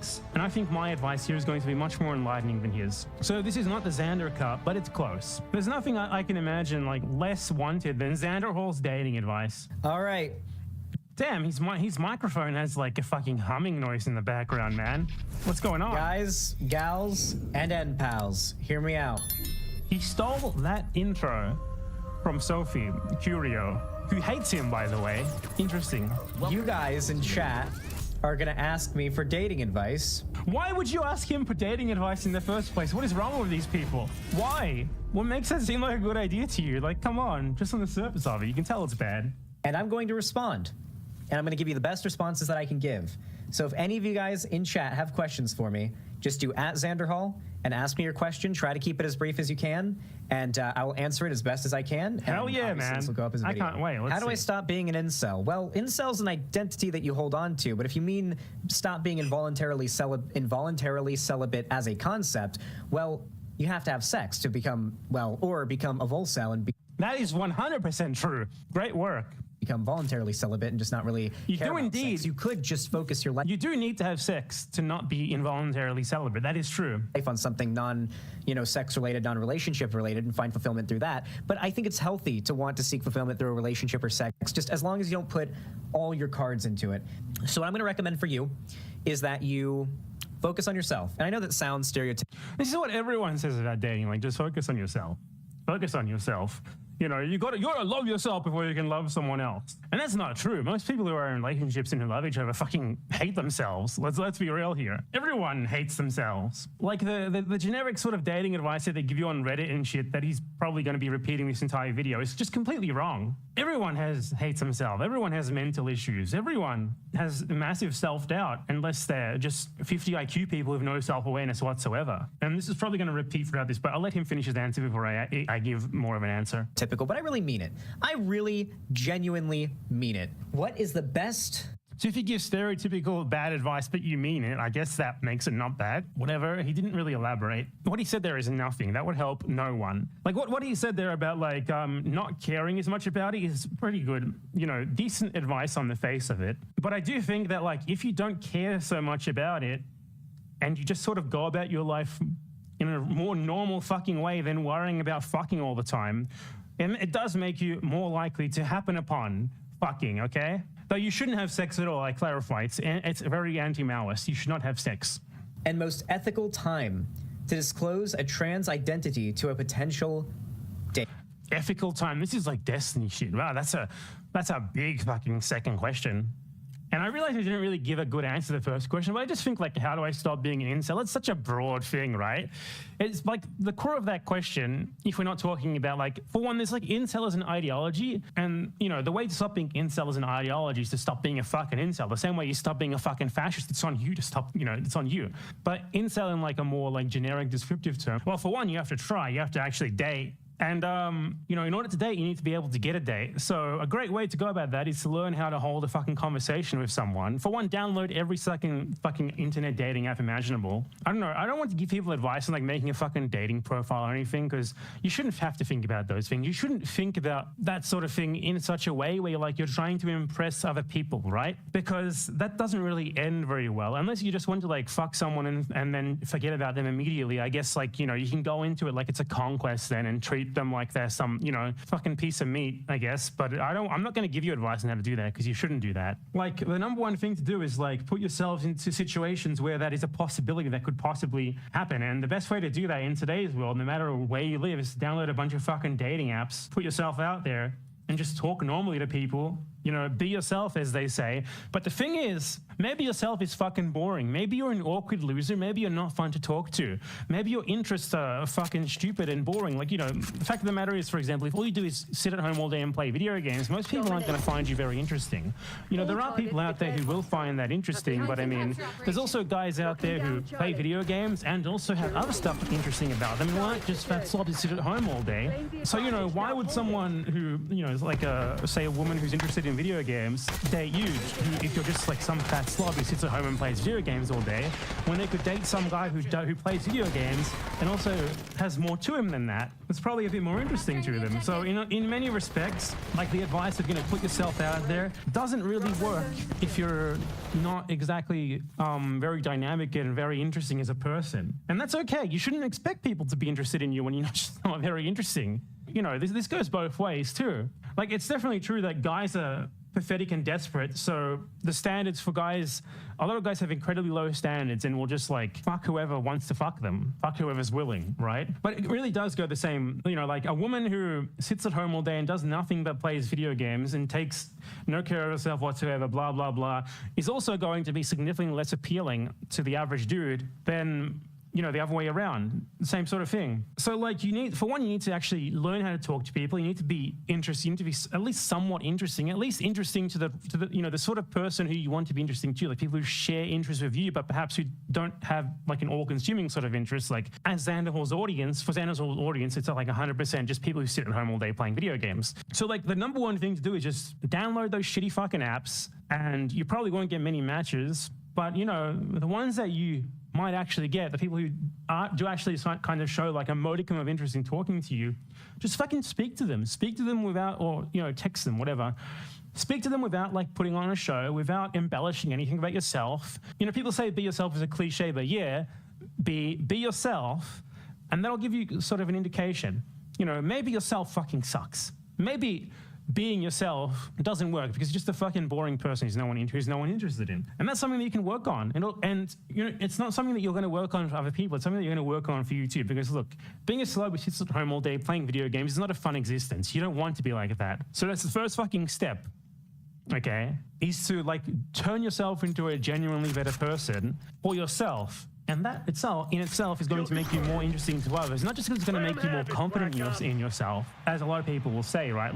sex. And I think my advice here is going to be much more enlightening than his. So this is not the Xander Cup, but it's close. There's nothing I can imagine like less wanted than Xander Hall's dating advice. All right. Damn, his microphone has like a fucking humming noise in the background, man. What's going on? Guys, gals, and end pals, hear me out. He stole that intro from Sophie Curio, who hates him, by the way. Interesting. You guys in chat are gonna ask me for dating advice. Why would you ask him for dating advice in the first place? What is wrong with these people? Why? What makes that seem like a good idea to you? Like, come on, just on the surface of it, you can tell it's bad. And I'm going to respond. And I'm going to give you the best responses that I can give. So if any of you guys in chat have questions for me, just do @XanderHall and ask me your question. Try to keep it as brief as you can, and I will answer it as best as I can. Hell yeah, man. This will go up as a video. I can't wait. How do I stop being an incel? Well, incel's an identity that you hold on to, but if you mean stop being involuntarily celibate as a concept, well, you have to have sex to become, well, or become a volcel and That is 100% true. Great work. Become voluntarily celibate and just not really care about indeed. sex. You could just focus your life. You do need to have sex to not be involuntarily celibate. That is true. On something sex related, non-relationship related, and find fulfillment through that. But I think it's healthy to want to seek fulfillment through a relationship or sex, just as long as you don't put all your cards into it. So what I'm going to recommend for you is that you focus on yourself. And I know that sounds stereotypical. This is what everyone says about dating. Like, just focus on yourself. Focus on yourself. You know, you gotta love yourself before you can love someone else. And that's not true. Most people who are in relationships and who love each other fucking hate themselves. Let's be real here. Everyone hates themselves. Like the generic sort of dating advice that they give you on Reddit and shit that he's probably going to be repeating this entire video is just completely wrong. Everyone hates themselves. Everyone has mental issues. Everyone has massive self-doubt unless they're just 50 IQ people with no self-awareness whatsoever. And this is probably going to repeat throughout this, but I'll let him finish his answer before I give more of an answer. But I really mean it. I really genuinely mean it. What is the best? So if you give stereotypical bad advice, but you mean it, I guess that makes it not bad. Whatever, he didn't really elaborate. What he said there is nothing. That would help no one. Like what he said there about like not caring as much about it is pretty good, you know, decent advice on the face of it. But I do think that like if you don't care so much about it and you just sort of go about your life in a more normal fucking way than worrying about fucking all the time, and it does make you more likely to happen upon fucking, okay? Though you shouldn't have sex at all, I clarify. It's very anti-Maoist. You should not have sex. And most ethical time to disclose a trans identity to a potential date. Ethical time? This is like Destiny shit. Wow, that's a big fucking second question. And I realized I didn't really give a good answer to the first question, but I just think like, how do I stop being an incel? It's such a broad thing, right? It's like the core of that question, if we're not talking about like, for one, there's like incel as an ideology. And you know, the way to stop being incel as an ideology is to stop being a fucking incel. The same way you stop being a fucking fascist, it's on you to stop, you know, it's on you. But incel in like a more like generic descriptive term, well, for one, you have to try, you have to actually date. And, you know, in order to date, you need to be able to get a date. So a great way to go about that is to learn how to hold a fucking conversation with someone. For one, download every fucking internet dating app imaginable. I don't know. I don't want to give people advice on like making a fucking dating profile or anything, because you shouldn't have to think about those things. You shouldn't think about that sort of thing in such a way where you're trying to impress other people, right? Because that doesn't really end very well. Unless you just want to like fuck someone and then forget about them immediately. I guess like, you know, you can go into it like it's a conquest then and treat them like they're some, you know, fucking piece of meat, I guess. But I'm not going to give you advice on how to do that, because you shouldn't do that. Like the number one thing to do is like put yourselves into situations where that is a possibility that could possibly happen. And the best way to do that in today's world, no matter where you live, is to download a bunch of fucking dating apps, put yourself out there and just talk normally to people. You know, be yourself, as they say. But the thing is, maybe yourself is fucking boring. Maybe you're an awkward loser. Maybe you're not fun to talk to. Maybe your interests are fucking stupid and boring. Like, you know, the fact of the matter is, for example, if all you do is sit at home all day and play video games, most people aren't going to find you very interesting. You know, there are people out there who will find that interesting, but I mean, there's also guys out there who play video games and also have other stuff interesting about them who aren't just fat slobs who sit at home all day. So, you know, why would someone who, you know, is like say a woman who's interested in video games date you if you're just like some fat slob who sits at home and plays video games all day, when they could date some guy who plays video games and also has more to him than that. It's probably a bit more interesting to them. So in many respects, like the advice of put yourself out there doesn't really work if you're not exactly very dynamic and very interesting as a person. And that's okay. You shouldn't expect people to be interested in you when you're not very interesting. This goes both ways too. Like, it's definitely true that guys are pathetic and desperate, so the standards for guys, a lot of guys have incredibly low standards and will just fuck whoever wants to fuck them, fuck whoever's willing, right? But it really does go the same, like a woman who sits at home all day and does nothing but plays video games and takes no care of herself whatsoever, blah, blah, blah, is also going to be significantly less appealing to the average dude than the other way around, same sort of thing. So you need to actually learn how to talk to people. You need to be interesting, to be at least somewhat interesting, at least interesting to the the sort of person who you want to be interesting to, like people who share interests with you, but perhaps who don't have an all-consuming sort of interest. Like as Xanderhall's audience, it's 100% just people who sit at home all day playing video games. So the number one thing to do is just download those shitty fucking apps, and you probably won't get many matches, but the ones that you might actually get, the people who do actually kind of show a modicum of interest in talking to you, just fucking speak to them without, or text them, whatever. Speak to them without putting on a show, without embellishing anything about yourself. People say be yourself is a cliche, but yeah, be yourself, and that'll give you sort of an indication. Maybe yourself fucking sucks. Maybe being yourself doesn't work because you're just a fucking boring person who's no one interested in. And that's something that you can work on. And it's not something that you're going to work on for other people. It's something that you're going to work on for you too. Because look, being a celeb who sits at home all day playing video games is not a fun existence. You don't want to be like that. So that's the first fucking step, okay, is to turn yourself into a genuinely better person for yourself. And that in itself is going to make you more interesting to others. Not just because it's going to make you more confident in yourself, as a lot of people will say, right?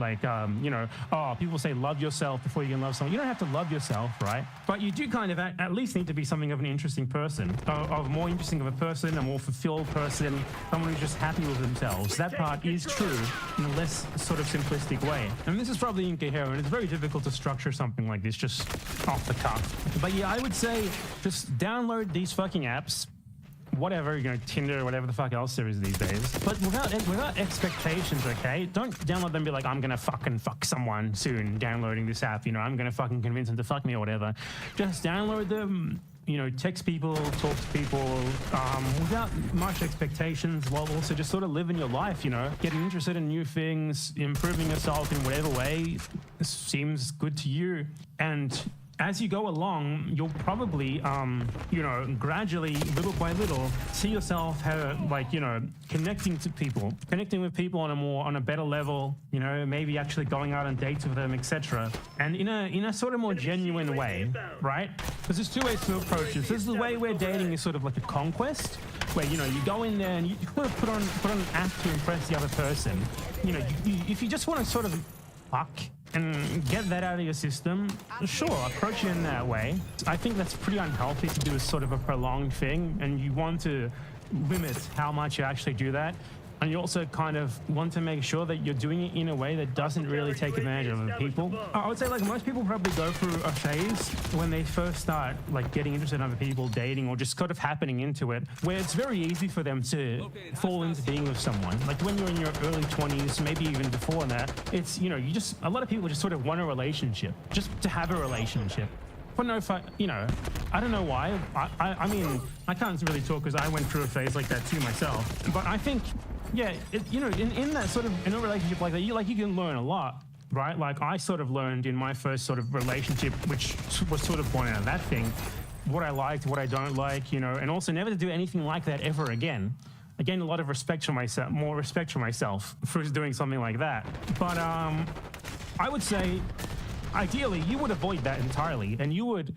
People say love yourself before you can love someone. You don't have to love yourself, right? But you do kind of at least need to be something of an interesting person, of more interesting of a person, a more fulfilled person, someone who's just happy with themselves. That part is true in a less sort of simplistic way. And this is probably incoherent. It's very difficult to structure something like this just off the cuff. But yeah, I would say just download these fucking apps, whatever, Tinder, whatever the fuck else there is these days. But without expectations, okay? Don't download them and be like, I'm gonna fucking fuck someone soon downloading this app, I'm gonna fucking convince them to fuck me or whatever. Just download them, text people, talk to people, without much expectations, while also just sort of living your life, getting interested in new things, improving yourself in whatever way seems good to you. And as you go along, you'll probably, gradually, little by little, see yourself connecting with people on a better level, maybe actually going out on dates with them, etc. And in a sort of more genuine way, right? Because there's two ways to approach this. This is the way where dating is sort of like a conquest, where, you go in there and you want to put on an act to impress the other person. If you just want to sort of fuck and get that out of your system, sure, approach it in that way. I think that's pretty unhealthy to do as sort of a prolonged thing, and you want to limit how much you actually do that. And you also kind of want to make sure that you're doing it in a way that doesn't really take advantage of other people. I would say most people probably go through a phase when they first start getting interested in other people, dating, or just sort of happening into it, where it's very easy for them to fall into being with someone. When you're in your early 20s, maybe even before that, it's, a lot of people just sort of want a relationship, just to have a relationship. But no, I don't know why. I mean, I can't really talk because I went through a phase like that too myself. But I think, yeah, in that sort of, in a relationship like that, you can learn a lot, right? I sort of learned in my first sort of relationship, which was sort of born out of that thing, what I liked, what I don't like, and also never to do anything like that ever again. Again, a lot of respect for myself, more respect for myself for doing something like that. But I would say, ideally, you would avoid that entirely, and you would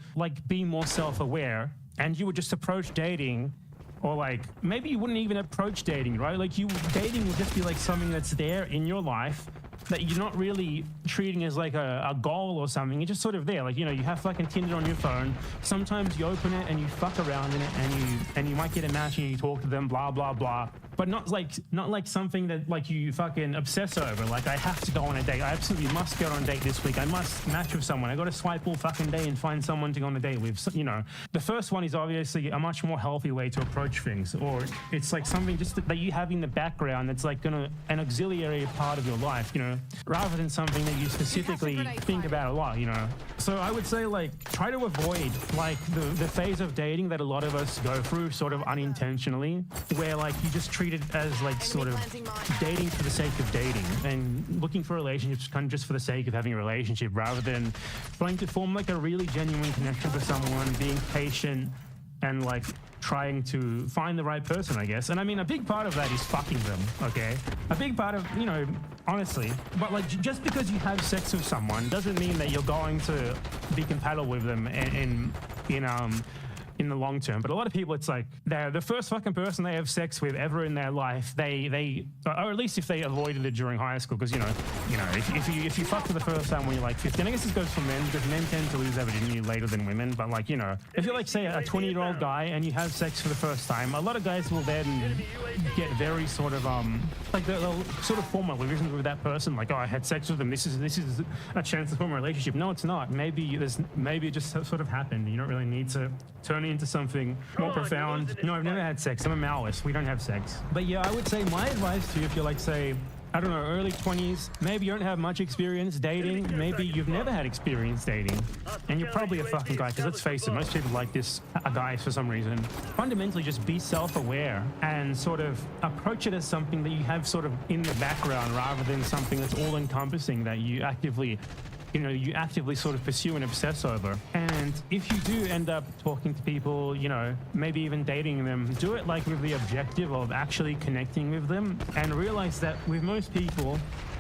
be more self-aware, and you would just approach dating, or maybe you wouldn't even approach dating, right? Dating would just be something that's there in your life that you're not really treating as a goal or something. It's just sort of there. You have fucking Tinder on your phone. Sometimes you open it and you fuck around in it, and you might get a match and you talk to them, blah blah blah. but not like something that like you fucking obsess over. Like, I have to go on a date. I absolutely must go on a date this week. I must match with someone. I got to swipe all fucking day and find someone to go on a date with. So, you know, the first one is obviously a much more healthy way to approach things, or it's like something just that you have in the background that's like an auxiliary part of your life, you know, rather than something that you specifically think about a lot, you know. So I would say, like, try to avoid like the phase of dating that a lot of us go through sort of unintentionally, where like you just treat it as like sort of dating for the sake of dating and looking for relationships kind of just for the sake of having a relationship, rather than trying to form like a really genuine connection with someone, being patient and like trying to find the right person, I guess. And I mean, a big part of that is fucking them, okay? A big part of, you know, honestly, but like just because you have sex with someone doesn't mean that you're going to be compatible with them in the long term. But a lot of people, it's like they're the first fucking person they have sex with ever in their life. They or at least if they avoided it during high school, because you know, if you fuck for the first time when you're like 15, I guess this goes for men because men tend to lose their virginity later than women. But like, you know, if you're like say a 20-year-old guy and you have sex for the first time, a lot of guys will then get very sort of like they'll sort of form a relationship with that person. Like, oh, I had sex with them. This is a chance to form a relationship. No, it's not. Maybe it just sort of happened. You don't really need to turn into something more profound. No, I've never had sex. I'm a Maoist. We don't have sex. But yeah, I would say my advice to you, if you're like, say, I don't know, early 20s, maybe you don't have much experience dating, maybe you've never had experience dating, and you're probably a fucking guy, because let's face it, most people like this are guys for some reason. Fundamentally, just be self-aware and sort of approach it as something that you have sort of in the background rather than something that's all-encompassing that you actively sort of pursue and obsess over. And if you do end up talking to people, you know, maybe even dating them, do it like with the objective of actually connecting with them, and realize that with most people,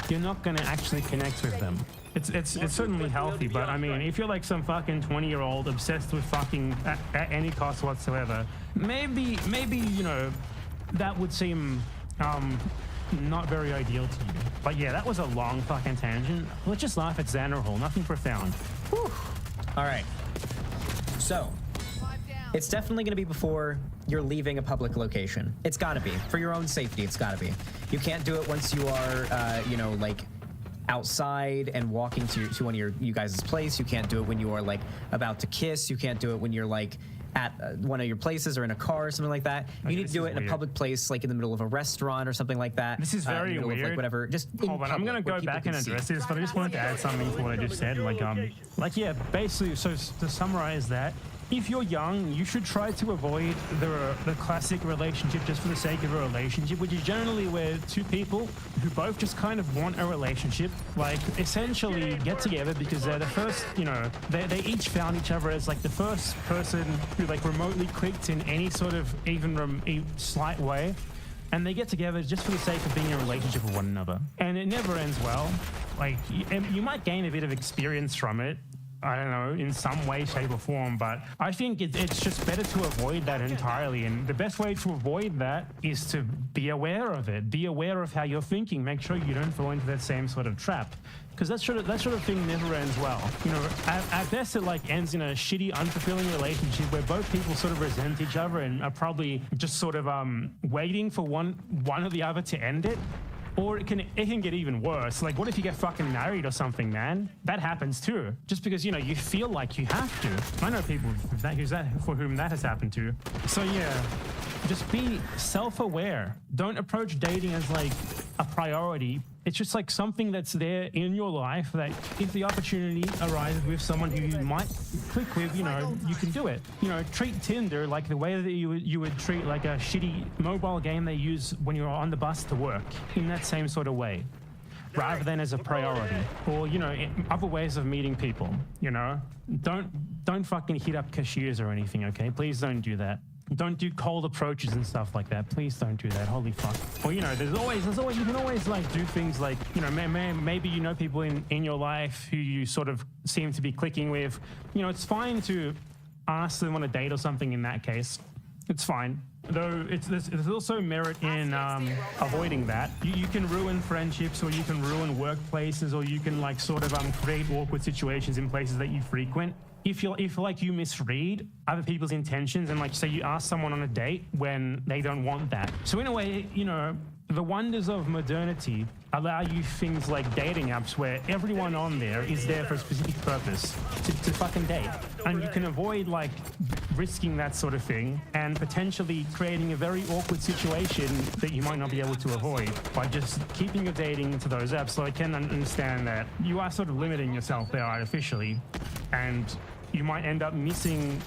you're not going to actually connect with them. It's certainly healthy, but I mean, if you're like some fucking 20-year-old obsessed with fucking at any cost whatsoever, maybe, you know, that would seem not very ideal to you. But yeah, that was a long fucking tangent. Let's just laugh at Xander Hall. Nothing profound. Whew. All right. So, it's definitely going to be before you're leaving a public location. It's got to be. For your own safety, it's got to be. You can't do it once you are, you know, like outside and walking to one of you guys' place. You can't do it when you are like about to kiss. You can't do it when you're like at one of your places or in a car or something like that. You need to do it in a public place, like in the middle of a restaurant or something like that. This is very weird. Like whatever. Just hold on, I'm gonna go back and address this, but I just wanted to add something to what I just said. Like yeah, basically. So to summarize that, if you're young, you should try to avoid the classic relationship just for the sake of a relationship, which is generally where two people who both just kind of want a relationship, like essentially get together because they're the first, you know, they each found each other as like the first person who like remotely clicked in any sort of even slight way. And they get together just for the sake of being in a relationship with one another. And it never ends well. Like, you might gain a bit of experience from it, I don't know, in some way, shape or form, but I think it's just better to avoid that entirely. And the best way to avoid that is to be aware of it. Be aware of how you're thinking. Make sure you don't fall into that same sort of trap. Because that sort of thing never ends well. You know, at best it like ends in a shitty, unfulfilling relationship where both people sort of resent each other and are probably just sort of waiting for one or the other to end it. Or it can get even worse. Like, what if you get fucking married or something, man? That happens too. Just because, you know, you feel like you have to. I know people for whom that has happened to. So yeah, just be self-aware. Don't approach dating as like a priority. It's just like something that's there in your life that if the opportunity arises with someone who you might click with, you know, you can do it. You know, treat Tinder like the way that you would treat like a shitty mobile game they use when you're on the bus to work, in that same sort of way, rather than as a priority. Or, you know, other ways of meeting people, you know. Don't fucking hit up cashiers or anything, okay? Please don't do that. Don't do cold approaches and stuff like that. Please don't do that. Holy fuck. Or, you know, there's always, you can always like do things like, you know, maybe you know people in your life who you sort of seem to be clicking with. You know, it's fine to ask them on a date or something in that case. It's fine. Though there's also merit in avoiding that. You can ruin friendships, or you can ruin workplaces, or you can like sort of create awkward situations in places that you frequent. if like you misread other people's intentions and like say you ask someone on a date when they don't want that. So in a way, you know, the wonders of modernity allow you things like dating apps where everyone on there is there for a specific purpose, to fucking date. And you can avoid like risking that sort of thing and potentially creating a very awkward situation that you might not be able to avoid by just keeping your dating to those apps. So I can understand that you are sort of limiting yourself there artificially, and you might end up missing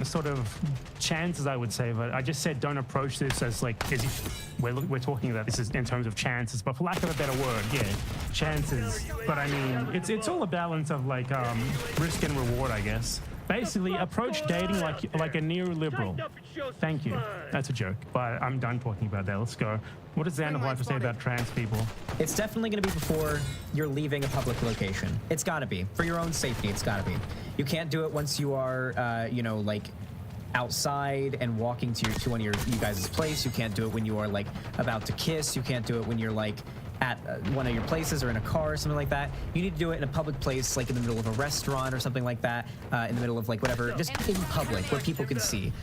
sort of chances, I would say. But I just said don't approach this as like as if we're talking about this is in terms of chances, but for lack of a better word, yeah, chances. But I mean, it's all a balance of like risk and reward, I guess. Basically, approach dating like a neoliberal. Thank you. That's a joke, but I'm done talking about that. Let's go. What does Xander have to say about trans people? It's definitely going to be before you're leaving a public location. It's got to be. For your own safety, it's got to be. You can't do it once you are, you know, like outside and walking to one of you guys' place. You can't do it when you are like about to kiss. You can't do it when you're like at one of your places or in a car or something like that. You need to do it in a public place, like in the middle of a restaurant or something like that, in the middle of like whatever, just in public where people can see.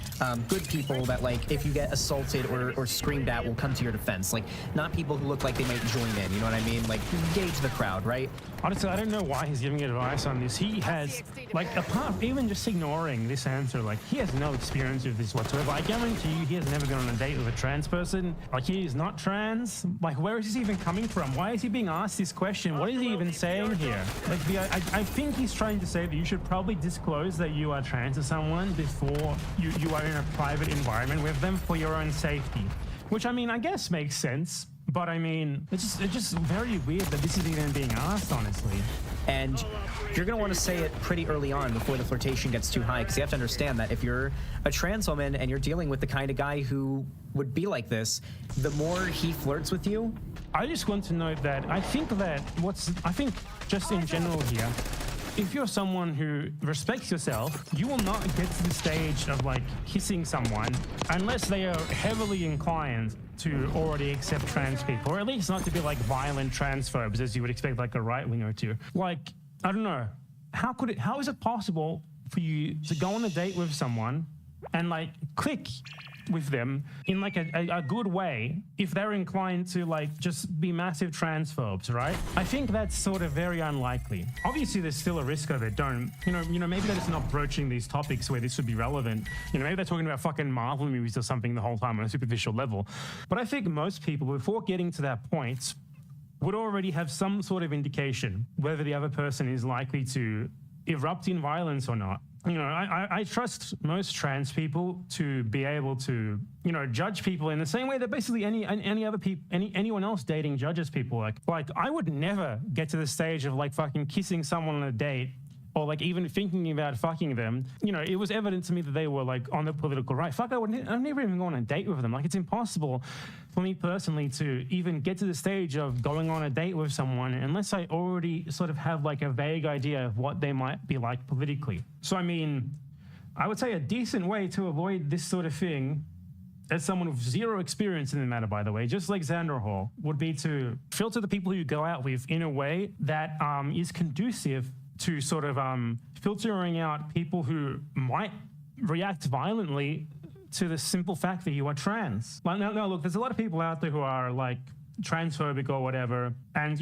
Good people that like if you get assaulted or screamed at will come to your defense. Like not people who look like they might join in, you know what I mean? Like engage the crowd, right? Honestly, I don't know why he's giving advice on this. He has, like, apart even just ignoring this answer, like, he has no experience with this whatsoever. I guarantee you he has never gone on a date with a trans person. Like, he is not trans. Like, where is this even coming from? Why is he being asked this question? What is he even saying here? Like, I think he's trying to say that you should probably disclose that you are trans to someone before you are in a private environment with them for your own safety. Which, I mean, I guess makes sense. But I mean, it's just very weird that this is even being asked, honestly. And you're going to want to say it pretty early on before the flirtation gets too high, because you have to understand that if you're a trans woman and you're dealing with the kind of guy who would be like this, the more he flirts with you. I just want to note that I think just in general here, if you're someone who respects yourself, you will not get to the stage of like kissing someone unless they are heavily inclined to already accept trans people, or at least not to be like violent transphobes as you would expect like a right winger to. Like, I don't know, how is it possible for you to go on a date with someone and like click with them in like a good way if they're inclined to like just be massive transphobes, right? I think that's sort of very unlikely. Obviously there's still a risk of it. Maybe they're just not broaching these topics where this would be relevant. Maybe they're talking about fucking Marvel movies or something the whole time on a superficial level. But I think most people, before getting to that point, would already have some sort of indication whether the other person is likely to erupt in violence or not. I trust most trans people to be able to, judge people in the same way that basically anyone else dating judges people. Like I would never get to the stage of like fucking kissing someone on a date or like even thinking about fucking them. It was evident to me that they were like on the political right. Fuck, I'd never even go on a date with them. Like it's impossible for me personally to even get to the stage of going on a date with someone unless I already sort of have like a vague idea of what they might be like politically. So I mean, I would say a decent way to avoid this sort of thing, as someone with zero experience in the matter, by the way, just like Xander Hall, would be to filter the people you go out with in a way that is conducive to sort of filtering out people who might react violently to the simple fact that you are trans. Like, no, look, there's a lot of people out there who are like transphobic or whatever, and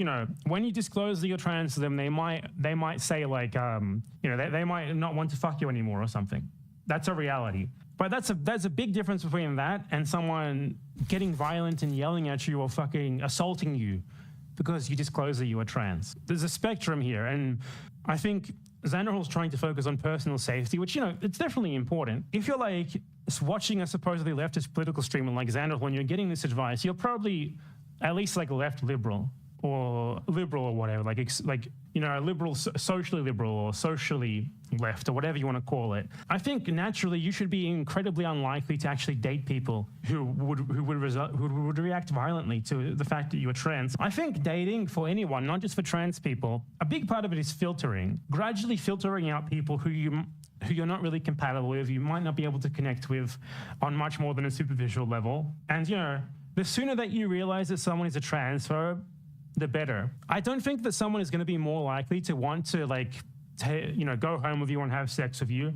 when you disclose that you're trans to them, they might say like they might not want to fuck you anymore or something. That's a reality. But that's a big difference between that and someone getting violent and yelling at you or fucking assaulting you because you disclose that you are trans. There's a spectrum here, and I think Xander Hall's trying to focus on personal safety, which, it's definitely important. If you're like watching a supposedly leftist political streamer like Xander Hall and you're getting this advice, you're probably at least like left liberal or whatever, a liberal, socially liberal or socially left or whatever you want to call it. I think naturally you should be incredibly unlikely to actually date people who would react violently to the fact that you are trans. I think dating for anyone, not just for trans people, a big part of it is filtering, gradually filtering out people who you're not really compatible with, you might not be able to connect with on much more than a superficial level. And the sooner that you realize that someone is a transphobe, the better. I don't think that someone is going to be more likely to want to like go home with you and have sex with you,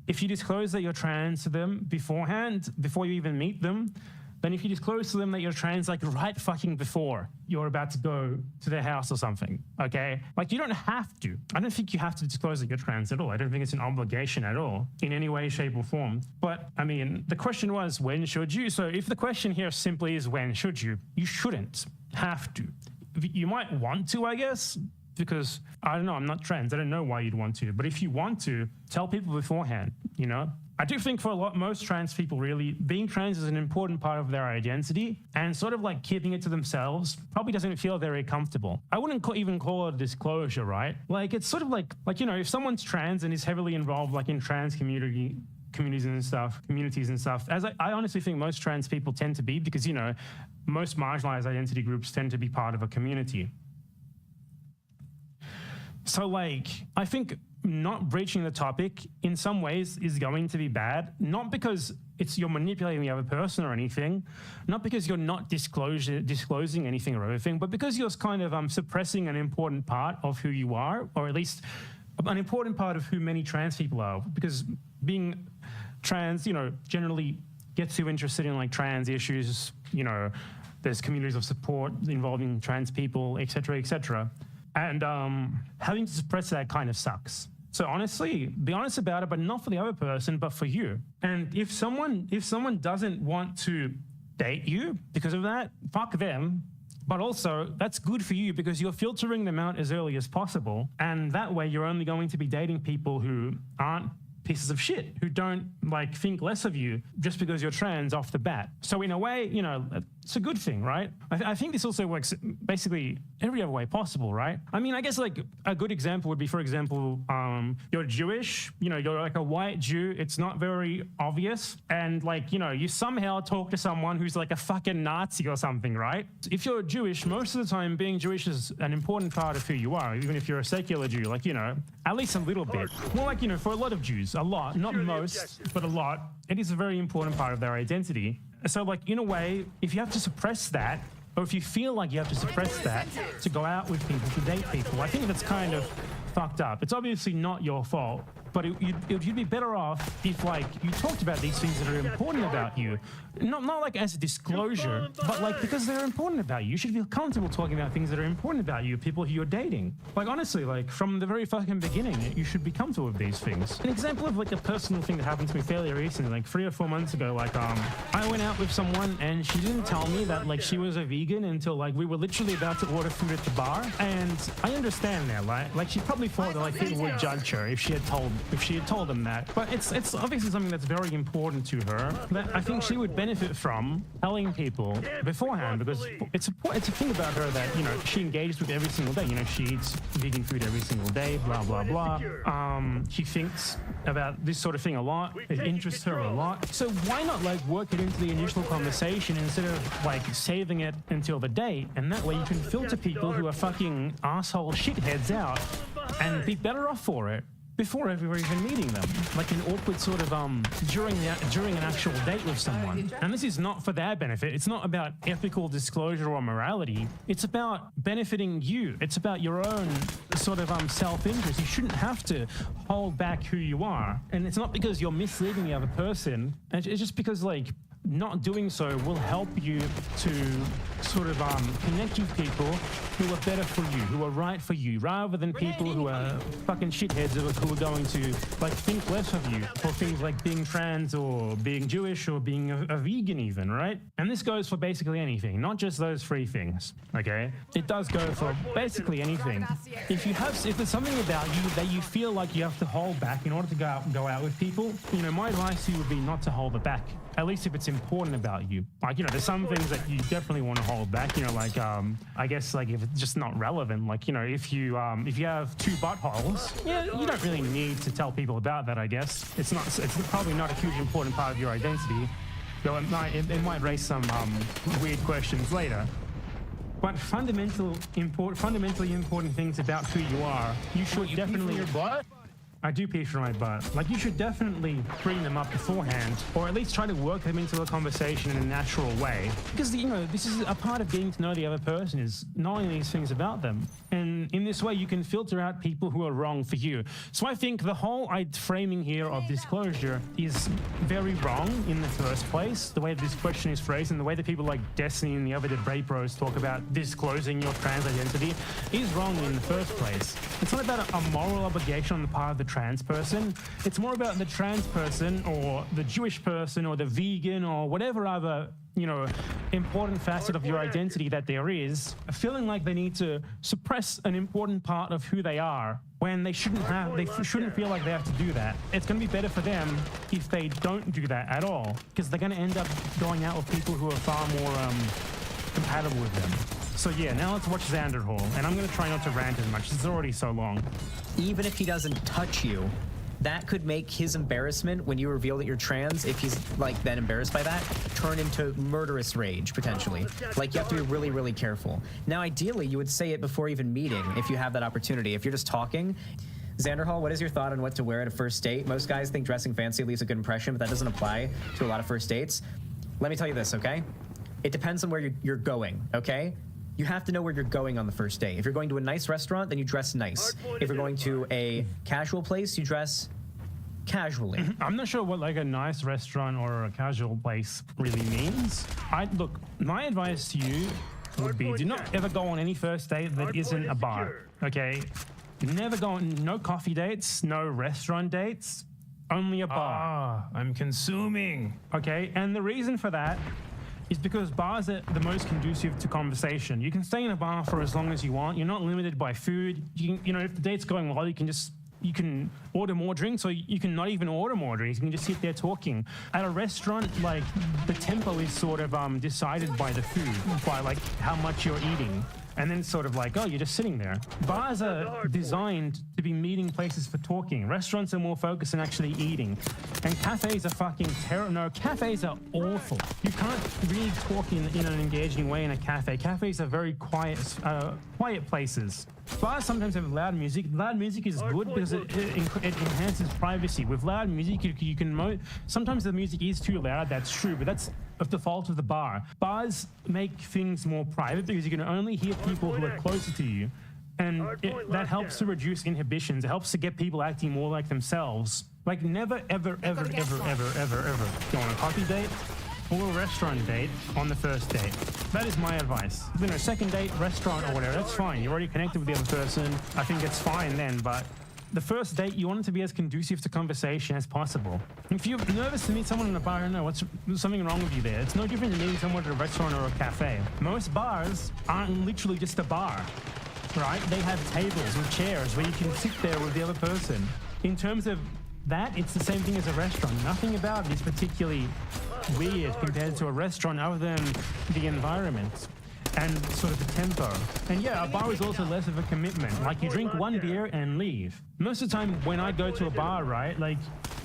if you disclose that you're trans to them beforehand, before you even meet them, then if you disclose to them that you're trans, like right fucking before you're about to go to their house or something, okay? Like you don't have to. I don't think you have to disclose that you're trans at all. I don't think it's an obligation at all in any way, shape or form. But I mean, the question was, when should you? So if the question here simply is when should you shouldn't have to. You might want to, I guess, because I don't know, I'm not trans. I don't know why you'd want to. But if you want to, tell people beforehand, you know? I do think for most trans people, really, being trans is an important part of their identity, and sort of like keeping it to themselves probably doesn't feel very comfortable. I wouldn't even call it a disclosure, right? Like, it's sort of like, if someone's trans and is heavily involved, like in trans communities and stuff, as I honestly think most trans people tend to be, because, most marginalized identity groups tend to be part of a community. So, like, I think not breaching the topic in some ways is going to be bad, not because you're manipulating the other person or anything, not because you're not disclosing anything or everything, but because you're kind of suppressing an important part of who you are, or at least an important part of who many trans people are, because being trans, generally gets you interested in like trans issues, there's communities of support involving trans people, et cetera, and having to suppress that kind of sucks. So honestly, be honest about it, but not for the other person, but for you. And if someone doesn't want to date you because of that, fuck them. But also, that's good for you because you're filtering them out as early as possible. And that way, you're only going to be dating people who aren't pieces of shit, who don't like think less of you just because you're trans off the bat. So in a way, it's a good thing, right? I think this also works basically every other way possible, right? I mean, I guess like a good example would be, for example, you're Jewish, you're like a white Jew. It's not very obvious. And like, you somehow talk to someone who's like a fucking Nazi or something, right? If you're Jewish, most of the time being Jewish is an important part of who you are, even if you're a secular Jew, like, at least a little bit. More like, for a lot of Jews, a lot, not most, but a lot, it is a very important part of their identity. So like, in a way, if you have to suppress that, or if you feel like you have to suppress that to go out with people, to date people, I think that's kind of fucked up. It's obviously not your fault, but you'd be better off if like you talked about these things that are important about you, not like as a disclosure, but like because they're important about you. You should feel comfortable talking about things that are important about you, people who you're dating. Like honestly, like from the very fucking beginning, you should be comfortable with these things. An example of like a personal thing that happened to me fairly recently, like 3 or 4 months ago, like I went out with someone and she didn't tell me that like she was a vegan until like we were literally about to order food at the bar. And I understand that, like she probably thought that like people would judge her if she had told them that. But it's obviously something that's very important to her that I think she would benefit from telling people beforehand, because it's a thing about her that she engages with every single day. She eats vegan food every single day, blah blah blah. She thinks about this sort of thing a lot. It interests her a lot. So why not like work it into the initial conversation instead of like saving it until the date? And that way you can filter people who are fucking asshole shitheads out and be better off for it before ever even meeting them, like an awkward sort of during an actual date with someone. And this is not for their benefit. It's not about ethical disclosure or morality. It's about benefiting you. It's about your own sort of self-interest. You shouldn't have to hold back who you are. And it's not because you're misleading the other person. It's just because like not doing so will help you to sort of connect with people who are better for you, who are right for you, rather than people who are fucking shitheads who are going to like think less of you for things like being trans or being Jewish or being a vegan even, right? And this goes for basically anything, not just those 3 things, okay? It does go for basically anything. If there's something about you that you feel like you have to hold back in order to go out with people, my advice to you would be not to hold it back. At least if it's important about you. Like, there's some things that you definitely want to hold back, like, I guess, like, if it's just not relevant, like, if you have 2 buttholes, yeah, you don't really need to tell people about that, I guess. It's probably not a huge important part of your identity, though it might raise some weird questions later. But fundamentally important things about who you are, you should definitely... Your butt? I do pee from my butt. Like, you should definitely bring them up beforehand, or at least try to work them into a conversation in a natural way. Because, you know, this is a part of getting to know the other person, is knowing these things about them. And in this way, you can filter out people who are wrong for you. So I think the whole framing here of disclosure is very wrong in the first place. The way this question is phrased and the way that people like Destiny and the other debate bros talk about disclosing your trans identity is wrong in the first place. It's not about a moral obligation on the part of the trans person. It's more about the trans person or the Jewish person or the vegan or whatever other, you know, important facet of your identity that there is, feeling like they need to suppress an important part of who they are when they shouldn't feel like they have to do that. It's going to be better for them if they don't do that at all, because they're going to end up going out with people who are far more compatible with them. So yeah, now let's watch Xander Hall, and I'm going to try not to rant as much. It's already so long. Even if he doesn't touch you, that could make his embarrassment when you reveal that you're trans, if he's like then embarrassed by that, turn into murderous rage potentially. Like, you have to be really, really careful. Now, ideally, you would say it before even meeting if you have that opportunity. If you're just talking. Xander Hall, what is your thought on what to wear at a first date? Most guys think dressing fancy leaves a good impression, but that doesn't apply to a lot of first dates. Let me tell you this, okay? It depends on where you're going, okay? You have to know where you're going on the first day. If you're going to a nice restaurant, then you dress nice. If you're going to a casual place, you dress casually. I'm not sure what like a nice restaurant or a casual place really means. Look, my advice to you would be, do not ever go on any first date that isn't a bar, okay? Never go on, no coffee dates, no restaurant dates, only a bar. I'm consuming. Okay, and the reason for that is because bars are the most conducive to conversation. You can stay in a bar for as long as you want. You're not limited by food. You know, if the date's going well, you can order more drinks, or you can not even order more drinks. You can just sit there talking. At a restaurant, like, the tempo is sort of decided by the food, by like how much you're eating. And then sort of like, oh, you're just sitting there. Bars are designed to be meeting places for talking. Restaurants are more focused on actually eating. And cafes are fucking terrible. No, cafes are awful. You can't really talk in an engaging way in a cafe. Cafes are very quiet places. Bars sometimes have loud music. Loud music is good because it enhances privacy. With loud music, you can sometimes the music is too loud, that's true, but that's of the fault of the bar. Bars make things more private because you can only hear people who are closer to you. And that helps to reduce inhibitions. It helps to get people acting more like themselves. Like, never, ever, ever, ever, ever, ever, ever go on a coffee date or a restaurant date on the first date. That is my advice. You know, second date, restaurant or whatever, that's fine. You're already connected with the other person. I think it's fine then, but the first date, you want it to be as conducive to conversation as possible. If you're nervous to meet someone in a bar, I don't know, there's something wrong with you there. It's no different than meeting someone at a restaurant or a cafe. Most bars aren't literally just a bar, right? They have tables and chairs where you can sit there with the other person. In terms of that, it's the same thing as a restaurant. Nothing about it is particularly weird compared to a restaurant other than the environment and sort of the tempo. And yeah, a bar is also less of a commitment. Like, you drink one beer and leave. Most of the time when I go to a bar, right, like,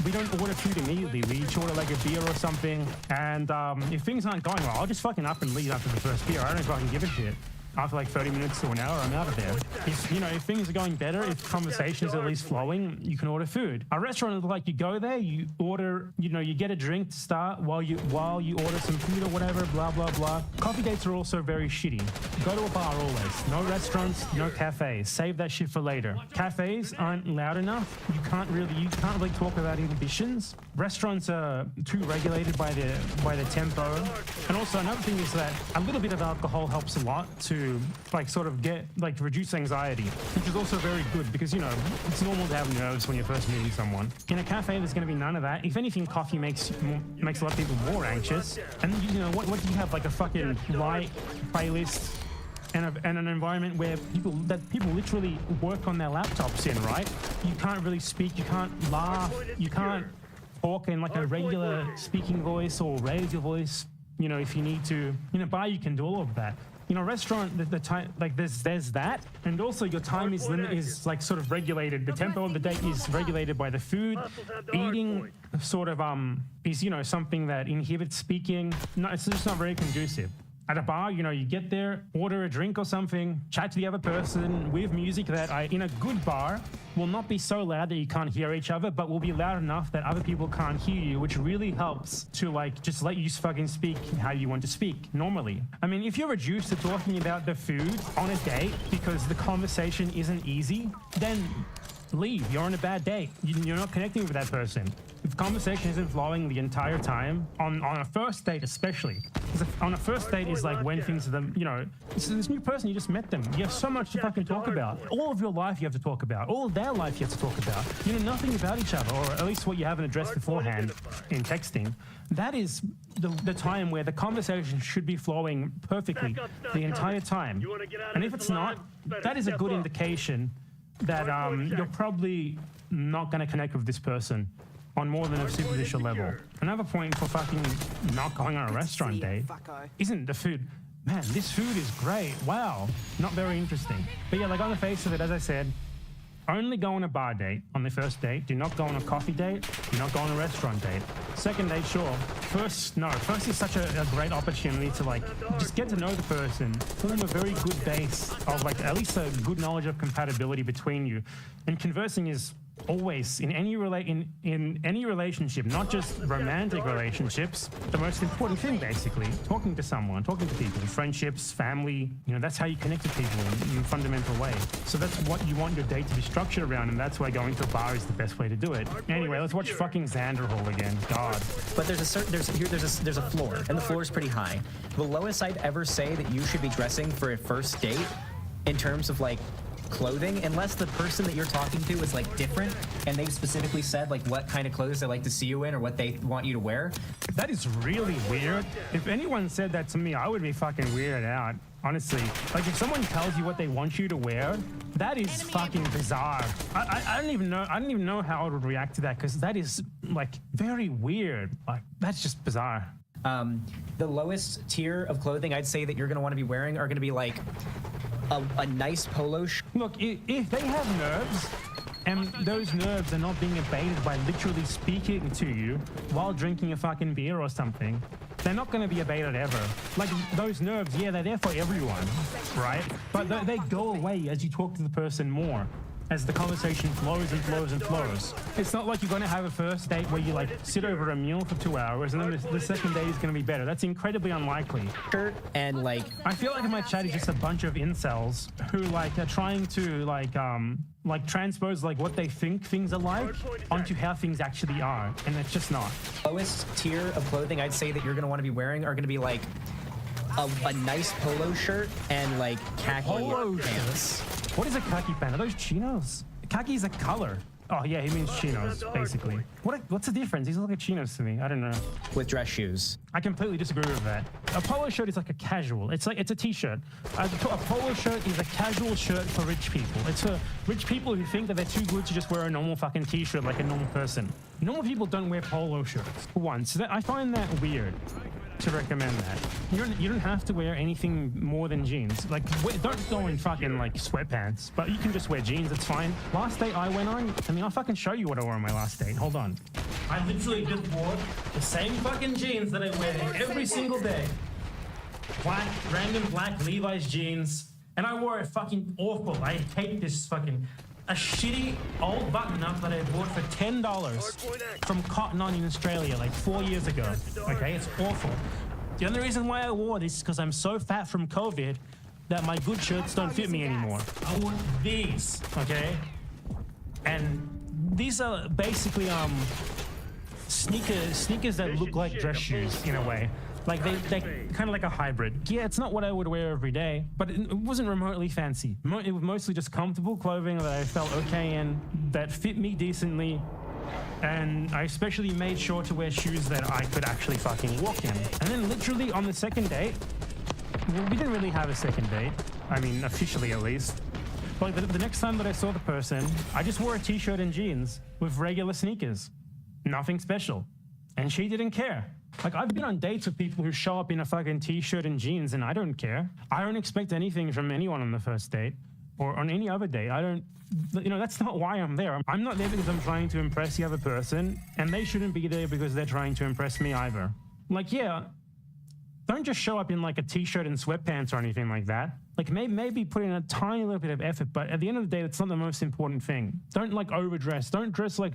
we don't order food immediately. We each order like a beer or something. And if things aren't going well, I'll just fucking up and leave after the first beer. I don't fucking give a shit. After like 30 minutes to an hour, I'm out of there. If things are going better, if conversation is at least flowing, you can order food. A restaurant is like, you go there, you order, you get a drink to start while you order some food or whatever, blah, blah, blah. Coffee dates are also very shitty. Go to a bar always. No restaurants, no cafes. Save that shit for later. Cafes aren't loud enough. You can't really talk about inhibitions. Restaurants are too regulated by the tempo. And also another thing is that a little bit of alcohol helps a lot to reduce anxiety, which is also very good because, it's normal to have nerves when you're first meeting someone. In a cafe, there's going to be none of that. If anything, coffee makes a lot of people more anxious. And what do you have, like a fucking light playlist and an environment where people literally work on their laptops in, right? You can't really speak, you can't laugh, you can't talk in like a regular speaking voice or raise your voice, if you need to. In a bar, you can do all of that. Restaurant, the time, like there's that, and also your time is like sort of regulated. The tempo of the date is regulated by the food. Eating sort of is something that inhibits speaking. No, it's just not very conducive. At a bar, you know, you get there, order a drink or something, chat to the other person with music that in a good bar will not be so loud that you can't hear each other, but will be loud enough that other people can't hear you, which really helps to like just let you fucking speak how you want to speak normally. I mean, if you're reduced to talking about the food on a date because the conversation isn't easy, then leave. You're on a bad date. You're not connecting with that person. If conversation isn't flowing the entire time, on a first date especially, because on a first date is like when things are, you know, this new person, you just met them. You have so much to fucking talk about. All of your life you have to talk about. All of their life you have to talk about. You know nothing about each other, or at least what you haven't addressed beforehand in texting. That is the time where the conversation should be flowing perfectly the entire time. And if it's not, that is a good indication that you're probably not going to connect with this person on more than a superficial level. Another point for fucking not going on a restaurant date isn't the food. Man, this food is great. Wow. Not very interesting. But yeah, like on the face of it, as I said, only go on a bar date on the first date. Do not go on a coffee date. Do not go on a restaurant date. Second date, sure. First, no. First is such a great opportunity to like just get to know the person, form a very good base of like at least a good knowledge of compatibility between you. And conversing is always in any relationship, not just romantic relationships, the most important thing basically. Talking to someone, talking to people, friendships, family, you know, that's how you connect with people in a fundamental way. So that's what you want your date to be structured around, and that's why going to a bar is the best way to do it. Anyway, let's watch fucking Xander Hall again. God. But there's a floor, and the floor is pretty high. The lowest I'd ever say that you should be dressing for a first date in terms of like clothing, unless the person that you're talking to is like different and they've specifically said like what kind of clothes they like to see you in or what they want you to wear. That is really weird. If anyone said that to me, I would be fucking weirded out, honestly. Like if someone tells you what they want you to wear, that is fucking bizarre. I don't even know how I would react to that, because that is like very weird. Like that's just bizarre. The lowest tier of clothing I'd say that you're going to want to be wearing are going to be like a nice polo shirt. Look, if they have nerves, and those nerves are not being abated by literally speaking to you while drinking a fucking beer or something, they're not going to be abated ever. Like those nerves, yeah, they're there for everyone, right? But they go away as you talk to the person more, as the conversation flows and flows and flows. It's not like you're going to have a first date where you like sit over a meal for 2 hours and then the second date is going to be better. That's incredibly unlikely. And like, I feel like my chat is just a bunch of incels who like are trying to like transpose like what they think things are like onto how things actually are, and it's just not. Lowest tier of clothing I'd say that you're going to want to be wearing are going to be like a nice polo shirt and like khaki pants. What is a khaki pant? Are those chinos? Khaki is a color. Oh yeah, he means chinos, basically. What's the difference? These look like chinos to me. I don't know. With dress shoes. I completely disagree with that. A polo shirt is like a casual. It's a t-shirt. A polo shirt is a casual shirt for rich people. It's for rich people who think that they're too good to just wear a normal fucking t-shirt like a normal person. Normal people don't wear polo shirts, for one. So I find that weird to recommend that. You don't have to wear anything more than jeans. Like, don't go in fucking like sweatpants, but you can just wear jeans, it's fine. Last date I went on, I mean, I'll fucking show you what I wore on my last date. Hold on. I literally just wore the same fucking jeans that I wear every single day. Random black Levi's jeans. And I wore it fucking awful. I hate this fucking... A shitty old button-up that I bought for $10 from Cotton On in Australia like 4 years ago. Okay, it's awful. The only reason why I wore this is because I'm so fat from COVID that my good shirts don't fit me anymore. I want these, okay? And these are basically sneakers that look like dress shoes in a way. Like they kind of like a hybrid. Yeah, it's not what I would wear every day, but it wasn't remotely fancy. It was mostly just comfortable clothing that I felt okay in, that fit me decently, and I especially made sure to wear shoes that I could actually fucking walk in. And then literally on the second date, well, we didn't really have a second date. I mean, officially at least. But the next time that I saw the person, I just wore a t-shirt and jeans with regular sneakers. Nothing special. And she didn't care. Like, I've been on dates with people who show up in a fucking t-shirt and jeans, and I don't care. I don't expect anything from anyone on the first date or on any other date. I don't, you know, that's not why I'm there. I'm not there because I'm trying to impress the other person, and they shouldn't be there because they're trying to impress me either. Like, yeah, don't just show up in like a t-shirt and sweatpants or anything like that. Like maybe put in a tiny little bit of effort, but at the end of the day, that's not the most important thing. Don't like overdress. Don't dress like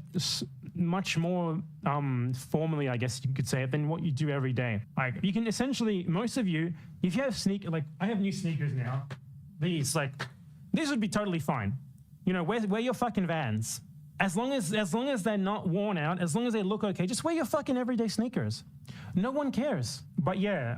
much more formally, I guess you could say it, than what you do every day. Like you can essentially, most of you, if you have like I have new sneakers now. These would be totally fine. You know, wear your fucking Vans. As long as they're not worn out, as long as they look okay, just wear your fucking everyday sneakers. No one cares. But yeah,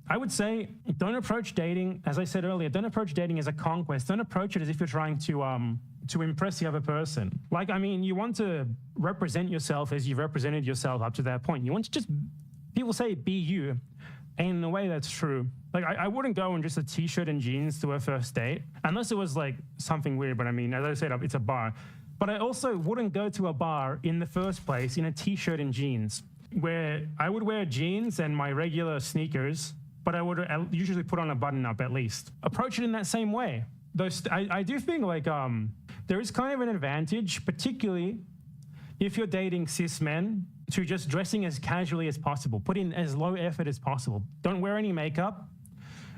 I would say don't approach dating, as I said earlier, don't approach dating as a conquest. Don't approach it as if you're trying to impress the other person. Like, I mean, you want to represent yourself as you've represented yourself up to that point. You want to just, people say be you. And in a way, that's true. Like, I wouldn't go in just a t-shirt and jeans to a first date, unless it was like something weird. But I mean, as I said, it's a bar. But I also wouldn't go to a bar in the first place in a t-shirt and jeans, where I would wear jeans and my regular sneakers, but I would usually put on a button-up at least. Approach it in that same way. I do think like there is kind of an advantage, particularly if you're dating cis men, to just dressing as casually as possible. Put in as low effort as possible. Don't wear any makeup.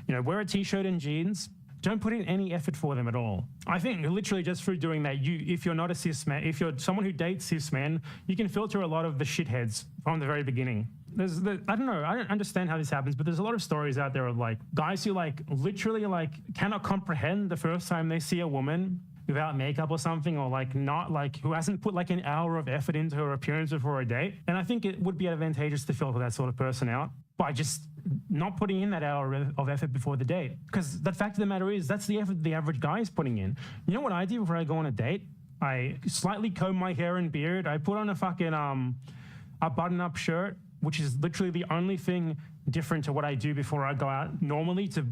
You know, wear a t-shirt and jeans. Don't put in any effort for them at all. I think literally just through doing that, if you're not a cis man, if you're someone who dates cis men, you can filter a lot of the shitheads from the very beginning. I don't know, I don't understand how this happens, but there's a lot of stories out there of like guys who like literally like cannot comprehend the first time they see a woman without makeup or something, or like not like who hasn't put like an hour of effort into her appearance before a date. And I think it would be advantageous to filter that sort of person out by just not putting in that hour of effort before the date. Because the fact of the matter is, that's the effort the average guy is putting in. You know what I do before I go on a date? I slightly comb my hair and beard. I put on a fucking a button-up shirt, which is literally the only thing different to what I do before I go out normally to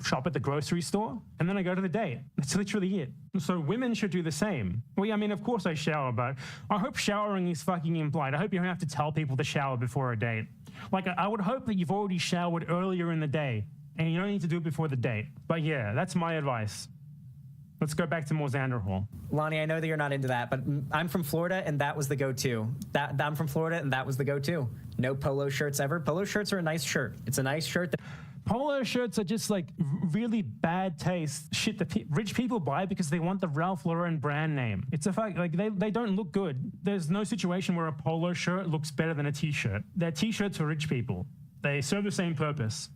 shop at the grocery store, and then I go to the date. That's literally it. So women should do the same. Well, yeah, I mean, of course I shower, but I hope showering is fucking implied. I hope you don't have to tell people to shower before a date. Like, I would hope that you've already showered earlier in the day, and you don't need to do it before the date. But yeah, that's my advice. Let's go back to more Xander Hall. Lonnie, I know that you're not into that, but I'm from Florida, and that was the go-to. I'm from Florida, and that was the go-to. No polo shirts ever. Polo shirts are a nice shirt. It's a nice shirt. Polo shirts are just like really bad taste shit that rich people buy because they want the Ralph Lauren brand name. It's a fact, like they don't look good. There's no situation where a polo shirt looks better than a t-shirt. They're t-shirts for rich people. They serve the same purpose.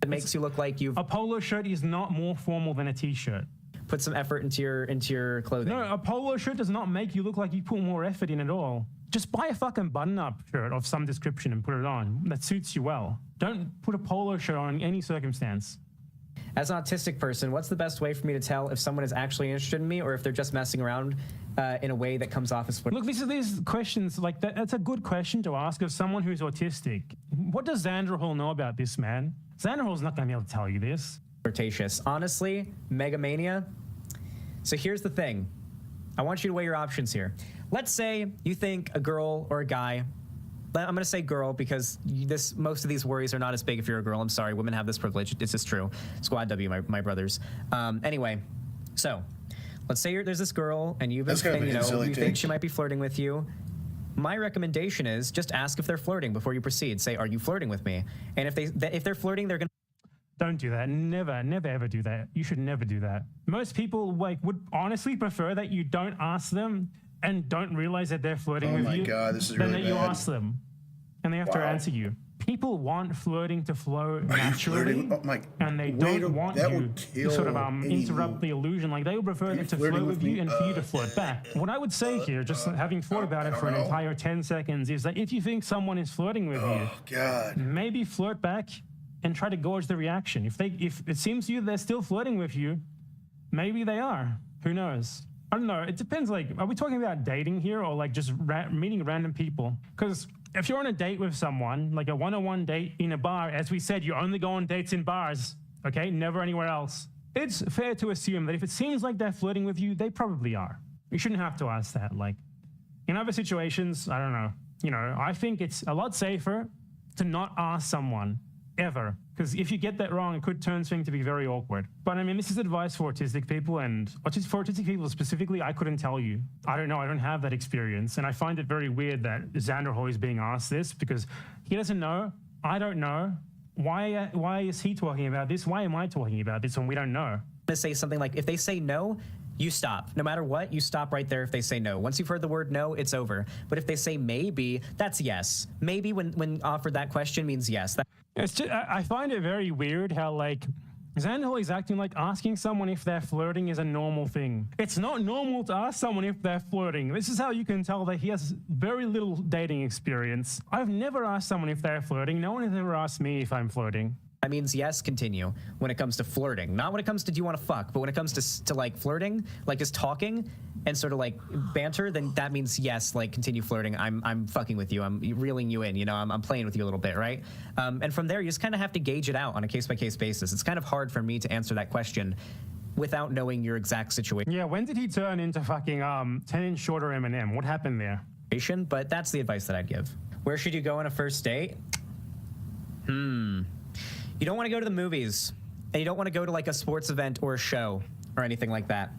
It makes you look like you've... A polo shirt is not more formal than a t-shirt. Put some effort into your clothing. No, a polo shirt does not make you look like you put more effort in at all. Just buy a fucking button-up shirt of some description and put it on. That suits you well. Don't put a polo shirt on in any circumstance. As an autistic person, what's the best way for me to tell if someone is actually interested in me or if they're just messing around in a way that comes off as... Look, these questions, like that's a good question to ask of someone who's autistic. What does Xander Hall know about this, man? Xander Hall's not going to be able to tell you this. Flirtatious. Honestly, Megamania. So here's the thing. I want you to weigh your options here. Let's say you think a girl or a guy, I'm going to say girl because most of these worries are not as big if you're a girl. I'm sorry, women have this privilege. This is true. Squad W, my brothers. Anyway, so let's say there's this girl and you think she might be flirting with you. My recommendation is just ask if they're flirting before you proceed. Say, are you flirting with me? And if they're flirting, they're going to... Don't do that. Never ever do that. You should never do that. Most people would honestly prefer that you don't ask them and don't realize that they're flirting with you. Oh my God, this is really bad. Than that you ask them and they have to answer you. People want flirting to flow naturally, and they don't want you to sort of interrupt the illusion. Like, they would prefer them to flirt with you and for you to flirt back. What I would say here, just having thought about it for an entire 10 seconds, is that if you think someone is flirting with you, maybe flirt back and try to gauge the reaction. If it seems to you they're still flirting with you, maybe they are. Who knows? I don't know. It depends. Like, are we talking about dating here or like just meeting random people? Because if you're on a date with someone, like a one-on-one date in a bar, as we said, you only go on dates in bars, okay? Never anywhere else. It's fair to assume that if it seems like they're flirting with you, they probably are. You shouldn't have to ask that. Like, in other situations, I don't know. You know, I think it's a lot safer to not ask someone ever, because if you get that wrong, it could turn things to be very awkward. But I mean, this is advice for autistic people, and for autistic people specifically, I couldn't tell you. I don't know. I don't have that experience, and I find it very weird that Xander Hall is being asked this because he doesn't know. I don't know. why is he talking about this? Why am I talking about this when we don't know? To say something like, if they say no, you stop. No matter what, you stop right there if they say no. Once you've heard the word no, it's over. But if they say maybe, that's yes. Maybe when offered that question means yes. It's just, I find it very weird how, like, Xandol is acting like asking someone if they're flirting is a normal thing. It's not normal to ask someone if they're flirting. This is how you can tell that he has very little dating experience. I've never asked someone if they're flirting. No one has ever asked me if I'm flirting. That means yes, continue when it comes to flirting. Not when it comes to do you want to fuck, but when it comes to like flirting, like just talking and sort of like banter, then that means yes, like continue flirting. I'm fucking with you. I'm reeling you in, you know, I'm playing with you a little bit, right? And from there, you just kind of have to gauge it out on a case-by-case basis. It's kind of hard for me to answer that question without knowing your exact situation. Yeah, when did he turn into fucking 10-inch shorter Eminem? What happened there? But that's the advice that I'd give. Where should you go on a first date? You don't want to go to the movies, and you don't want to go to like a sports event or a show or anything like that.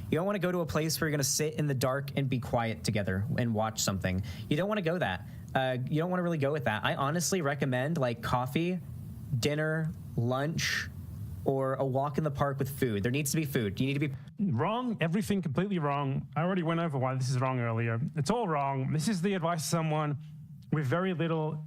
You don't want to go to a place where you're going to sit in the dark and be quiet together and watch something. You don't want to go that. You don't want to really go with that. I honestly recommend like coffee, dinner, lunch, or a walk in the park with food. There needs to be food. You need to be... Wrong. Everything completely wrong. I already went over why this is wrong earlier. It's all wrong. This is the advice of someone with very little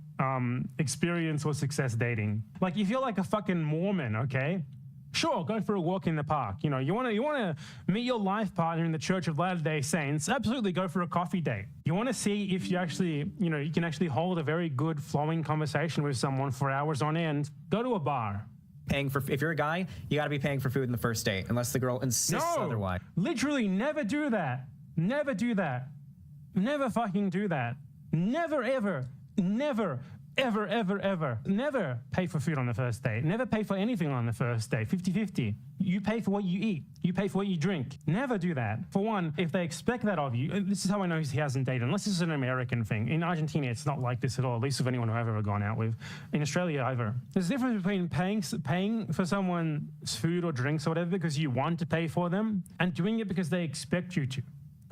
experience or success dating. Like, if you're like a fucking Mormon, okay, sure, go for a walk in the park. You know, you want to meet your life partner in the Church of Latter-day Saints, absolutely go for a coffee date. You want to see if you actually, you know, you can actually hold a very good flowing conversation with someone for hours on end, go to a bar. Paying for, if you're a guy, you got to be paying for food in the first date, unless the girl insists otherwise. Literally never do that. Never do that. Never fucking do that. Never, ever. Never, ever, ever, ever. Never pay for food on the first date. Never pay for anything on the first date. 50-50. You pay for what you eat. You pay for what you drink. Never do that. For one, if they expect that of you, this is how I know he hasn't dated, unless this is an American thing. In Argentina, it's not like this at all, at least with anyone who I've ever gone out with. In Australia, either. There's a difference between paying for someone's food or drinks or whatever because you want to pay for them and doing it because they expect you to.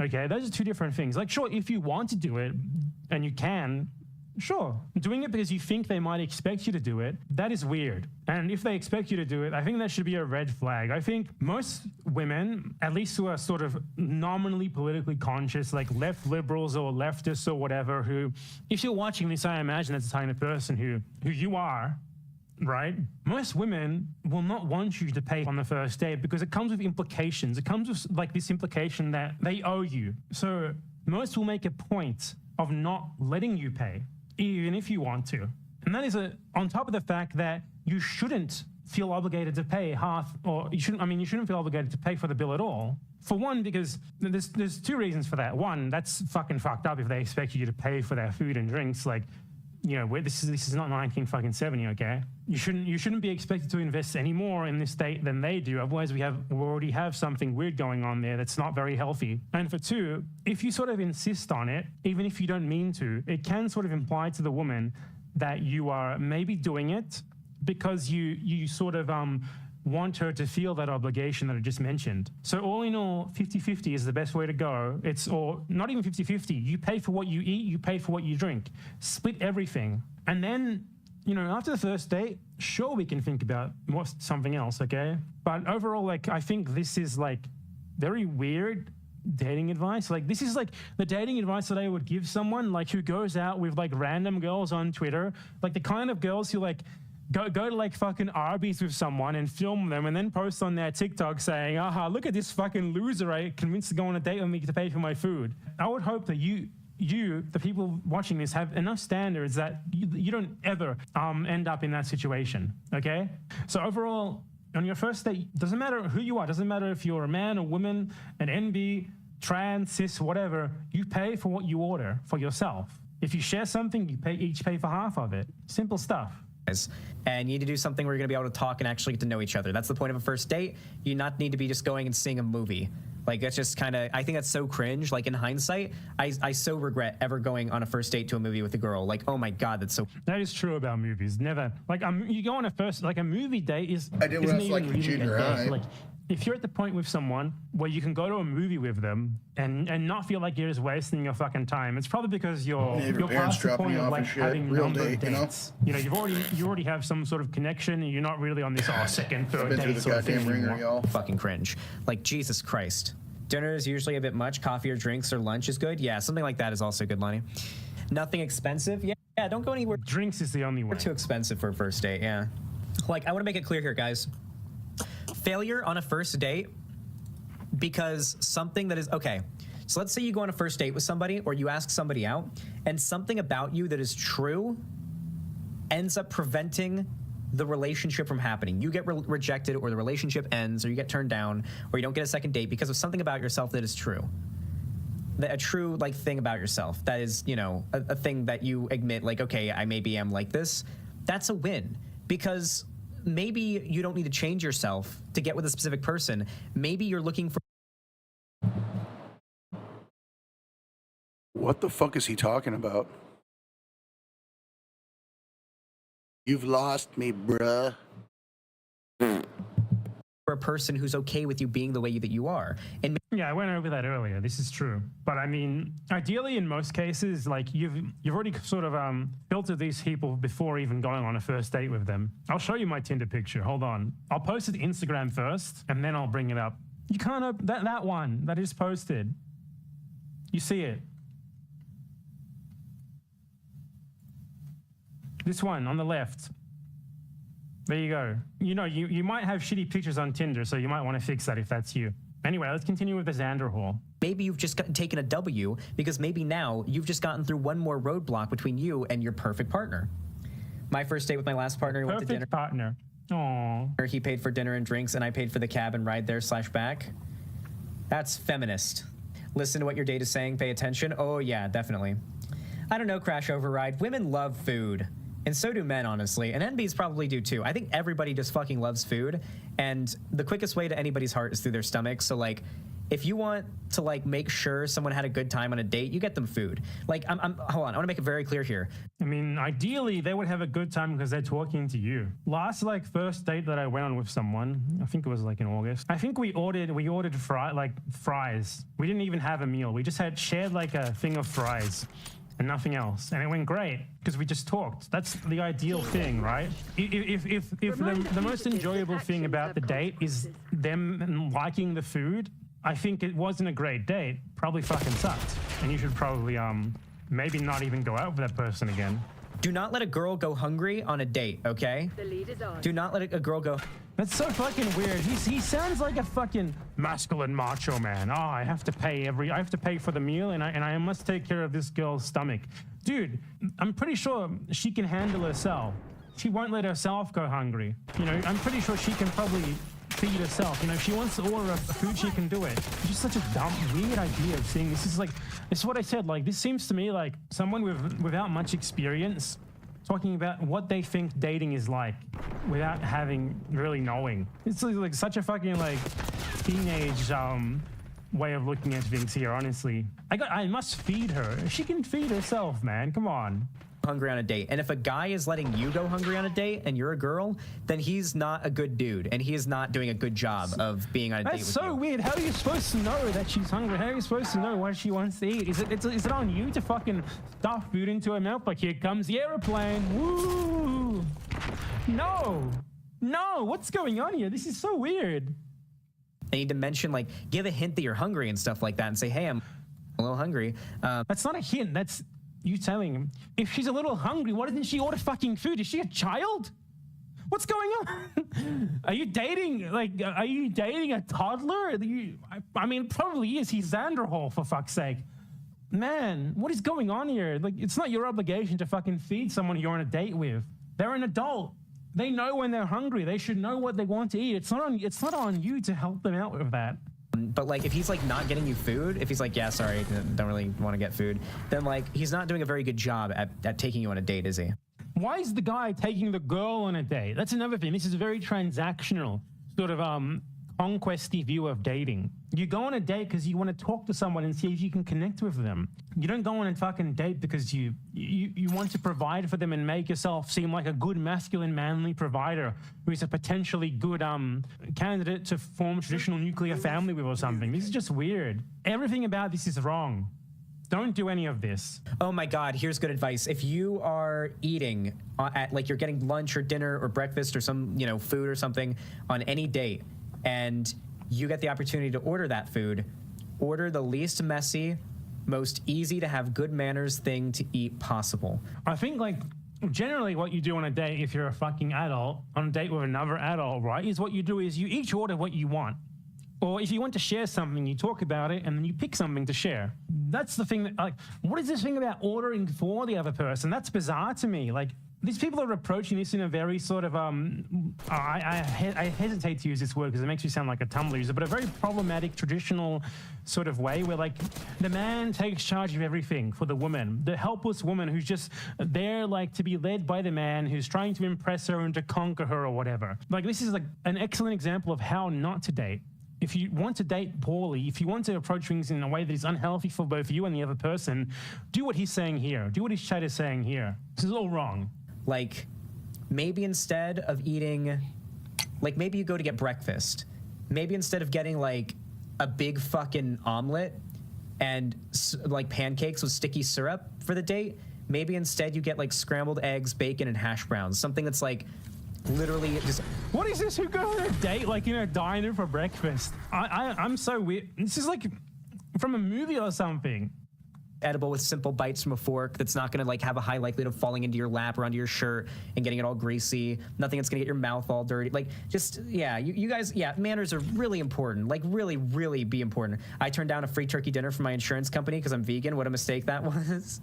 Okay, those are two different things. Like, sure, if you want to do it and you can, sure. Doing it because you think they might expect you to do it, that is weird. And if they expect you to do it, I think that should be a red flag. I think most women, at least who are sort of nominally politically conscious, like left liberals or leftists or whatever, who, if you're watching this, I imagine that's the kind of person who you are, right? Most women will not want you to pay on the first date because it comes with implications. It comes with like this implication that they owe you. So most will make a point of not letting you pay, even if you want to. And that is on top of the fact that you shouldn't feel obligated to pay half, or you shouldn't feel obligated to pay for the bill at all. For one, because there's two reasons for that. One, that's fucking fucked up if they expect you to pay for their food and drinks. Like, you know, this is not 1970, okay? You shouldn't be expected to invest any more in this state than they do. Otherwise, we already have something weird going on there that's not very healthy. And for two, if you sort of insist on it, even if you don't mean to, it can sort of imply to the woman that you are maybe doing it because you sort of want her to feel that obligation that I just mentioned. So all in all, 50-50 is the best way to go. Or not even 50-50. You pay for what you eat, you pay for what you drink. Split everything. And then, you know, after the first date, sure, we can think about something else, okay? But overall, like, I think this is, like, very weird dating advice. Like, this is, like, the dating advice that I would give someone, like, who goes out with, like, random girls on Twitter. Like, the kind of girls who, like, go to like fucking Arby's with someone and film them and then post on their TikTok saying, aha, look at this fucking loser I convinced to go on a date with me to pay for my food. I would hope that you, the people watching this, have enough standards that you don't ever end up in that situation, okay? So overall, on your first date, doesn't matter who you are, doesn't matter if you're a man or woman, an NB, trans, cis, whatever, you pay for what you order for yourself. If you share something, you each pay for half of it. Simple stuff. And you need to do something where you're going to be able to talk and actually get to know each other. That's the point of a first date. You not need to be just going and seeing a movie. Like, that's just kind of, I think that's so cringe. Like, in hindsight, I so regret ever going on a first date to a movie with a girl. Like, oh my God, that's so... That is true about movies. Never. Like, you go on a movie date is... I did when I was like in junior high. Like, if you're at the point with someone where you can go to a movie with them and not feel like you're just wasting your fucking time, it's probably because you're past the point of like having number of dates. You know, you already have some sort of connection, and you're not really on this second, third date sort of thing anymore. Fucking cringe. Like, Jesus Christ. Dinner is usually a bit much. Coffee or drinks or lunch is good. Yeah, something like that is also good, Lonnie. Nothing expensive. Yeah, don't go anywhere. Drinks is the only way. Too expensive for a first date, yeah. Like, I want to make it clear here, guys. Failure on a first date because something that is, okay, so let's say you go on a first date with somebody or you ask somebody out and something about you that is true ends up preventing the relationship from happening. You get rejected, or the relationship ends, or you get turned down, or you don't get a second date because of something about yourself that is true. A true like thing about yourself that is, you know, a thing that you admit, like, okay, I maybe am like this. That's a win, because maybe you don't need to change yourself to get with a specific person. Maybe you're looking for. What the fuck is he talking about? You've lost me, bruh. For a person who's okay with you being the way that you are. And yeah, I went over that earlier. This is true. But I mean, ideally in most cases, like you've already sort of filtered these people before even going on a first date with them. I'll show you my Tinder picture. Hold on. I'll post it to Instagram first, and then I'll bring it up. You can't that one that is posted. You see it. This one on the left. There you go. You know, you might have shitty pictures on Tinder, so you might want to fix that if that's you. Anyway, let's continue with the Xander haul. Maybe you've just taken a W because maybe now you've just gotten through one more roadblock between you and your perfect partner. My first date with my last partner, we went to dinner. Perfect partner. Aww. He paid for dinner and drinks, and I paid for the cab and ride there/back. That's feminist. Listen to what your date is saying. Pay attention. Oh, yeah, definitely. I don't know, Crash Override. Women love food. And so do men, honestly. And NBs probably do too. I think everybody just fucking loves food. And the quickest way to anybody's heart is through their stomach. So, like, if you want to, like, make sure someone had a good time on a date, you get them food. Like, hold on. I want to make it very clear here. I mean, ideally, they would have a good time because they're talking to you. Last, like, first date that I went on with someone, I think it was, like, in August. I think we ordered fries. We didn't even have a meal. We just shared, like, a thing of fries. And nothing else, and it went great because we just talked. That's the ideal thing, right? If the most enjoyable thing about the date is them liking the food, I think it wasn't a great date. Probably fucking sucked, and you should probably maybe not even go out with that person again. Do not let a girl go hungry on a date, okay? The lead is on. Do not let a girl go. That's so fucking weird. He sounds like a fucking masculine macho man. Oh, I have to pay for the meal, and I must take care of this girl's stomach. Dude, I'm pretty sure she can handle herself. She won't let herself go hungry. You know, I'm pretty sure she can probably feed herself. You know, if she wants to order a food, she can do it. It's just such a dumb, weird idea of seeing this. This is what I said. Like, this seems to me like someone without much experience talking about what they think dating is like without really knowing. It's like such a fucking like teenage way of looking at things here, honestly. I must feed her. She can feed herself, man. Come on. Hungry on a date. And if a guy is letting you go hungry on a date and you're a girl, then he's not a good dude and he is not doing a good job of being on a date with you. That's so weird. How are you supposed to know that she's hungry? How are you supposed to know what she wants to eat? Is it on you to fucking stuff food into her mouth? Like, here comes the airplane. Woo! No, what's going on here? This is so weird. They need to mention, like, give a hint that you're hungry and stuff like that and say, hey, I'm a little hungry. That's not a hint. That's you telling him. If she's a little hungry, why doesn't she order fucking food? Is she a child? What's going on? Are you dating a toddler? I mean, probably is. He's Xanderhall, for fuck's sake. Man, what is going on here? Like, it's not your obligation to fucking feed someone you're on a date with. They're an adult. They know when they're hungry. They should know what they want to eat. It's not on you to help them out with that. But, like, if he's, like, not getting you food, if he's like, yeah, sorry, don't really want to get food, then, like, he's not doing a very good job at taking you on a date, is he? Why is the guy taking the girl on a date? That's another thing. This is a very transactional, sort of conquesty view of dating. You go on a date because you want to talk to someone and see if you can connect with them. You don't go on a fucking date because you want to provide for them and make yourself seem like a good masculine, manly provider who is a potentially good candidate to form a traditional nuclear family with or something. This is just weird. Everything about this is wrong. Don't do any of this. Oh my God, here's good advice. If you are eating at, like, you're getting lunch or dinner or breakfast or some, you know, food or something on any date, and you get the opportunity to order that food, order the least messy, most easy to have good manners thing to eat possible. I think, like, generally what you do on a date, if you're a fucking adult, on a date with another adult, right, is what you do is you each order what you want. Or if you want to share something, you talk about it and then you pick something to share. That's the thing that, like, what is this thing about ordering for the other person? That's bizarre to me. Like, these people are approaching this in a very sort of, I hesitate to use this word because it makes you sound like a Tumblr user, but a very problematic, traditional sort of way where, like, the man takes charge of everything for the woman. The helpless woman who's just there, like, to be led by the man who's trying to impress her and to conquer her or whatever. Like, this is, like, an excellent example of how not to date. If you want to date poorly, if you want to approach things in a way that is unhealthy for both you and the other person, do what he's saying here. Do what his chat is saying here. This is all wrong. Like, maybe instead of eating, like, maybe you go to get breakfast. Maybe instead of getting, like, a big fucking omelet and, like, pancakes with sticky syrup for the date, maybe instead you get, like, scrambled eggs, bacon, and hash browns. Something that's, like, literally just... What is this? Who go on a date, like, in a diner for breakfast? I'm so weird. This is, like, from a movie or something. Edible with simple bites from a fork that's not gonna, like, have a high likelihood of falling into your lap or onto your shirt and getting it all greasy. Nothing that's gonna get your mouth all dirty. Like, just, yeah, you guys, yeah, manners are really important. Like, really, really be important. I turned down a free turkey dinner from my insurance company because I'm vegan. What a mistake that was.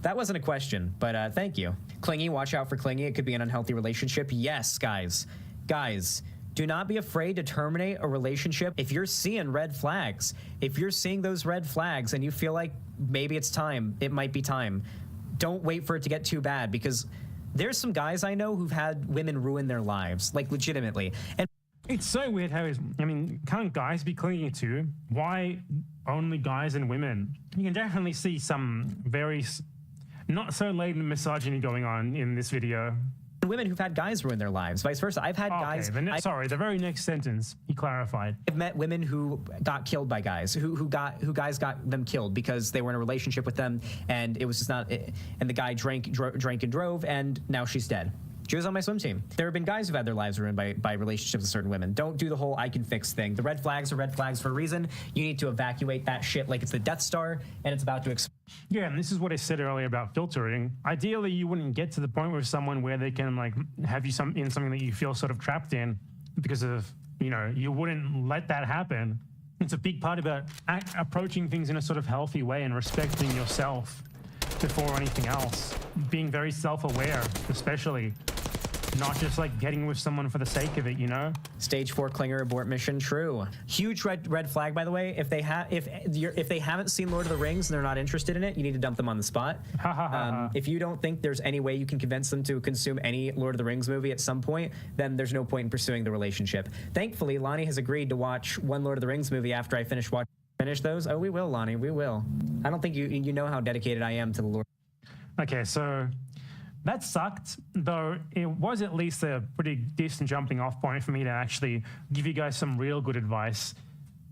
That wasn't a question, but thank you. Clingy, watch out for clingy. It could be an unhealthy relationship. Yes, guys. Guys, do not be afraid to terminate a relationship if you're seeing red flags. If you're seeing those red flags and you feel like maybe it's time, it might be time, don't wait for it to get too bad, because there's some guys I know who've had women ruin their lives, like, legitimately. And it's so weird how, I mean, can't guys be clingy too? Why only guys and women? You can definitely see some very not so latent misogyny going on in this video. women who've had guys ruin their lives, vice versa. I've had guys. Sorry, the very next sentence he clarified. I've met women who got killed by guys, who guys got them killed because they were in a relationship with them, and it was just not. And the guy drank and drove, and now she's dead. She was on my swim team. There have been guys who've had their lives ruined by relationships with certain women. Don't do the whole I can fix thing. The red flags are red flags for a reason. You need to evacuate that shit like it's the Death Star and it's about to explode. Yeah, and this is what I said earlier about filtering. Ideally, you wouldn't get to the point with someone where they can like have you in something that you feel sort of trapped in because of, you know, you wouldn't let that happen. It's a big part about approaching things in a sort of healthy way and respecting yourself before anything else. Being very self-aware, especially. Not just like getting with someone for the sake of it, you know? Stage 4 clinger abort mission, true. Huge red flag, by the way. If they haven't seen Lord of the Rings and they're not interested in it, you need to dump them on the spot. If you don't think there's any way you can convince them to consume any Lord of the Rings movie at some point, then there's no point in pursuing the relationship. Thankfully, Lonnie has agreed to watch one Lord of the Rings movie after I finish those. Oh, we will, Lonnie, we will. I don't think you know how dedicated I am to the Lord. Okay, so that sucked, though it was at least a pretty decent jumping off point for me to actually give you guys some real good advice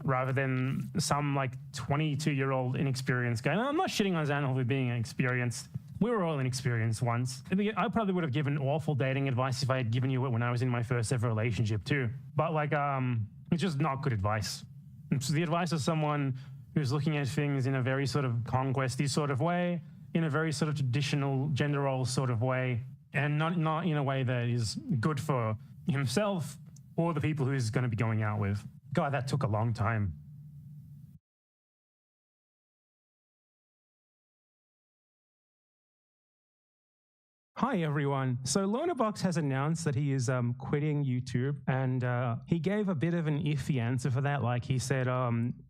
rather than some like 22-year-old inexperienced guy. I'm not shitting on Xanel for being inexperienced. We were all inexperienced once. I probably would have given awful dating advice if I had given you it when I was in my first ever relationship too. But like, it's just not good advice. It's the advice of someone who's looking at things in a very sort of conquesty sort of way, in a very sort of traditional gender role sort of way, and not in a way that is good for himself or the people who he's going to be going out with. God, that took a long time. Hi everyone. So Lonabox has announced that he is quitting YouTube, and he gave a bit of an iffy answer for that. Like he said,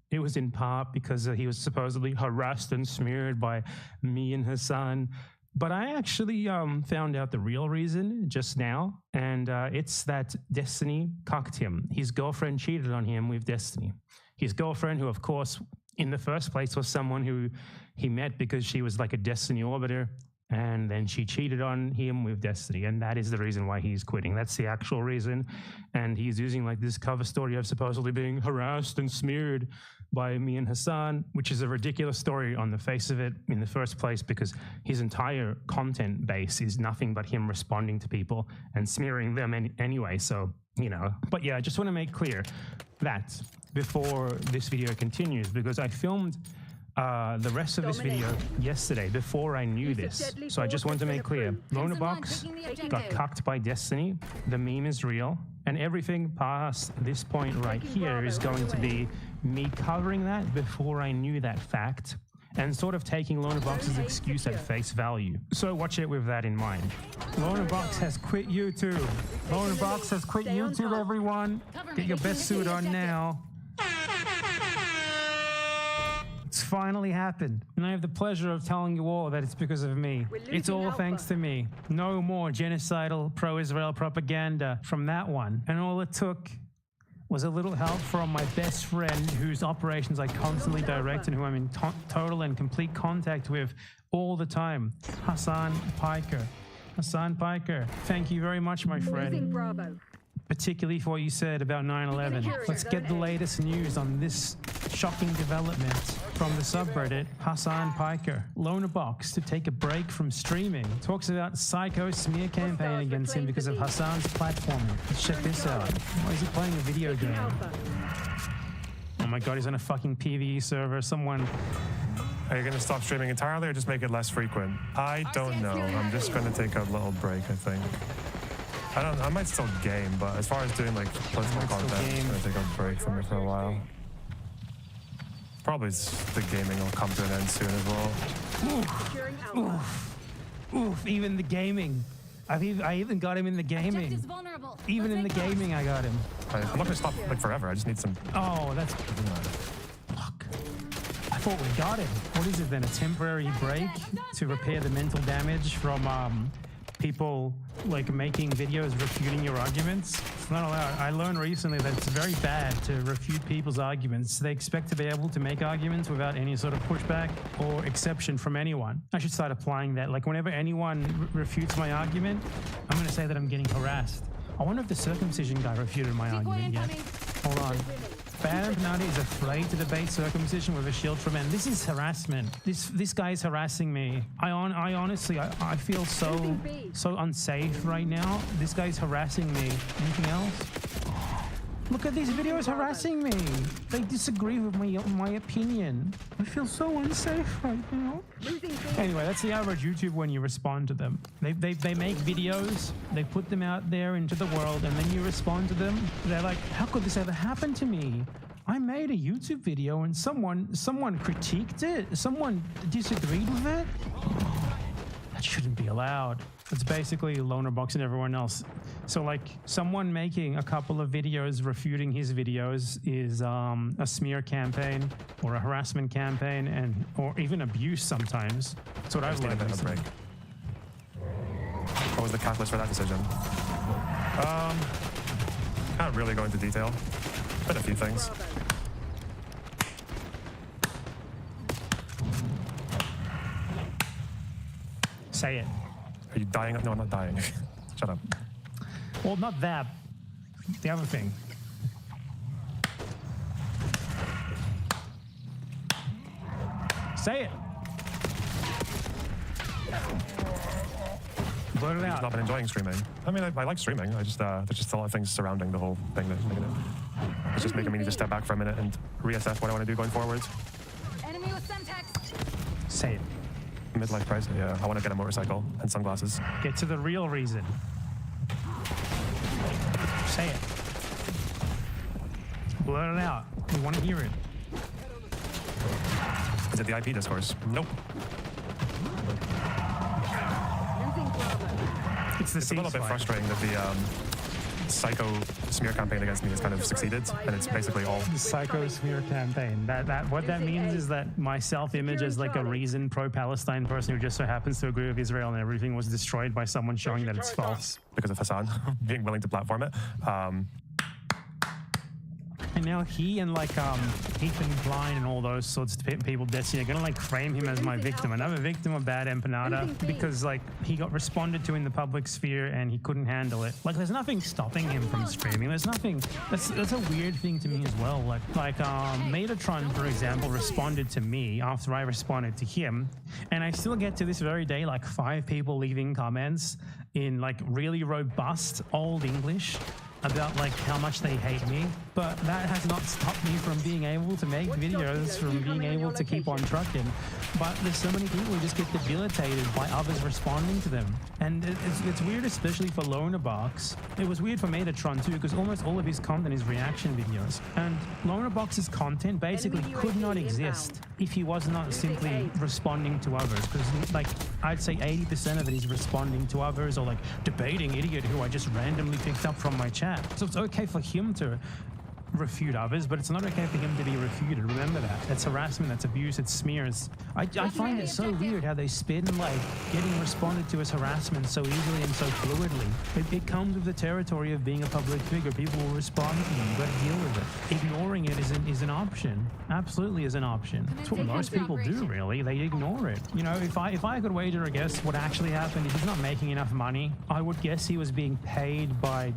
it was in part because he was supposedly harassed and smeared by me and his son. But I actually found out the real reason just now, and it's that Destiny cucked him. His girlfriend cheated on him with Destiny. his girlfriend, who of course in the first place was someone who he met because she was like a Destiny orbiter, and then she cheated on him with Destiny, and that is the reason why he's quitting. That's the actual reason, and he's using like this cover story of supposedly being harassed and smeared by me and Hassan, which is a ridiculous story on the face of it in the first place, because his entire content base is nothing but him responding to people and smearing them anyway. So, you know, but yeah, I just want to make clear that before this video continues, because I filmed the rest of this video yesterday before I knew this. So I just want to make clear, Lonabox got cucked by Destiny. The meme is real, and everything past this point right here is going to be me covering that before I knew that fact and sort of taking Lonabox's excuse at face value. So watch it with that in mind. Lonabox has quit YouTube. Lonabox has quit YouTube, everyone. Get your best suit on now. It's finally happened, and I have the pleasure of telling you all that it's because of me. It's all thanks to me. No more genocidal pro-Israel propaganda from that one. And all it took was a little help from my best friend, whose operations I constantly direct and who I'm in total and complete contact with all the time, Hassan Piker. Hassan Piker, thank you very much, my friend. Bravo. Particularly for what you said about 9/11. Let's get the latest news on this shocking development from the subreddit Hassan Piker. Lonabox to take a break from streaming. Talks about psycho smear campaign against him because of Hassan's platforming. Let's check this out. Why is he playing a video game? Oh my god, he's on a fucking PvE server. Someone... Are you going to stop streaming entirely or just make it less frequent? I don't know. I'm just going to take a little break, I think. I might still game, but as far as doing like political content, I'm gonna take a break from it for a while. Probably the gaming will come to an end soon as well. Oof, even the gaming. I even got him in the gaming. Even in the gaming, I got him. I'm not gonna stop like forever. I just need some. Oh, that's. Fuck. I thought we got him. What is it then? A temporary break to repair the mental damage from people like making videos refuting your arguments? It's not allowed. I learned recently that it's very bad to refute people's arguments. They expect to be able to make arguments without any sort of pushback or exception from anyone. I should start applying that. Like whenever anyone refutes my argument, I'm going to say that I'm getting harassed. I wonder if the circumcision guy refuted my argument yet. Hold on. Phantom Panati is afraid to debate circumcision with a shield for men. This is harassment. This guy is harassing me. I honestly, I feel so unsafe right now. This guy's harassing me. Anything else? Look at these videos harassing me. They disagree with my opinion. I feel so unsafe right now. Anyway, that's the average YouTube when you respond to them. They make videos, they put them out there into the world, and then you respond to them. They're like, how could this ever happen to me? I made a YouTube video and someone critiqued it. Someone disagreed with it. That shouldn't be allowed. It's basically Lonabox and everyone else. So like someone making a couple of videos refuting his videos is a smear campaign or a harassment campaign or even abuse sometimes. That's what I've learned. What was the catalyst for that decision? Can't really go into detail. Been a few things. Say it. Are you dying? No, I'm not dying. Shut up. Well, not that. The other thing. Say it. Blurt it out. I've not been enjoying streaming. I mean, I like streaming. I just there's just a lot of things surrounding the whole thing that's making it. It's just making me need to step back for a minute and reassess what I want to do going forward. Enemy with Semtex. Say it. Midlife crisis. Yeah, I want to get a motorcycle and sunglasses. Get to the real reason. Say it. Blurt it out. We want to hear it. Is it the IP discourse? Nope. It's the It's a little bit frustrating that the psycho smear campaign against me has kind of succeeded, and it's basically all the psycho smear campaign. What that means is that my self-image as like a reasoned pro-Palestine person who just so happens to agree with Israel and everything was destroyed by someone showing that it's false. because of Hassan being willing to platform it. And now he and like Ethan Klein and all those sorts of people, Destiny, are gonna like frame him as my victim, another victim of bad empanada, because like he got responded to in the public sphere and he couldn't handle it. Like there's nothing stopping him from streaming. There's nothing. That's a weird thing to me as well. Like Metatron, for example, responded to me after I responded to him, and I still get to this very day like 5 people leaving comments in like really robust old English about like how much they hate me, but that has not stopped me from being able to make videos, from being able to keep on trucking. But there's so many people who just get debilitated by others responding to them, and it's weird, especially for Lonerbox. It was weird for Metatron too, because almost all of his content is reaction videos, and Lonerbox's content basically could not exist if he was not simply responding to others, because like I'd say 80% of it is responding to others or like debating idiot who I just randomly picked up from my chat. So it's okay for him to refute others, but it's not okay for him to be refuted. Remember that. That's harassment, that's abuse, it's smears. I find it so weird how they spin like getting responded to as harassment so easily and so fluidly. It comes with the territory of being a public figure. People will respond to you. You've got to deal with it. Ignoring it is an option. Absolutely is an option. It's what most people do, really. They ignore it. You know, if I could wager a guess what actually happened, if he's not making enough money, I would guess he was being paid by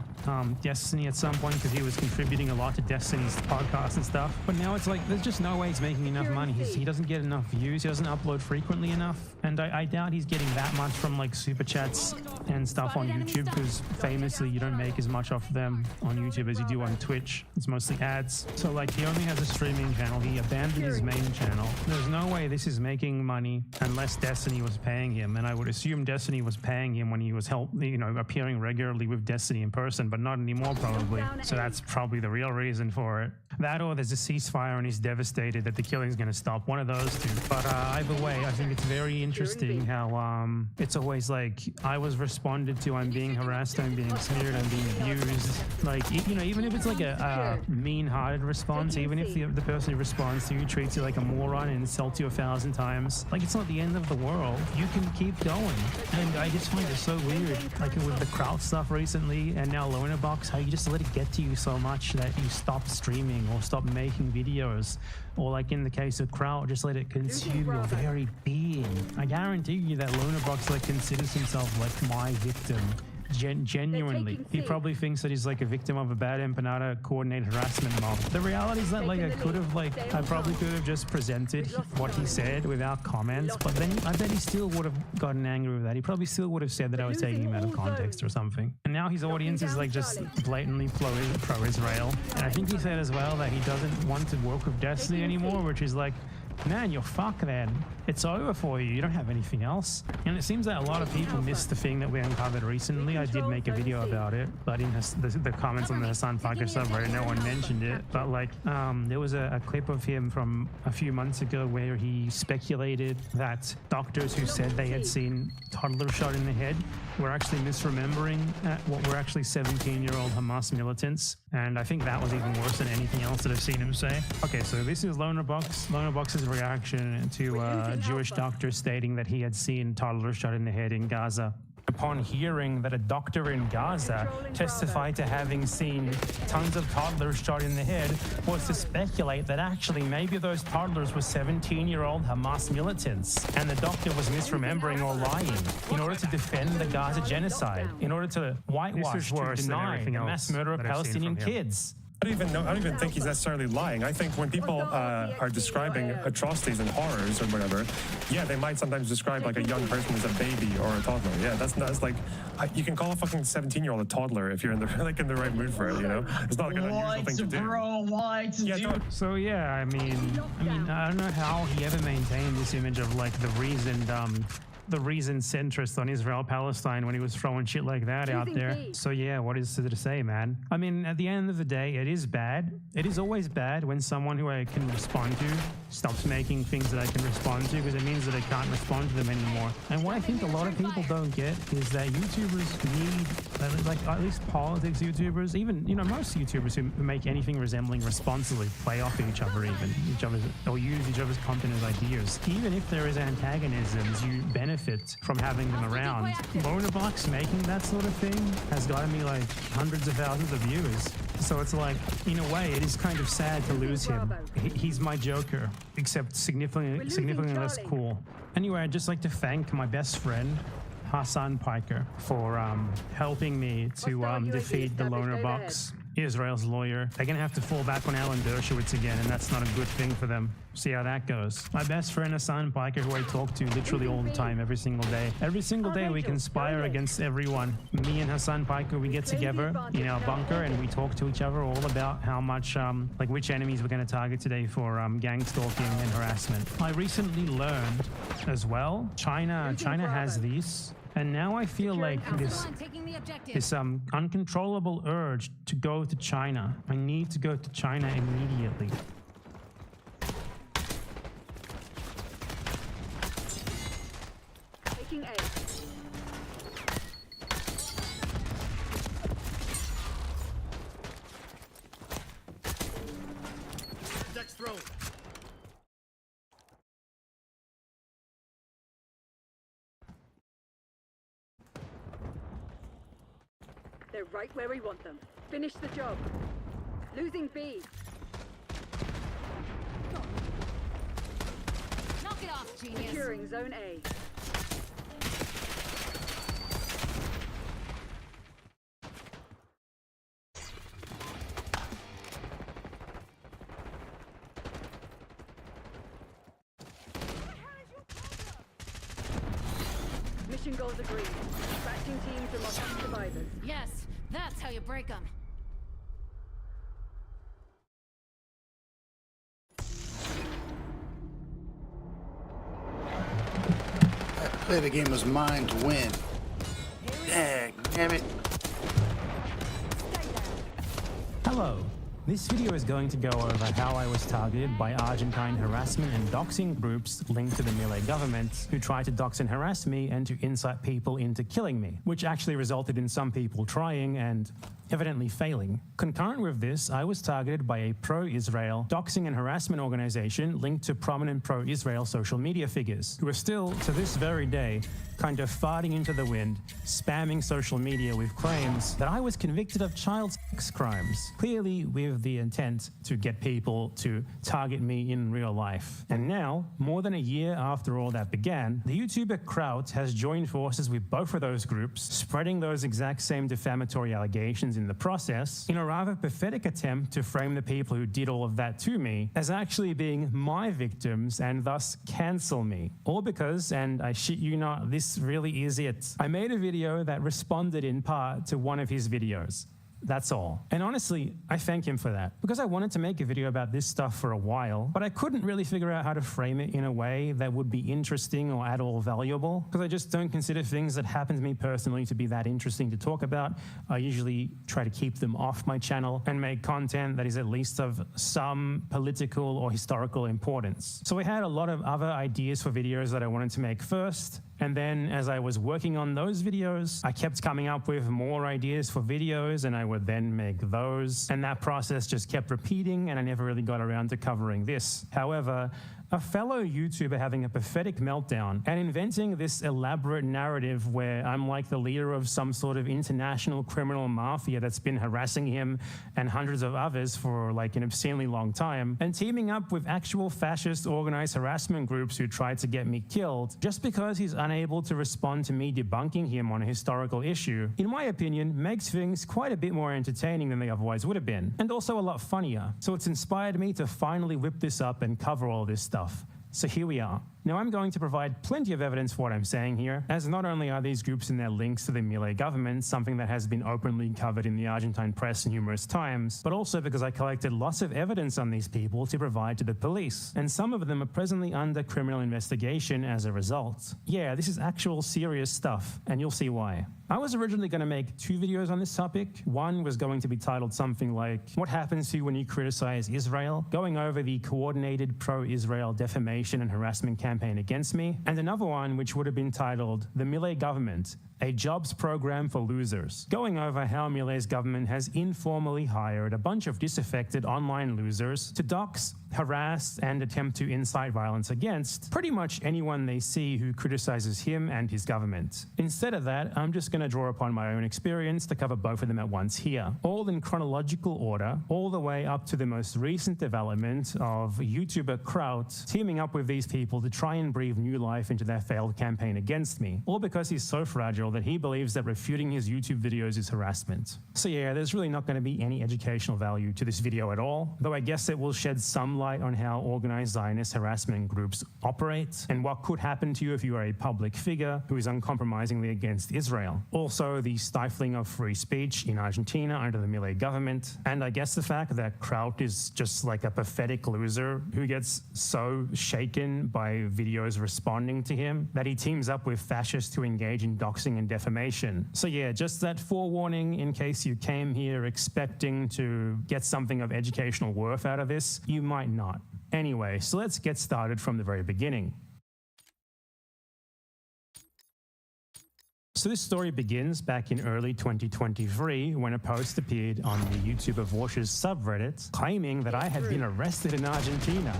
Destiny at some point because he was contributing a lot to Destiny's podcast and stuff. But now it's like there's just no way he's making enough money. He doesn't get enough views. He doesn't upload frequently enough, and I doubt he's getting that much from like super chats and stuff on YouTube, because famously you don't make as much off them on YouTube as you do on Twitch. It's mostly ads. So like he only has a streaming channel. He abandoned his main channel. There's no way this is making money unless Destiny was paying him, and I would assume Destiny was paying him when he was appearing regularly with Destiny in person, but not anymore probably. So that's probably the real reason for it. That, or there's a ceasefire and he's devastated that the killing's going to stop. One of those two. But either way, I think it's very interesting how it's always like I was responded to, I'm being harassed, I'm being smeared, I'm being abused. Like, you know, even if it's like a mean-hearted response, even if the person who responds to you treats you like a moron and insults you 1,000 times, like it's not the end of the world. You can keep going. And I just find it so weird, like with the Kraut stuff recently and now Lonerbox, how you just let it get to you so much that you stop streaming or stop making videos, or like in the case of Kraut, just let it consume your very being. I guarantee you that Lonerbox like considers himself like my victim. Genuinely, he probably thinks that he's like a victim of a bad empanada coordinated harassment mob. The reality is that like I probably could have just presented what he said without comments, but then I bet he still would have gotten angry with that. He probably still would have said that I was taking him out of context or something. And now his audience is like just blatantly pro-Israel. And I think he said as well that he doesn't want to work with Destiny anymore, which is like, man, you're fucked then. It's over for you. You don't have anything else. And it seems that a lot of people missed the thing that we uncovered recently. I did make a video about it, but in the comments on the Hassan Fucker subreddit, no one mentioned it. But like, there was a clip of him from a few months ago where he speculated that doctors who said they had seen toddlers shot in the head were actually misremembering what were actually 17-year-old Hamas militants. And I think that was even worse than anything else that I've seen him say. Okay, so this is Lonerbox. Lonerbox's reaction to a Jewish doctor stating that he had seen toddlers shot in the head in Gaza. Upon hearing that a doctor in Gaza testified to having seen tons of toddlers shot in the head, was to speculate that actually maybe those toddlers were 17-year-old Hamas militants, and the doctor was misremembering or lying in order to defend the Gaza genocide, in order to whitewash, to deny the mass murder of Palestinian kids. I don't even think he's necessarily lying. I think when people are describing atrocities and horrors or whatever, yeah, they might sometimes describe like a young person as a baby or a toddler. Yeah, that's like you can call a fucking 17-year-old a toddler if you're in the right mood for it. You know, it's not like an unusual thing to do. So yeah, I mean, I don't know how he ever maintained this image of like the reasoned centrist on Israel-Palestine when he was throwing shit like that out there. So yeah, what is there to say, man? I mean, at the end of the day, it is bad. It is always bad when someone who I can respond to stops making things that I can respond to, because it means that I can't respond to them anymore. And what I think a lot of people don't get is that YouTubers need, like at least politics YouTubers, even, you know, most YouTubers who make anything resembling responsibly play off each other or use each other's content as ideas. Even if there is antagonisms, you benefit benefit from having them around. Loner Box making that sort of thing has gotten me like hundreds of thousands of viewers. So it's like, in a way, it is kind of sad to lose him. He's my Joker, except significantly less cool. Anyway, I'd just like to thank my best friend, Hassan Piker, for helping me to defeat the Loner Box, Israel's lawyer. They're going to have to fall back on Alan Dershowitz again, and that's not a good thing for them. See how that goes. My best friend Hassan Piker, who I talk to literally all the time, every single day. Every single day we conspire against everyone. Me and Hassan Piker, we get together in our bunker and we talk to each other all about how much, like which enemies we're going to target today for gang stalking and harassment. I recently learned as well, China has these. And now I feel like this uncontrollable urge to go to China. I need to go to China immediately. Taking A. Dex thrown. They're right where we want them. Finish the job. Losing B. Knock it off, genius. Securing Zone A. Mission goals agreed. Dispatching teams and lost survivors. Yes, that's how you break them. Play the game was mine to win. Dang, damn it. Hello. This video is going to go over how I was targeted by Argentine harassment and doxing groups linked to the Milei government who tried to dox and harass me and to incite people into killing me, which actually resulted in some people trying and evidently failing. Concurrent with this, I was targeted by a pro-Israel doxing and harassment organization linked to prominent pro-Israel social media figures who are still, to this very day, kind of farting into the wind, spamming social media with claims that I was convicted of child sex crimes, clearly with the intent to get people to target me in real life. And now, more than a year after all that began, the YouTuber Kraut has joined forces with both of those groups, spreading those exact same defamatory allegations in the process, in a rather pathetic attempt to frame the people who did all of that to me as actually being my victims and thus cancel me. All because, and I shit you not, this really is it, I made a video that responded in part to one of his videos. That's all. And honestly, I thank him for that, because I wanted to make a video about this stuff for a while, but I couldn't really figure out how to frame it in a way that would be interesting or at all valuable, because I just don't consider things that happen to me personally to be that interesting to talk about. I usually try to keep them off my channel and make content that is at least of some political or historical importance. So I had a lot of other ideas for videos that I wanted to make first, and then as I was working on those videos, I kept coming up with more ideas for videos, and I would then make those. And that process just kept repeating, and I never really got around to covering this. However, a fellow YouTuber having a pathetic meltdown and inventing this elaborate narrative where I'm like the leader of some sort of international criminal mafia that's been harassing him and hundreds of others for like an obscenely long time, and teaming up with actual fascist organized harassment groups who tried to get me killed just because he's unable to respond to me debunking him on a historical issue, in my opinion, makes things quite a bit more entertaining than they otherwise would have been, and also a lot funnier. So it's inspired me to finally whip this up and cover all this stuff. So here we are. Now I'm going to provide plenty of evidence for what I'm saying here, as not only are these groups and their links to the Milei government something that has been openly covered in the Argentine press numerous times, but also because I collected lots of evidence on these people to provide to the police, and some of them are presently under criminal investigation as a result. Yeah, this is actual serious stuff, and you'll see why. I was originally going to make 2 videos on this topic. One was going to be titled something like, What Happens to You When You Criticize Israel?, going over the coordinated pro-Israel defamation and harassment campaign against me, and another one which would have been titled The Milei Government, a jobs program for losers, going over how Milei's government has informally hired a bunch of disaffected online losers to dox, harass, and attempt to incite violence against pretty much anyone they see who criticizes him and his government. Instead of that, I'm just going to draw upon my own experience to cover both of them at once here, all in chronological order, all the way up to the most recent development of YouTuber Kraut teaming up with these people to try and breathe new life into their failed campaign against me, all because he's so fragile that he believes that refuting his YouTube videos is harassment. So yeah, there's really not going to be any educational value to this video at all, though I guess it will shed some light on how organized Zionist harassment groups operate and what could happen to you if you are a public figure who is uncompromisingly against Israel. Also, the stifling of free speech in Argentina under the Milei government, and I guess the fact that Kraut is just like a pathetic loser who gets so shaken by videos responding to him that he teams up with fascists to engage in doxing and defamation. So yeah, just that forewarning in case you came here expecting to get something of educational worth out of this, you might not. Anyway, so let's get started from the very beginning. So this story begins back in early 2023 when a post appeared on the YouTube of Warsh's subreddit claiming that I had been arrested in Argentina.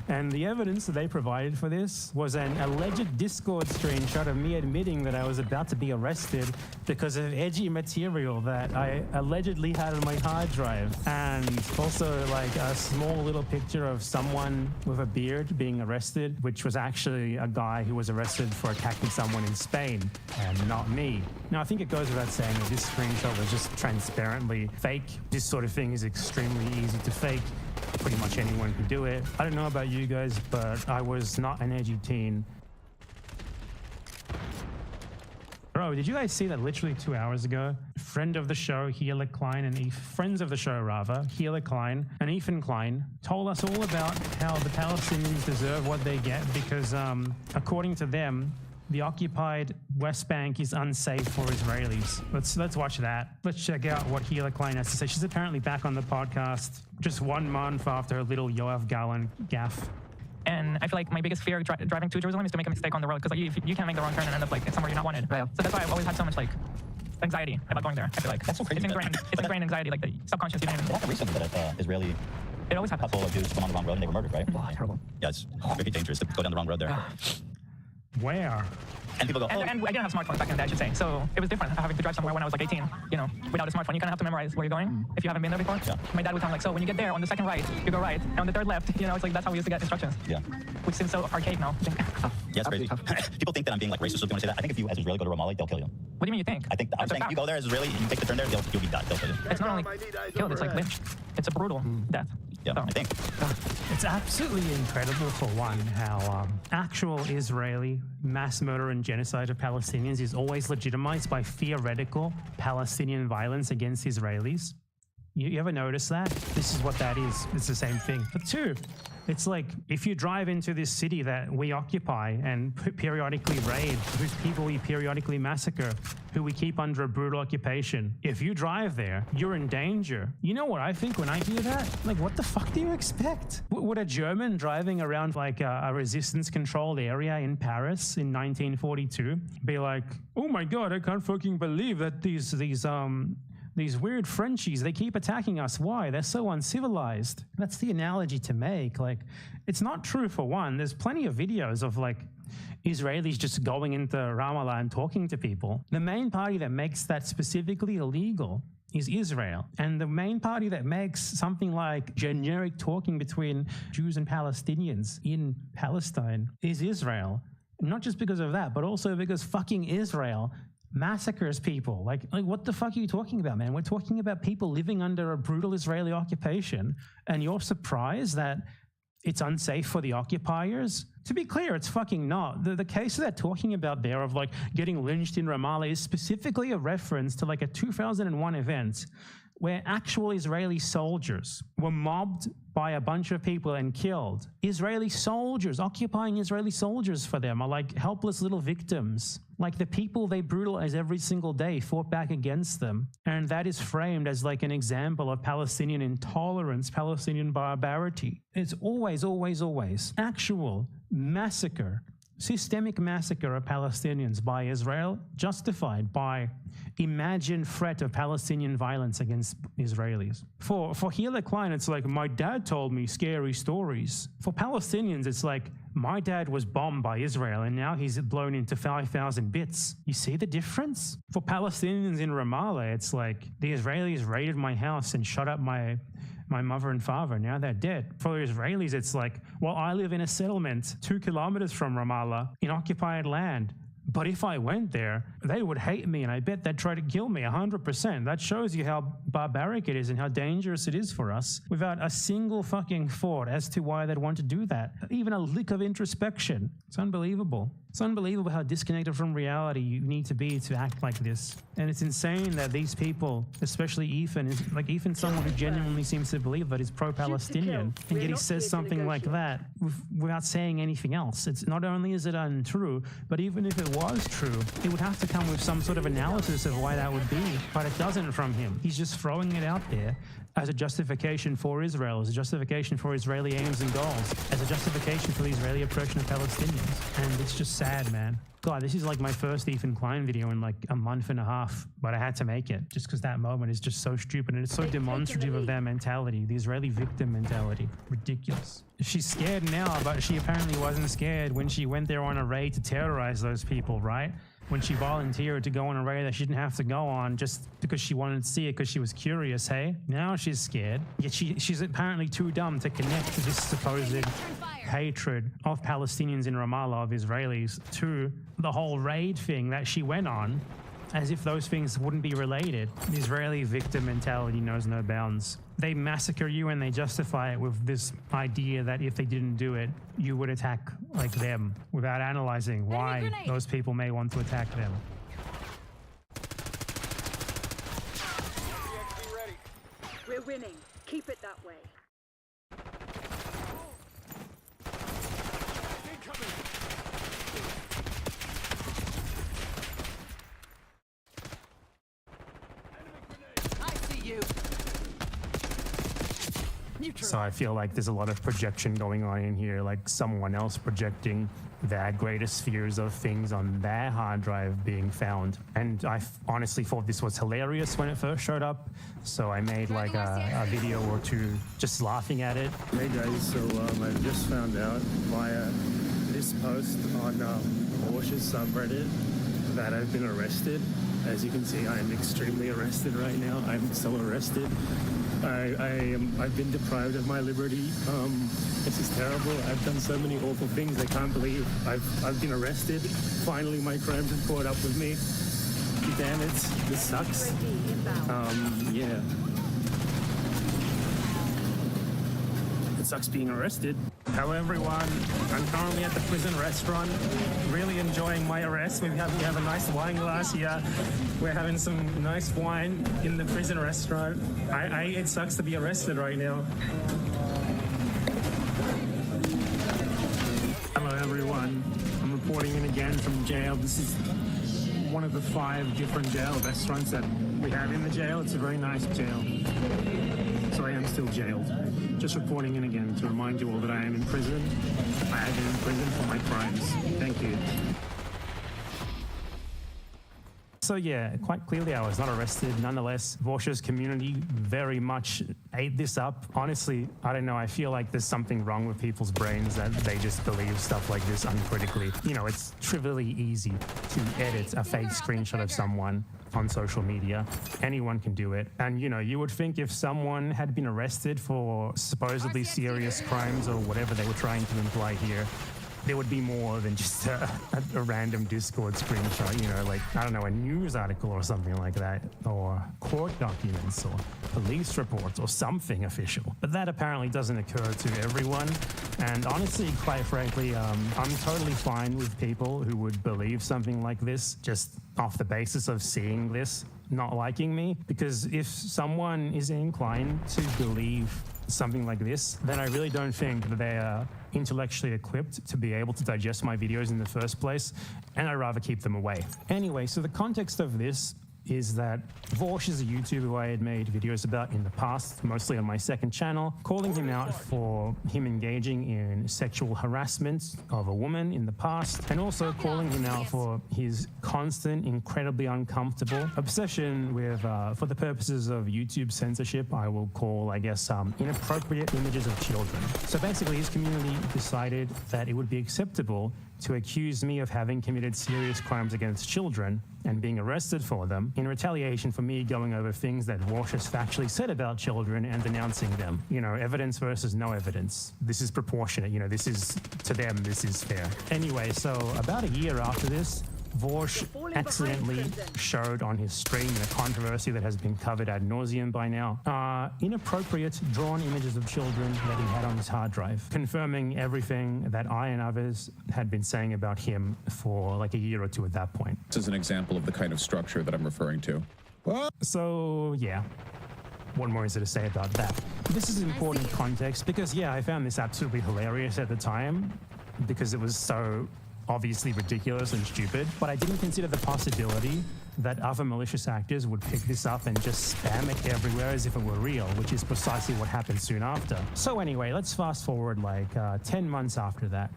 And the evidence that they provided for this was an alleged Discord screenshot of me admitting that I was about to be arrested because of edgy material that I allegedly had on my hard drive. And also like a small little picture of someone with a beard being arrested, which was actually a guy who was arrested for attacking someone in Spain and not me. Now, I think it goes without saying that this screenshot was just transparently fake. This sort of thing is extremely easy to fake. Pretty much anyone can do it. I don't know about you guys, but I was not an edgy teen. Bro, did you guys see that literally 2 hours ago? Friend of the show, Hila Klein, and friends of the show, rather, Hila Klein and Ethan Klein, told us all about how the Palestinians deserve what they get because, according to them, the occupied West Bank is unsafe for Israelis. Let's watch that. Let's check out what Hila Klein has to say. She's apparently back on the podcast just 1 month after her little Yoav Galan gaffe. And I feel like my biggest fear driving to Jerusalem is to make a mistake on the road because like, you can't make the wrong turn and end up like somewhere you're not wanted. Right. So that's why I've always had so much like anxiety about going there. I feel like that's so crazy. It's ingrained anxiety, like the subconscious. You know what I mean? That's recently that Israeli. It always happens. Couple of dudes went on the wrong road and they were murdered, right? Oh, terrible. Yeah, it's very dangerous to go down the wrong road there. Where? And people go, oh. And I didn't have smartphones back in the day, I should say. So it was different having to drive somewhere when I was like 18, you know, without a smartphone. You kind of have to memorize where you're going if you haven't been there before. Yeah. My dad would tell me like, so when you get there on the second right, you go right. And on the third left, you know, it's like that's how we used to get instructions. Yeah. Which seems so archaic now. Yeah, it's crazy. People think that I'm being like racist or something when I say that. I think if you as Israeli go to Ramallah, they'll kill you. What do you mean you think? I think I'm saying if you go there as Israeli, you take the turn there, you'll be died. They'll kill you. It's not only killed, it's like lynched. It's a brutal death. Yeah, so. I think. It's absolutely incredible, for one, how actual Israeli mass murder and genocide of Palestinians is always legitimized by theoretical Palestinian violence against Israelis. You ever notice that? This is what that is. It's the same thing. But two, it's like if you drive into this city that we occupy and periodically raid, whose people we periodically massacre, who we keep under a brutal occupation, if you drive there, you're in danger. You know what I think when I hear that? Like, what the fuck do you expect? Would a German driving around like a resistance-controlled area in Paris in 1942 be like, oh my God, I can't fucking believe that these weird Frenchies, they keep attacking us. Why? They're so uncivilized. That's the analogy to make. Like, it's not true for one. There's plenty of videos of like Israelis just going into Ramallah and talking to people. The main party that makes that specifically illegal is Israel. And the main party that makes something like generic talking between Jews and Palestinians in Palestine is Israel. Not just because of that, but also because fucking Israel massacres people. Like what the fuck are you talking about, man? We're talking about people living under a brutal Israeli occupation, and you're surprised that it's unsafe for the occupiers? To be clear, it's fucking not. The case they're talking about there of like getting lynched in Ramallah is specifically a reference to like a 2001 event where actual Israeli soldiers were mobbed by a bunch of people and killed. Israeli soldiers, occupying Israeli soldiers for them are like helpless little victims. Like the people they brutalize every single day fought back against them. And that is framed as like an example of Palestinian intolerance, Palestinian barbarity. It's always, always, always actual massacre, Systemic massacre of Palestinians by Israel, justified by imagined threat of Palestinian violence against Israelis. For Hila Klein, it's like, my dad told me scary stories. For Palestinians, it's like, my dad was bombed by Israel and now he's blown into 5,000 bits. You see the difference? For Palestinians in Ramallah, it's like, the Israelis raided my house and shot up my mother and father. Now they're dead. For the Israelis, it's like, well, I live in a settlement 2 kilometers from Ramallah in occupied land. But if I went there, they would hate me, and I bet they'd try to kill me 100%. That shows you how barbaric it is and how dangerous it is for us, without a single fucking thought as to why they'd want to do that. Even a lick of introspection. It's unbelievable. It's unbelievable how disconnected from reality you need to be to act like this. And it's insane that these people, especially Ethan, Ethan's someone who genuinely seems to believe that he's pro-Palestinian, and yet he says something like that without saying anything else. It's not only is it untrue, but even if it was true, it would have to come with some sort of analysis of why that would be. But it doesn't from him. He's just throwing it out there as a justification for Israel, as a justification for Israeli aims and goals, as a justification for the Israeli oppression of Palestinians. And it's just sad, man. God, this is like my first Ethan Klein video in like a month and a half, but I had to make it just because that moment is just so stupid and it's so demonstrative of their mentality, the Israeli victim mentality. Ridiculous. She's scared now, but she apparently wasn't scared when she went there on a raid to terrorize those people, right? When she volunteered to go on a raid that she didn't have to go on just because she wanted to see it because she was curious, hey? Now she's scared. Yet she's apparently too dumb to connect to this supposed hatred of Palestinians in Ramallah, of Israelis, to the whole raid thing that she went on, as if those things wouldn't be related. The Israeli victim mentality knows no bounds. They massacre you and they justify it with this idea that if they didn't do it, you would attack like them, without analyzing why those people may want to attack them. We're winning. Keep it that way. I see you. So I feel like there's a lot of projection going on in here, like someone else projecting their greatest fears of things on their hard drive being found. And I honestly thought this was hilarious when it first showed up, so I made like a video or two just laughing at it. Hey guys, so I just found out via this post on BO6 subreddit that I've been arrested. As you can see, I am extremely arrested right now. I'm so arrested. I've been deprived of my liberty. This is terrible. I've done so many awful things. I can't believe I've been arrested. Finally, my crimes have caught up with me. Damn it, this sucks. Yeah. It sucks being arrested. Hello everyone, I'm currently at the prison restaurant, really enjoying my arrest. We have a nice wine glass here. We're having some nice wine in the prison restaurant. It sucks to be arrested right now. Hello everyone, I'm reporting in again from jail. This is one of the 5 different jail restaurants that we have in the jail. It's a very nice jail. So I am still jailed. Just reporting in again to remind you all that I am in prison. I have been in prison for my crimes. Thank you. So yeah, quite clearly I was not arrested. Nonetheless, BO6's community very much ate this up. Honestly, I don't know. I feel like there's something wrong with people's brains that they just believe stuff like this uncritically. You know, it's trivially easy to edit a fake screenshot of someone on social media. Anyone can do it. And, you know, you would think if someone had been arrested for supposedly serious crimes or whatever they were trying to imply here, there would be more than just a random Discord screenshot, you know, like, I don't know, a news article or something like that, or court documents or police reports or something official. But that apparently doesn't occur to everyone. And honestly, quite frankly, I'm totally fine with people who would believe something like this just off the basis of seeing this, not liking me. Because if someone is inclined to believe something like this, then I really don't think that they are intellectually equipped to be able to digest my videos in the first place, and I'd rather keep them away. Anyway, so the context of this is that Vorsh is a YouTuber who I had made videos about in the past, mostly on my second channel, calling him out for him engaging in sexual harassment of a woman in the past, and also calling him out for his constant, incredibly uncomfortable obsession with, for the purposes of YouTube censorship, I will call, I guess, inappropriate images of children. So basically, his community decided that it would be acceptable to accuse me of having committed serious crimes against children and being arrested for them in retaliation for me going over things that Walsh has factually said about children and denouncing them. You know, evidence versus no evidence. This is proportionate. You know, this is, to them, this is fair. Anyway, so about a year after this, Vorsh accidentally showed on his stream a controversy that has been covered ad nauseum by now. Inappropriate drawn images of children that he had on his hard drive, confirming everything that I and others had been saying about him for like a year or two at that point. This is an example of the kind of structure that I'm referring to. So, yeah. What more is there to say about that? This is important context because, yeah, I found this absolutely hilarious at the time because it was so obviously ridiculous and stupid, but I didn't consider the possibility that other malicious actors would pick this up and just spam it everywhere as if it were real, which is precisely what happened soon after. So anyway, let's fast forward like 10 months after that.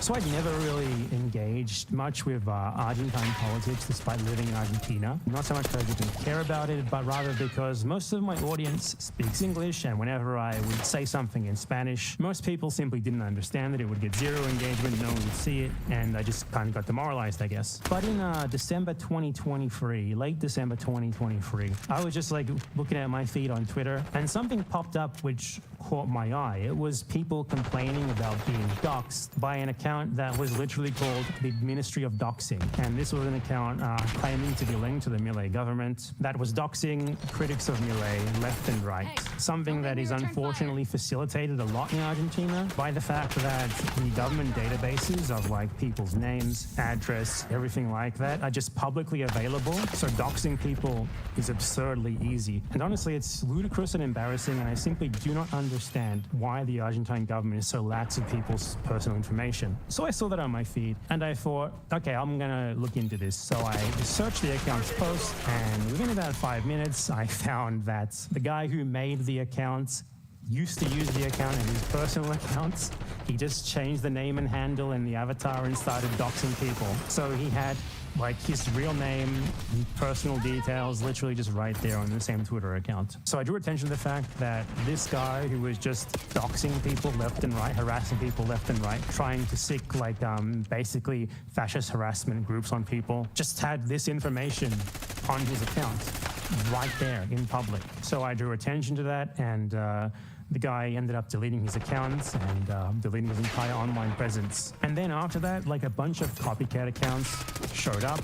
So I'd never really engaged much with Argentine politics despite living in Argentina. Not so much because I didn't care about it, but rather because most of my audience speaks English, and whenever I would say something in Spanish, most people simply didn't understand it. It would get zero engagement, no one would see it, and I just kind of got demoralized, I guess. But in December 2023, late December 2023, I was just like looking at my feed on Twitter, and something popped up which caught my eye. It was people complaining about being doxxed by an account that was literally called the Ministry of Doxing. And this was an account claiming to be linked to the Milei government that was doxing critics of Milei left and right. Something that is unfortunately facilitated a lot in Argentina by the fact that the government databases of like people's names, address, everything like that are just publicly available. So doxing people is absurdly easy. And honestly, it's ludicrous and embarrassing, and I simply do not understand why the Argentine government is so lax of people's personal information. So I saw that on my feed, and I thought, okay, I'm gonna look into this. So I searched the account's post, and within about 5 minutes, I found that the guy who made the account used to use the account in his personal accounts. He just changed the name and handle and the avatar and started doxing people. So he had like his real name, personal details, literally just right there on the same Twitter account. So I drew attention to the fact that this guy who was just doxing people left and right, harassing people left and right, trying to sick like basically fascist harassment groups on people, just had this information on his account right there in public. So I drew attention to that, and the guy ended up deleting his accounts and deleting his entire online presence. And then after that, like a bunch of copycat accounts showed up,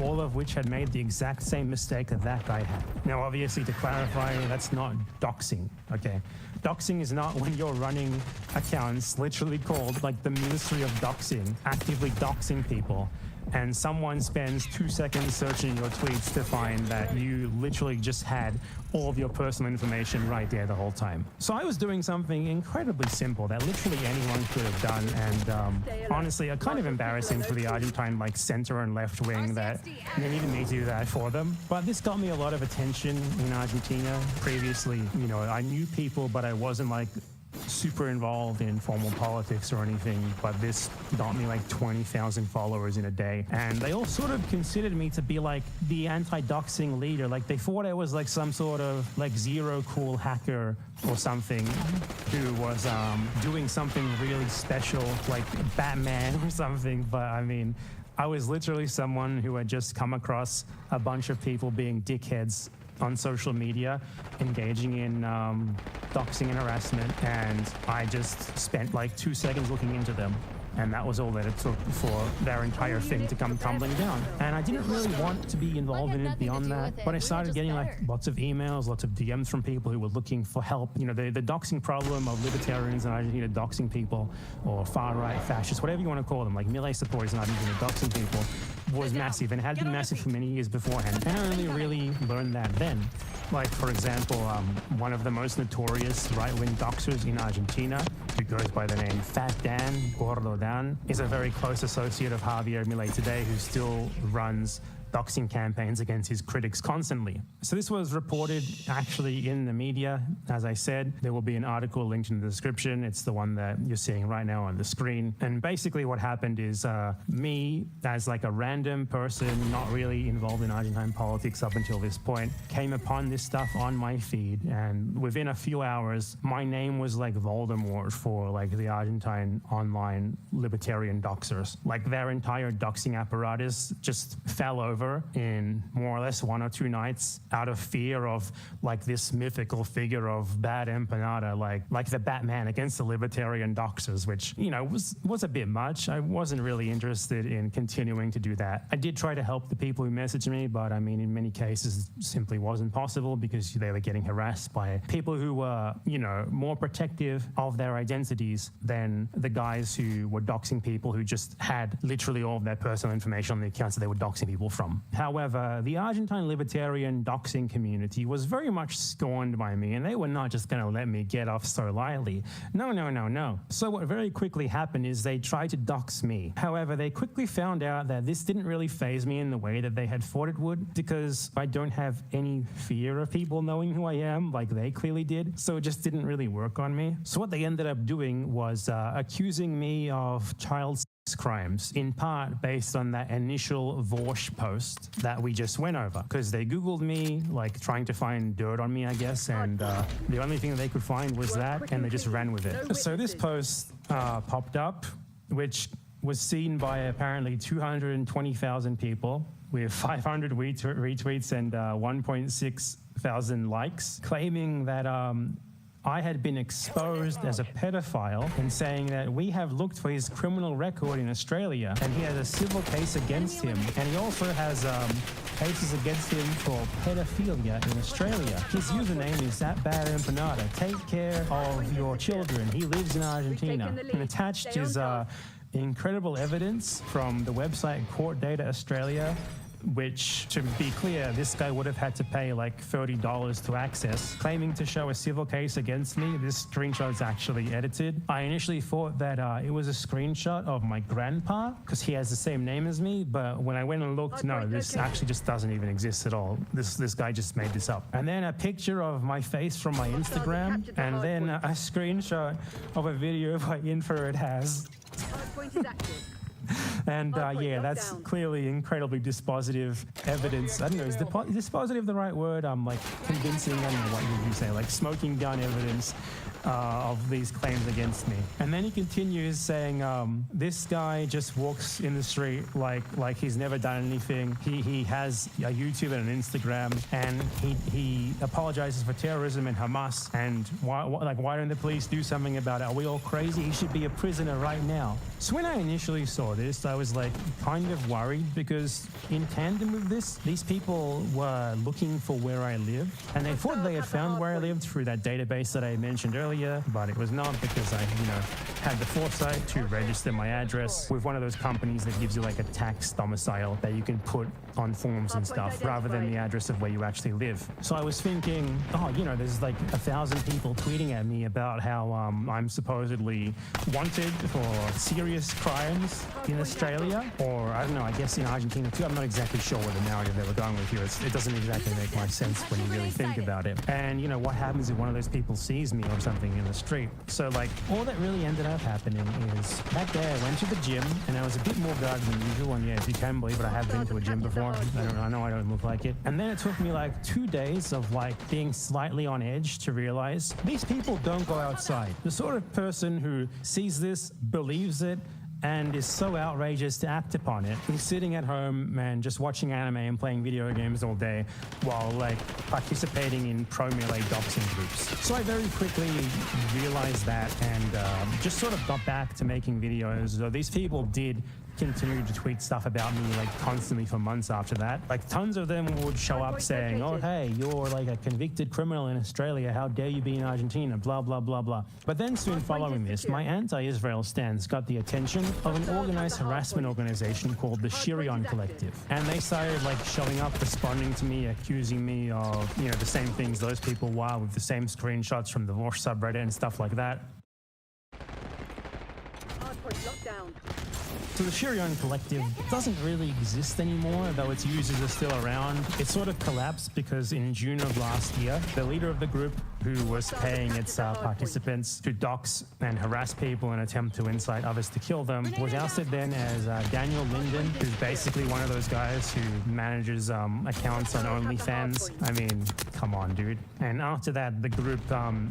all of which had made the exact same mistake that that guy had. Now, obviously, to clarify, that's not doxing, okay? Doxing is not when you're running accounts literally called like the Ministry of Doxing, actively doxing people, and someone spends 2 seconds searching your tweets to find that you literally just had all of your personal information right there the whole time. So I was doing something incredibly simple that literally anyone could have done, and honestly, kind of embarrassing for the Argentine like center and left wing that they needed me to do that for them. But this got me a lot of attention in Argentina. Previously, you know, I knew people, but I wasn't like super involved in formal politics or anything, but this got me like 20,000 followers in a day, and they all sort of considered me to be like the anti-doxing leader. Like they thought I was like some sort of like zero cool hacker or something who was doing something really special like Batman or something. But I mean, I was literally someone who had just come across a bunch of people being dickheads on social media, engaging in doxing and harassment, and I just spent like 2 seconds looking into them. And that was all that it took for their entire thing to come tumbling down. And I didn't really want to be involved in it beyond that, but I started getting like lots of emails, lots of DMs from people who were looking for help. You know, the doxing problem of libertarians in Argentina doxing people, or far-right fascists, whatever you want to call them, like Milei supporters in Argentina doxing people. was massive and had been massive for many years beforehand. And I only really learned that then. Like, for example, one of the most notorious right-wing doxers in Argentina, who goes by the name Fat Dan, Gordo Dan, is a very close associate of Javier Milei today, who still runs doxing campaigns against his critics constantly. So this was reported actually in the media. As I said, there will be an article linked in the description. It's the one that you're seeing right now on the screen. And basically what happened is me, as like a random person, not really involved in Argentine politics up until this point, came upon this stuff on my feed. And within a few hours, my name was like Voldemort for like the Argentine online libertarian doxers. Like their entire doxing apparatus just fell over in more or less 1 or 2 nights out of fear of like this mythical figure of Bad Empanada, like the Batman against the libertarian doxers, which, you know, was a bit much. I wasn't really interested in continuing to do that. I did try to help the people who messaged me, but I mean, in many cases, it simply wasn't possible because they were getting harassed by people who were, you know, more protective of their identities than the guys who were doxing people who just had literally all of their personal information on the accounts that they were doxing people from. However, the Argentine libertarian doxing community was very much scorned by me, and they were not just going to let me get off so lightly. No, no, no, no. So what very quickly happened is they tried to dox me. However, they quickly found out that this didn't really faze me in the way that they had thought it would, because I don't have any fear of people knowing who I am, like they clearly did. So it just didn't really work on me. So what they ended up doing was accusing me of child crimes, in part based on that initial Vorsh post that we just went over, because they Googled me, like trying to find dirt on me, I guess, and the only thing that they could find was that, and they just ran with it. So this post popped up, which was seen by apparently 220,000 people with 500 retweets and 1.6 thousand likes, claiming that I had been exposed as a pedophile and saying that we have looked for his criminal record in Australia and he has a civil case against him. And he also has cases against him for pedophilia in Australia. His username is that Bad Empanada. Take care of your children. He lives in Argentina. And attached is incredible evidence from the website Court Data Australia, which, to be clear, this guy would have had to pay like $30 to access, claiming to show a civil case against me. This screenshot is actually edited. I initially thought that it was a screenshot of my grandpa, because he has the same name as me, but when I went and looked, no, this actually just doesn't even exist at all. This guy just made this up. And then a picture of my face from my Instagram, and then a screenshot of a video by Infrared has. And yeah, that's clearly incredibly dispositive evidence. I don't know, is dispositive the right word? Like convincing, I don't know, what would you say, like smoking gun evidence of these claims against me. And then he continues saying, this guy just walks in the street like he's never done anything. He has a YouTube and an Instagram, and he apologizes for terrorism and Hamas. And why don't the police do something about it? Are we all crazy? He should be a prisoner right now. So when I initially saw this, I was like kind of worried, because in tandem with this, these people were looking for where I live, and they thought they had found where I lived through that database that I mentioned earlier, but it was not, because I, had the foresight to register my address with one of those companies that gives you like a tax domicile that you can put on forms and stuff, rather than the address of where you actually live. So I was thinking, there's like 1,000 people tweeting at me about how I'm supposedly wanted for serious crimes in Australia, or I don't know, I guess in Argentina too. I'm not exactly sure what the narrative they were going with here. It doesn't exactly make much sense when you really think about it. And what happens if one of those people sees me or something in the street? So like, all that really ended up happening is that day I went to the gym, and I was a bit more guarded than usual. And yeah, if you can believe it, I have been to a gym before. I know I don't look like it. And then it took me like 2 days of like being slightly on edge to realize these people don't go outside. The sort of person who sees this, believes it, and is so outrageous to act upon it, is sitting at home and just watching anime and playing video games all day while like participating in pro-melee doxing groups. So I very quickly realized that, and just sort of got back to making videos. So these people did continued to tweet stuff about me like constantly for months after that. Like tons of them would show up saying, oh, hey, you're like a convicted criminal in Australia. How dare you be in Argentina? Blah, blah, blah, blah. But then soon following this, my anti-Israel stance got the attention of an organized harassment organization called the Shirion Collective. And they started like showing up, responding to me, accusing me of, you know, the same things those people were, with the same screenshots from the Vosh subreddit and stuff like that. So the Shirion Collective doesn't really exist anymore, though its users are still around. It sort of collapsed because in June of last year, the leader of the group, who was paying its participants to dox and harass people and attempt to incite others to kill them, was ousted then as Daniel Linden, who's basically one of those guys who manages accounts on OnlyFans. I mean, come on, dude. And after that, the group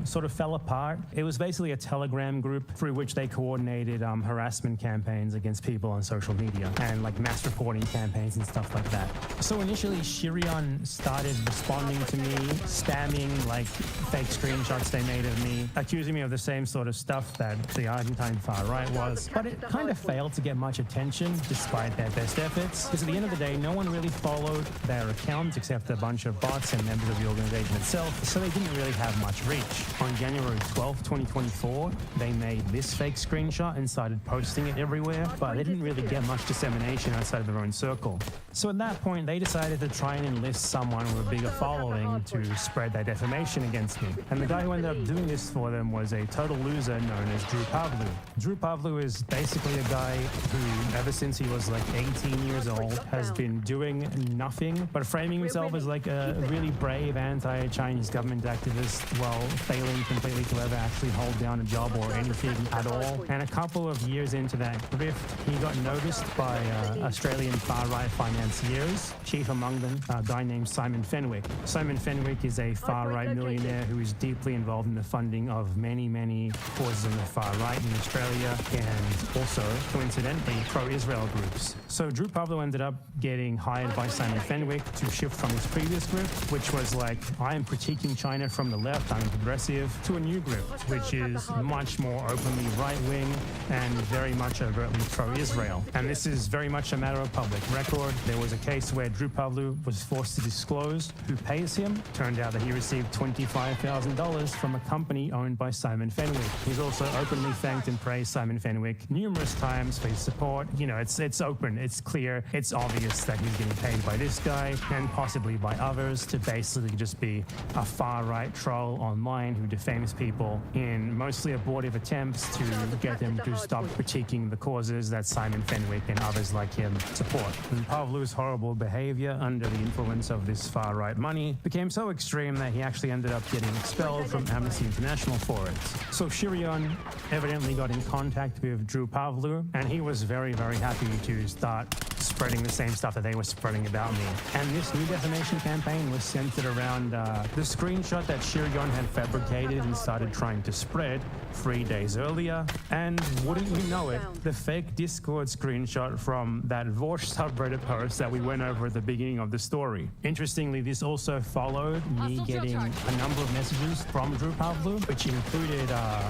sort of fell apart. It was basically a Telegram group through which they coordinated harassment campaigns against people on social media and like mass reporting campaigns and stuff like that. So initially, Shirion started responding to me, spamming like fake screenshots they made of me, accusing me of the same sort of stuff that the Argentine far right was. But it kind of failed to get much attention despite their best efforts, because at the end of the day, no one really followed their accounts except a bunch of bots and members of the organization itself, so they didn't really have much reach. On January 12th, 2024, they made this fake screenshot and started posting it everywhere, but they didn't really get much dissemination outside of their own circle. So at that point, they decided to try and enlist someone with a bigger following to spread their defamation against me. And the guy who ended up doing this for them was a total loser known as Drew Pavlou. Drew Pavlou is basically a guy who, ever since he was like 18 years old, has been doing nothing but framing himself as like a really brave anti-Chinese government activist while failing completely to ever actually hold down a job or anything at all. And a couple of years into that grift, he got noticed by Australian far-right financiers, chief among them a guy named Simon Fenwick. Simon Fenwick is a far-right millionaire who is deeply involved in the funding of many, many causes on the far right in Australia and also, coincidentally, pro-Israel groups. So Drew Pavlou ended up getting hired by Simon Fenwick to shift from his previous group, which was like, I am critiquing China from the left, I'm progressive, to a new group, which is much more openly right-wing and very much overtly pro-Israel. And this is very much a matter of public record. There was a case where Drew Pavlou was forced to disclose who pays him. Turned out that he received $25,000 from a company owned by Simon Fenwick. He's also openly thanked and praised Simon Fenwick numerous times for his support. You know, it's open, it's clear, it's obvious that he's getting paid by this guy and possibly by others to basically just be a far-right troll online who defames people in mostly abortive attempts to get them to stop critiquing the causes that Simon Fenwick and others like him support. And Pavlou's horrible behavior under the influence of this far-right money became so extreme that he actually ended up getting expelled from Amnesty International for it. So Shirion evidently got in contact with Drew Pavlou, and he was very, very happy to start spreading the same stuff that they were spreading about me. And this new defamation campaign was centered around the screenshot that Shirion had fabricated and started trying to spread 3 days earlier. And wouldn't you know it, the fake Discord screenshot from that Vosh subreddit post that we went over at the beginning of the story. Interestingly, this also followed me getting a number of messages from Drew Pavlou, which included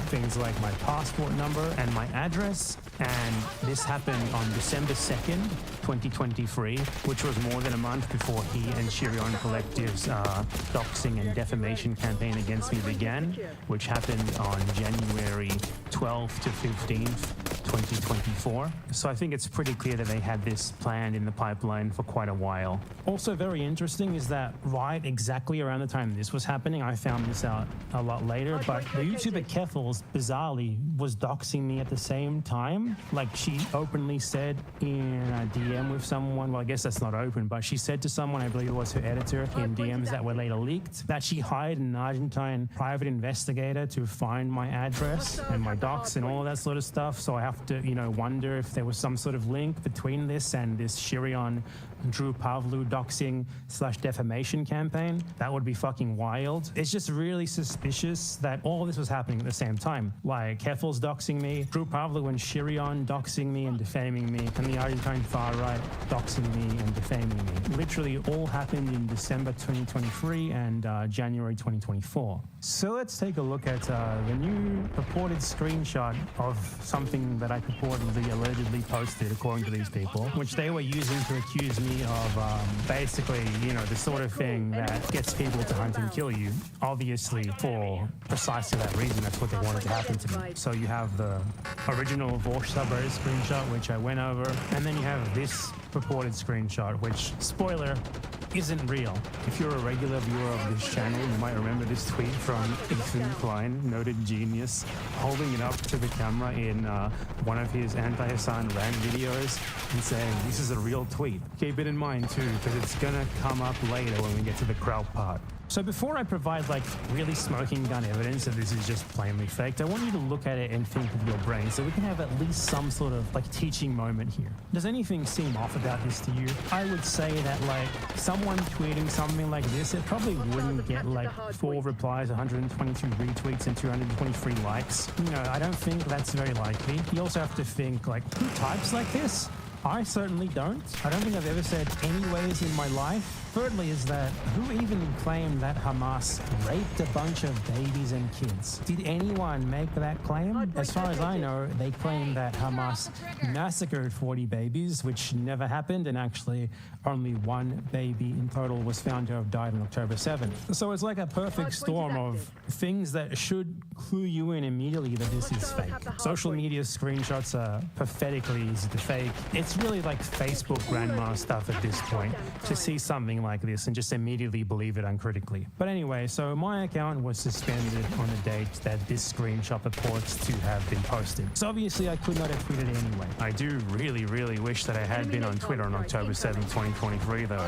things like my passport number and my address. And this happened on December 2nd, 2023, which was more than a month before he and Shirion Collective's doxing and defamation campaign against me began, which happened on January 12th to 15th, 2024. So I think it's pretty clear that they had this planned in the pipeline for quite a while. Also very interesting is that right exactly around the time this was happening, I found this out a lot later, but the YouTuber Kethels, bizarrely, was doxing me at the same time. Like, she openly said in a DM with someone, well, I guess that's not open, but she said to someone, I believe it was her editor, in DMs that were later leaked, that she hired an Argentine private investigator to find my address and my docs and all that sort of stuff. So I have to, you know, wonder if there was some sort of link between this and this Shirion Drew Pavlu doxing / defamation campaign. That would be fucking wild. It's just really suspicious that all this was happening at the same time. Like Heffel's doxing me, Drew Pavlu and Shirion doxing me and defaming me, and the Argentine far-right doxing me and defaming me. Literally all happened in December 2023 and January 2024. So let's take a look at the new purported screenshot of something that I purportedly allegedly posted, according to these people, which they were using to accuse me of basically, you know, the sort of thing that gets people to hunt and kill you. Obviously, for precisely that reason, that's what they wanted to happen to me. So you have the original Vorsh subreddit screenshot, which I went over, and then you have this purported screenshot, which, spoiler, isn't real. If you're a regular viewer of this channel, you might remember this tweet from Ethan Klein, noted genius, holding it up to the camera in one of his anti-Hassan rant videos and saying, this is a real tweet. Keep it in mind too, because it's gonna come up later when we get to the crowd part. So before I provide like really smoking gun evidence that this is just plainly faked, I want you to look at it and think with your brain so we can have at least some sort of like teaching moment here. Does anything seem off about this to you? I would say that like someone tweeting something like this, it probably wouldn't get like 4 replies, 122 retweets and 223 likes. You know, I don't think that's very likely. You also have to think like, who types like this? I certainly don't. I don't think I've ever said anyways in my life. Thirdly is that who even claimed that Hamas raped a bunch of babies and kids? Did anyone make that claim? As far as I know, they claim that Hamas massacred 40 babies, which never happened, and actually only 1 baby in total was found to have died on October 7th. So it's like a perfect storm of things that should clue you in immediately that this is fake. Social media screenshots are pathetically easy to fake. It's really like Facebook grandma stuff at this point to see something like this and just immediately believe it uncritically. But anyway, so my account was suspended on the date that this screenshot purports to have been posted. So obviously I could not have tweeted it anyway. I do really wish that I had been on Twitter on October 7th, 2023 though.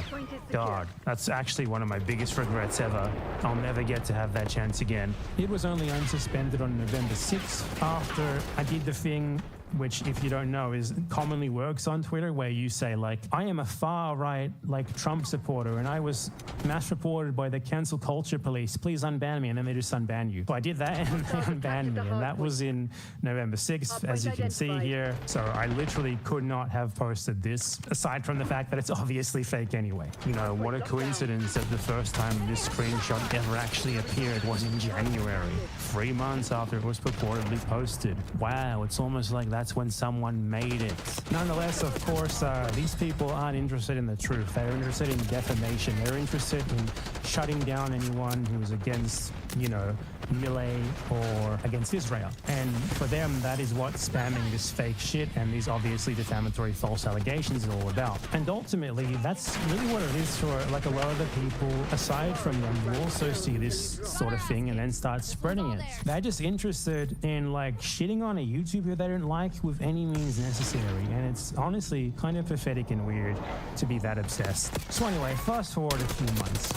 God, that's actually one of my biggest regrets ever. I'll never get to have that chance again. It was only unsuspended on November 6th after I did the thing which, if you don't know, is commonly works on Twitter, where you say, like, I am a far-right, like, Trump supporter, and I was mass reported by the cancel culture police. Please unban me, and then they just unban you. So I did that, and they unbanned me, and that was in November 6th, as you can see here. So I literally could not have posted this, aside from the fact that it's obviously fake anyway. You know, what a coincidence that the first time this screenshot ever actually appeared was in January, 3 months after it was purportedly posted. Wow, it's almost like that's when someone made it. Nonetheless, of course, these people aren't interested in the truth. They're interested in defamation. They're interested in shutting down anyone who is against, you know, Millet or against Israel. And for them, that is what spamming this fake shit and these obviously defamatory false allegations is all about. And ultimately, that's really what it is for like a lot of the people aside from them who also see this sort of thing and then start spreading it. They're just interested in like shitting on a YouTuber they don't like with any means necessary. And it's honestly kind of pathetic and weird to be that obsessed. So anyway, fast forward a few months.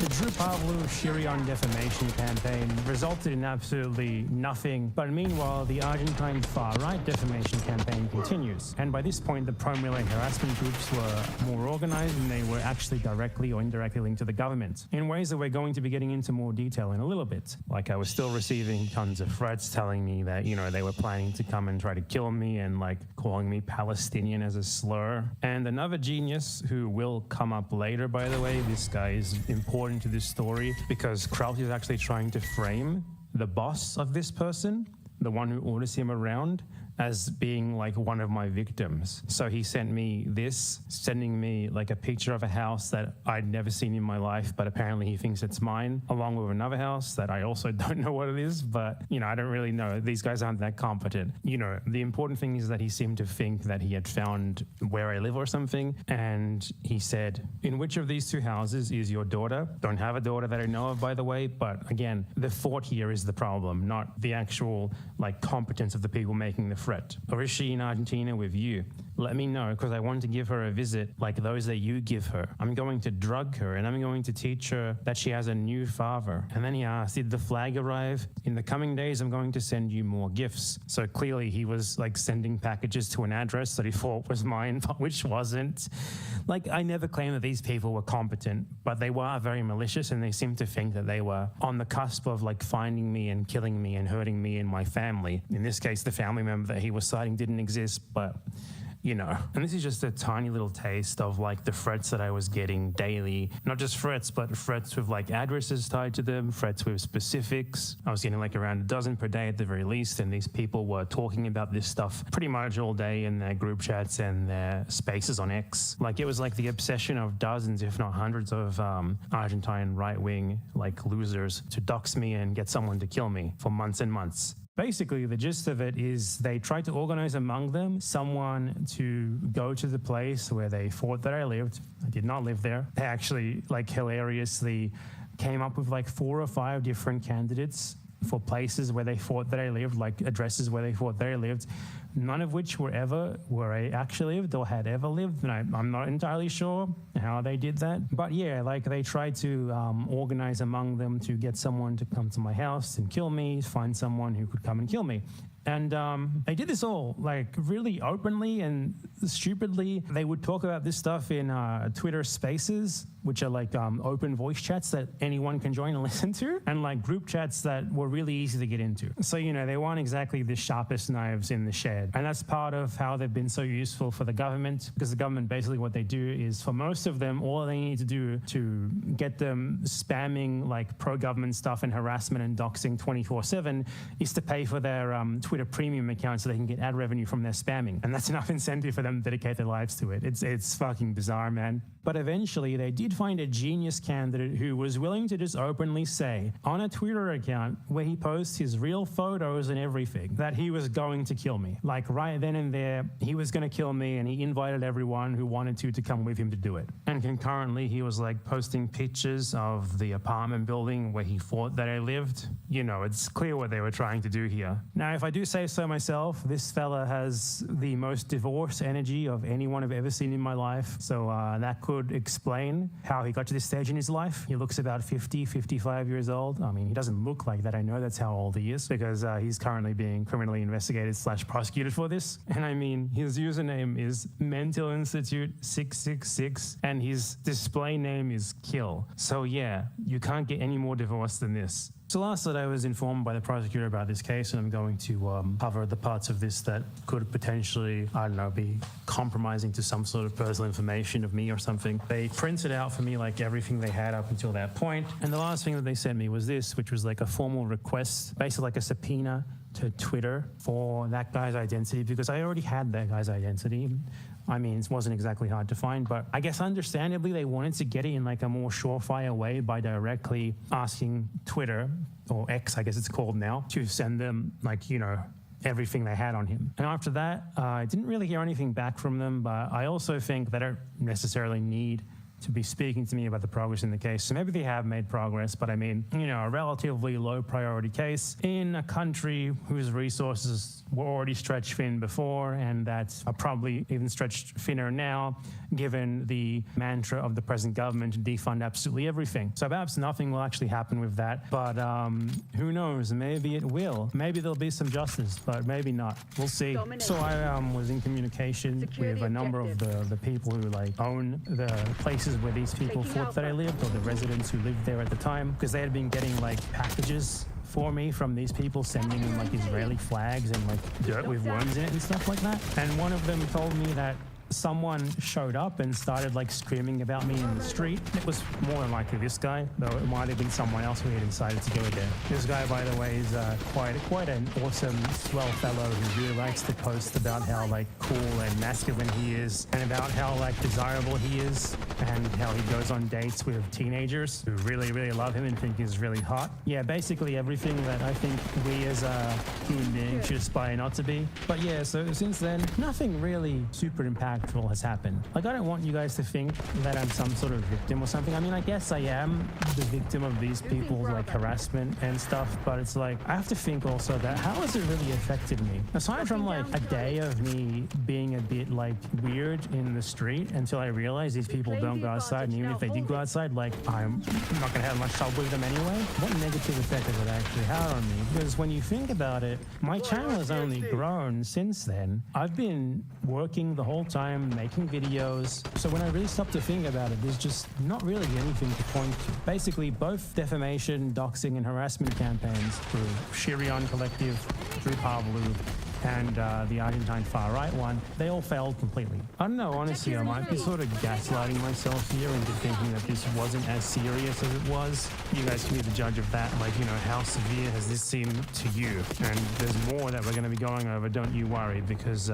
The Drew Pavlu Shirion defamation campaign resulted in absolutely nothing, but meanwhile, the Argentine far-right defamation campaign continues. And by this point, the pro-Millet harassment groups were more organized and they were actually directly or indirectly linked to the government in ways that we're going to be getting into more detail in a little bit. Like I was still receiving tons of threats telling me that, you know, they were planning to come and try to kill me and like calling me Palestinian as a slur. And another genius who will come up later, by the way, this guy is important to this story because Kraut is actually trying to frame the boss of this person, the one who orders him around, as being like one of my victims. So he sent me this, sending me like a picture of a house that I'd never seen in my life, but apparently he thinks it's mine, along with another house that I also don't know what it is, but you know, I don't really know. These guys aren't that competent. You know, the important thing is that he seemed to think that he had found where I live or something. And he said, in which of these 2 houses is your daughter? Don't have a daughter that I know of, by the way, but again, the thought here is the problem, not the actual like competence of the people making the threat. Or is she in Argentina with you? let me know, because I want to give her a visit like those that you give her. I'm going to drug her, and I'm going to teach her that she has a new father. And then he asked, did the flag arrive? In the coming days, I'm going to send you more gifts. So clearly he was like sending packages to an address that he thought was mine, but which wasn't. Like, I never claimed that these people were competent, but they were very malicious, and they seemed to think that they were on the cusp of like finding me and killing me and hurting me and my family. In this case, the family member that he was citing didn't exist, but you know. And this is just a tiny little taste of like the threats that I was getting daily. Not just threats, but threats with like addresses tied to them, threats with specifics. I was getting like around a dozen per day at the very least, and these people were talking about this stuff pretty much all day in their group chats and their spaces on X. Like, it was like the obsession of dozens, if not hundreds of Argentine right-wing like losers to dox me and get someone to kill me for months and months. Basically, the gist of it is they tried to organize among them someone to go to the place where they thought that I lived. I did not live there. They actually, like, hilariously came up with like 4 or 5 different candidates for places where they thought that I lived, like addresses where they thought that I lived, none of which were ever where I actually lived or had ever lived. And I'm not entirely sure how they did that. But yeah, like, they tried to organize among them to get someone to come to my house and kill me, find someone who could come and kill me. And they did this all like really openly and stupidly. They would talk about this stuff in Twitter Spaces, which are like open voice chats that anyone can join and listen to, and like group chats that were really easy to get into. So, you know, they weren't exactly the sharpest knives in the shed. And that's part of how they've been so useful for the government, because the government, basically what they do is, for most of them, all they need to do to get them spamming like pro-government stuff and harassment and doxing 24/7 is to pay for their Twitter premium account so they can get ad revenue from their spamming. And that's enough incentive for them to dedicate their lives to it. It's fucking bizarre, man. But eventually they did find a genius candidate who was willing to just openly say on a Twitter account where he posts his real photos and everything that he was going to kill me. Like, right then and there, he was going to kill me, and he invited everyone who wanted to come with him to do it. And concurrently, he was like posting pictures of the apartment building where he thought that I lived. You know, it's clear what they were trying to do here. Now, if I do say so myself, this fella has the most divorce energy of anyone I've ever seen in my life. So that could explain how he got to this stage in his life. He looks about 50, 55 years old. I mean, he doesn't look like that. I know that's how old he is, because he's currently being criminally investigated / prosecuted for this. And I mean, his username is Mental Institute 666, and his display name is Kill. So yeah, you can't get any more divorced than this. So last night I was informed by the prosecutor about this case, and I'm going to cover the parts of this that could potentially, I don't know, be compromising to some sort of personal information of me or something. They printed out for me like everything they had up until that point, and the last thing that they sent me was this, which was like a formal request, basically like a subpoena to Twitter for that guy's identity, because I already had that guy's identity. I mean, it wasn't exactly hard to find, but I guess understandably they wanted to get it in like a more surefire way by directly asking Twitter, or X I guess it's called now, to send them like, you know, everything they had on him. And after that, I didn't really hear anything back from them, but I also think they don't necessarily need to be speaking to me about the progress in the case. So maybe they have made progress, but I mean, you know, a relatively low priority case in a country whose resources were already stretched thin before, and that are probably even stretched thinner now, given the mantra of the present government to defund absolutely everything. So perhaps nothing will actually happen with that, but who knows? Maybe it will. Maybe there'll be some justice, but maybe not. We'll see. So I was in communication with a number of the people who like own the places where these people thought that I lived, or the residents who lived there at the time, because they had been getting like packages for me from these people, sending them like Israeli flags and like dirt with worms in it and stuff like that. And one of them told me that someone showed up and started like screaming about me in the street. It was more than likely this guy, though it might have been someone else who had decided to go there. This guy, by the way, is quite an awesome, swell fellow who really likes to post about how like cool and masculine he is, and about how like desirable he is, and how he goes on dates with teenagers who really, really love him and think he's really hot. Yeah, basically everything that I think we as human beings should aspire not to be. But yeah, so since then, nothing really super impactful actual has happened. Like, I don't want you guys to think that I'm some sort of victim or something. I mean, I guess I am the victim of these people's like harassment and stuff, but it's like, I have to think also that how has it really affected me? Aside from like a day of me being a bit like weird in the street until I realized these people don't go outside, and even if they did go outside, like, I'm not gonna have much trouble with them anyway. What negative effect has it actually had on me? Because when you think about it, my channel has only grown since then. I've been working the whole time, making videos. So when I really stop to think about it, there's just not really anything to point to. Basically, both defamation, doxing, and harassment campaigns through Shirion Collective, Drew Pavlou, and the Argentine far-right one, they all failed completely. I don't know, honestly, I might be sort of gaslighting myself here into thinking that this wasn't as serious as it was. You guys can be the judge of that. Like, you know, how severe has this seemed to you? And there's more that we're going to be going over, don't you worry, because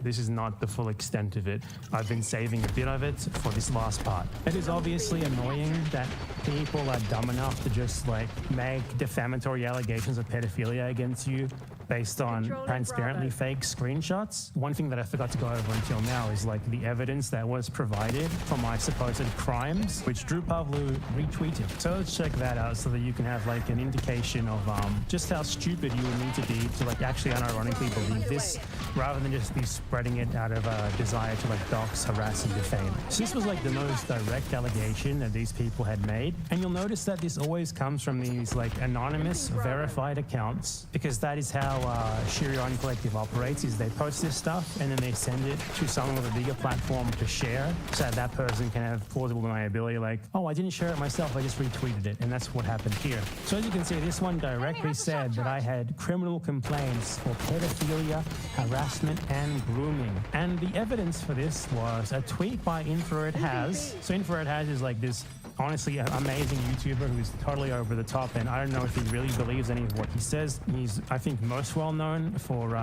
this is not the full extent of it. I've been saving a bit of it for this last part. It is obviously annoying that people are dumb enough to just, like, make defamatory allegations of pedophilia against you based on transparently fake screenshots. One thing that I forgot to go over until now is like the evidence that was provided for my supposed crimes, which Drew Pavlou retweeted. So let's check that out so that you can have like an indication of just how stupid you would need to be to like actually unironically believe this, rather than just be spreading it out of a desire to like dox, harass, and defame. So this was like the most direct allegation that these people had made. And you'll notice that this always comes from these like anonymous verified accounts, because that is how Shirion Collective operates, is they post this stuff and then they send it to someone with a bigger platform to share, so that person can have plausible deniability, like, oh, I didn't share it myself, I just retweeted it. And that's what happened here. So as you can see, this one directly said that I had criminal complaints for pedophilia, harassment, and grooming. And the evidence for this was a tweet by Infrared Has. So Infrared Has is like this honestly amazing YouTuber who's totally over the top, and I don't know if he really believes any of what he says. He's, I think, most well known for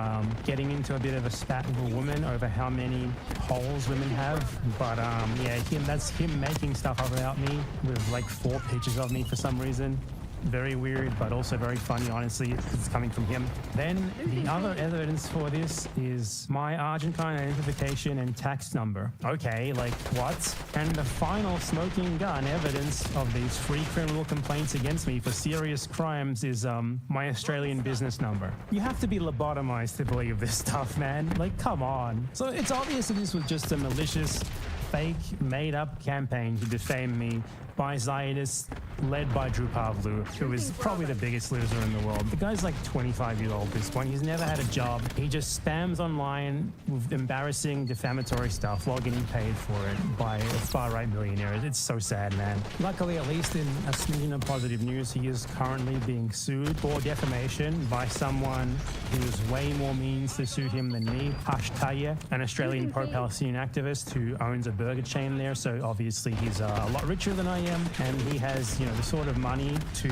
getting into a bit of a spat with a woman over how many holes women have. But yeah, that's him making stuff up about me with like 4 pictures of me for some reason. Very weird, but also very funny, honestly. It's coming from him. Then the other evidence for this is my Argentine identification and tax number. Okay, like what? And the final smoking gun evidence of these 3 criminal complaints against me for serious crimes is my Australian business number. You have to be lobotomized to believe this stuff, man. Like, come on. So it's obvious that this was just a malicious, fake, made-up campaign to defame me by Zionists led by Drew Pavlou, who is probably the biggest loser in the world. The guy's like 25 years old at this point. He's never had a job. He just spams online with embarrassing, defamatory stuff while getting paid for it by far-right millionaires. It's so sad, man. Luckily, at least in a smidgen of positive news, he is currently being sued for defamation by someone who's way more means to suit him than me, Hash Taye, an Australian pro-Palestinian activist who owns a burger chain there. So obviously he's a lot richer than I am, and he has, you know, the sort of money to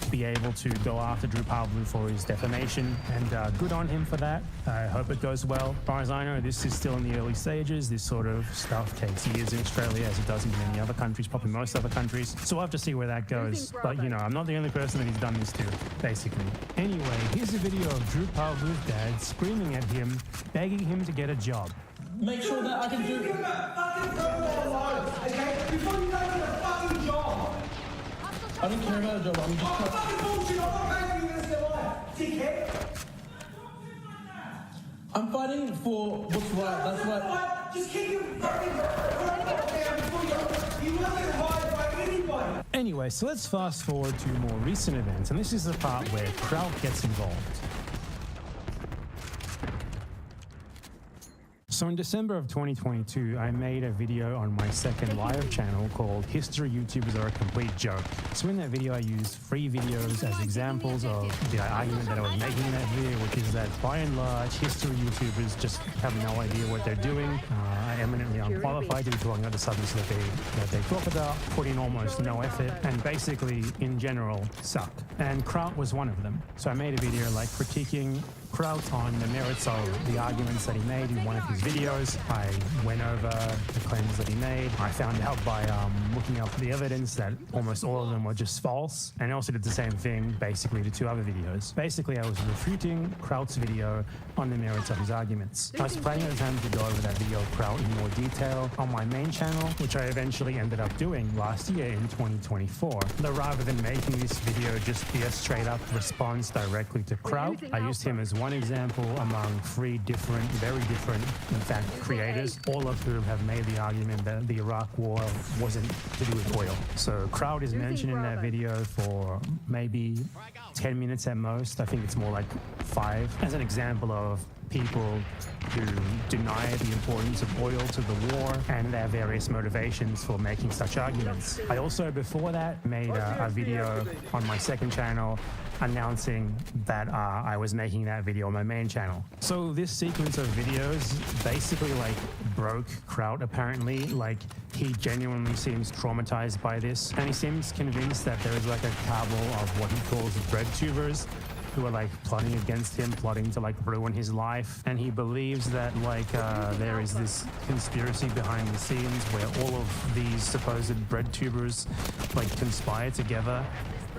be able to go after Drew Pavlou for his defamation, and good on him for that. I hope it goes well. As far as I know, this is still in the early stages. This sort of stuff takes years in Australia, as it does in many other countries, probably most other countries. So we'll have to see where that goes. But, you know, I'm not the only person that he's done this to, basically. Anyway, here's a video of Drew Pavlou's dad screaming at him, begging him to get a job. Make sure that I can do it. Okay? Before you go to the fucking job. I don't care about a job. I'm just fucking bullshit. I'm not paying you this life, dickhead. I'm fighting for what's right. That's right. Just keep your fucking down before you will get hired by anybody. Anyway, so let's fast forward to more recent events, and this is the part where Kraut gets involved. So in December of 2022, I made a video on my second live channel called History YouTubers Are a Complete Joke. So in that video, I used 3 videos as examples of the argument that I was making in that video, which is that by and large, history YouTubers just have no idea what they're doing, are eminently unqualified to be talking about the subjects that they talk about, put in almost no effort, and basically, in general, suck. And Kraut was one of them. So I made a video like critiquing Kraut on the merits of the arguments that he made in one of his videos. I went over the claims that he made. I found out by looking up the evidence that almost all of them were just false, and I also did the same thing basically to 2 other videos. Basically, I was refuting Kraut's video on the merits of his arguments. I was planning at the time to go over that video of Kraut in more detail on my main channel, which I eventually ended up doing last year in 2024. But rather than making this video just be a straight up response directly to Kraut, I used him as one example among 3 different, very different, in fact, creators, all of whom have made the argument that the Iraq war wasn't to do with oil. So Kraut is mentioned in that video for maybe 10 minutes at most. I think it's more like 5, as an example of people who deny the importance of oil to the war and their various motivations for making such arguments. I also, before that, made a video on my second channel announcing that I was making that video on my main channel. So this sequence of videos basically like broke Kraut apparently. Like, he genuinely seems traumatized by this, and he seems convinced that there is like a cabal of what he calls bread tubers who are like plotting against him, plotting to like ruin his life. And he believes that like there is this conspiracy behind the scenes where all of these supposed bread tubers like conspire together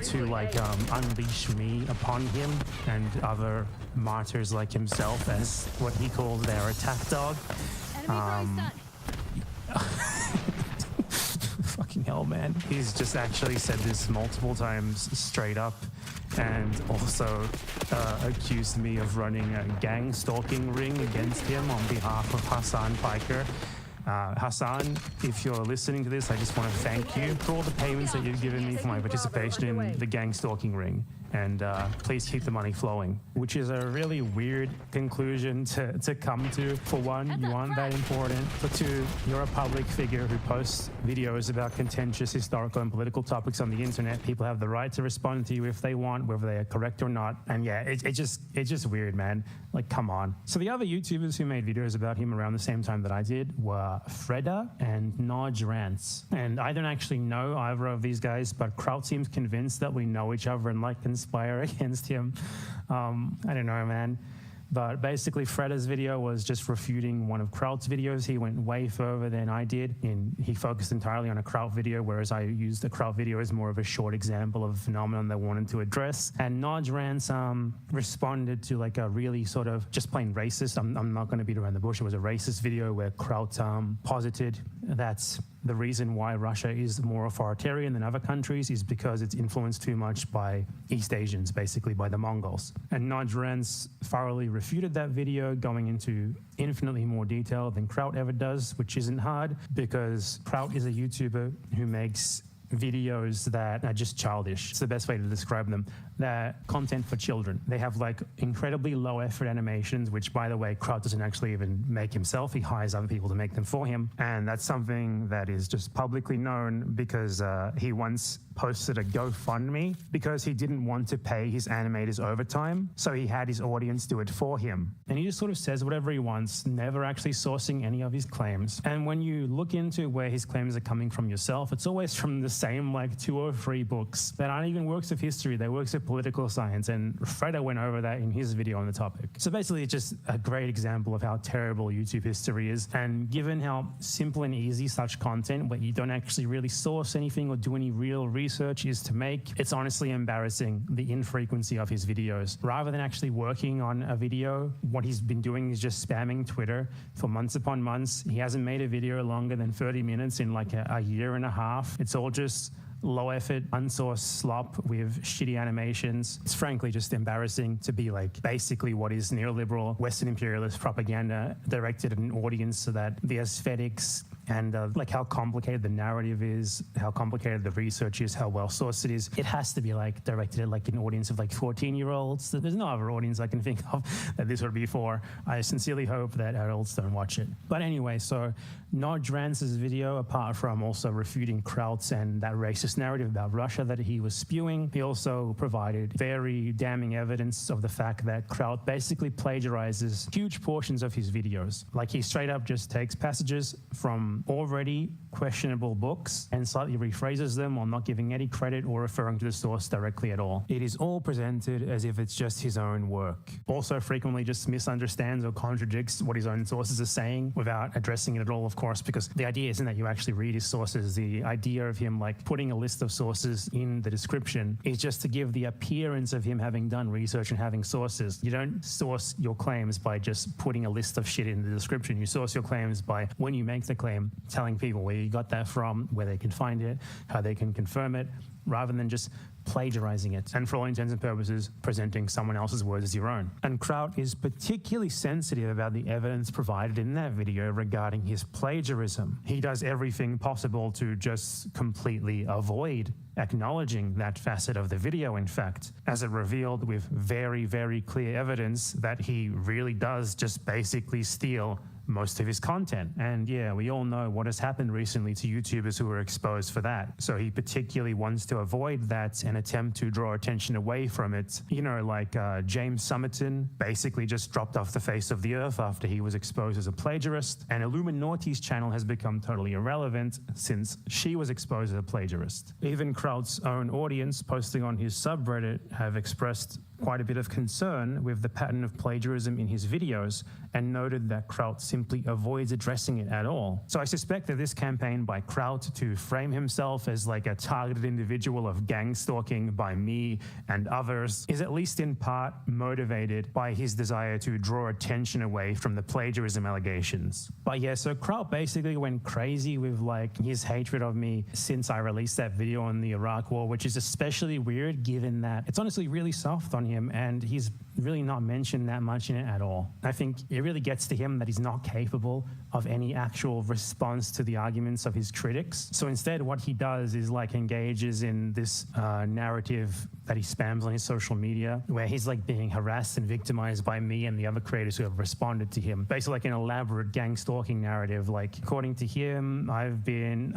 to like unleash me upon him and other martyrs like himself as what he calls their attack dog. Fucking hell, man. He's just actually said this multiple times straight up, and also accused me of running a gang stalking ring against him on behalf of Hassan Piker. Hassan, if you're listening to this, I just want to thank you for all the payments that you've given me for my participation in the gang stalking ring. And please keep the money flowing, which is a really weird conclusion to come to. For one, you aren't that important. For 2, you're a public figure who posts videos about contentious historical and political topics on the internet. People have the right to respond to you if they want, whether they are correct or not. And yeah, it's just weird, man. Like, come on. So the other YouTubers who made videos about him around the same time that I did were Freda and Nodge Rants. And I don't actually know either of these guys, but Kraut seems convinced that we know each other and like conspire against him. I don't know, man. But basically, Freda's video was just refuting one of Kraut's videos. He went way further than I did. He focused entirely on a Kraut video, whereas I used the Kraut video as more of a short example of a phenomenon they wanted to address. And Nodge Rants responded to like a really sort of just plain racist. I'm not going to beat around the bush. It was a racist video where Kraut posited that's the reason why Russia is more authoritarian than other countries is because it's influenced too much by East Asians, basically by the Mongols. And Nodge Rants thoroughly refuted that video, going into infinitely more detail than Kraut ever does, which isn't hard because Kraut is a YouTuber who makes videos that are just childish. It's the best way to describe them. They're content for children. They have like incredibly low effort animations, which by the way, Kraut doesn't actually even make himself. He hires other people to make them for him. And that's something that is just publicly known because he once posted a GoFundMe because he didn't want to pay his animators overtime. So he had his audience do it for him. And he just sort of says whatever he wants, never actually sourcing any of his claims. And when you look into where his claims are coming from yourself, it's always from the same like 2 or 3 books that aren't even works of history. They're works of political science. And Freda went over that in his video on the topic. So basically it's just a great example of how terrible YouTube history is. And given how simple and easy such content where you don't actually really source anything or do any real research is to make, it's honestly embarrassing the infrequency of his videos. Rather than actually working on a video, what he's been doing is just spamming Twitter for months upon months. He hasn't made a video longer than 30 minutes in like a year and a half. It's all just low effort, unsourced slop with shitty animations. It's frankly just embarrassing to be like basically what is neoliberal Western imperialist propaganda directed at an audience so that the aesthetics and like how complicated the narrative is, how complicated the research is, how well sourced it is. It has to be like directed at like an audience of like 14-year-olds. There's no other audience I can think of that this would be for. I sincerely hope that adults don't watch it. But anyway, so Nodge Rants' video, apart from also refuting Kraut's and that racist narrative about Russia that he was spewing, he also provided very damning evidence of the fact that Kraut basically plagiarizes huge portions of his videos. Like he straight up just takes passages from from already questionable books and slightly rephrases them while not giving any credit or referring to the source directly at all. It is all presented as if it's just his own work. Also frequently just misunderstands or contradicts what his own sources are saying without addressing it at all, of course, because the idea isn't that you actually read his sources. The idea of him like putting a list of sources in the description is just to give the appearance of him having done research and having sources. You don't source your claims by just putting a list of shit in the description. You source your claims by, when you make the claim, telling people where you got that from, where they can find it, how they can confirm it, rather than just plagiarizing it and, for all intents and purposes, presenting someone else's words as your own. And Kraut is particularly sensitive about the evidence provided in that video regarding his plagiarism. He does everything possible to just completely avoid acknowledging that facet of the video, in fact, as it revealed with very, very clear evidence that he really does just basically steal most of his content. And yeah, we all know what has happened recently to YouTubers who were exposed for that. So he particularly wants to avoid that and attempt to draw attention away from it. You know, like James Summerton basically just dropped off the face of the earth after he was exposed as a plagiarist, and Illuminati's channel has become totally irrelevant since she was exposed as a plagiarist. Even Kraut's own audience posting on his subreddit have expressed quite a bit of concern with the pattern of plagiarism in his videos and noted that Kraut simply avoids addressing it at all. So I suspect that this campaign by Kraut to frame himself as like a targeted individual of gang stalking by me and others is at least in part motivated by his desire to draw attention away from the plagiarism allegations. But yeah, so Kraut basically went crazy with like his hatred of me since I released that video on the Iraq War, which is especially weird given that it's honestly really soft on him and he's really not mentioned that much in it at all. I think it really gets to him that he's not capable of any actual response to the arguments of his critics. So instead what he does is like engages in this narrative that he spams on his social media where he's like being harassed and victimized by me and the other creators who have responded to him. Basically like an elaborate gang stalking narrative. Like according to him, I've been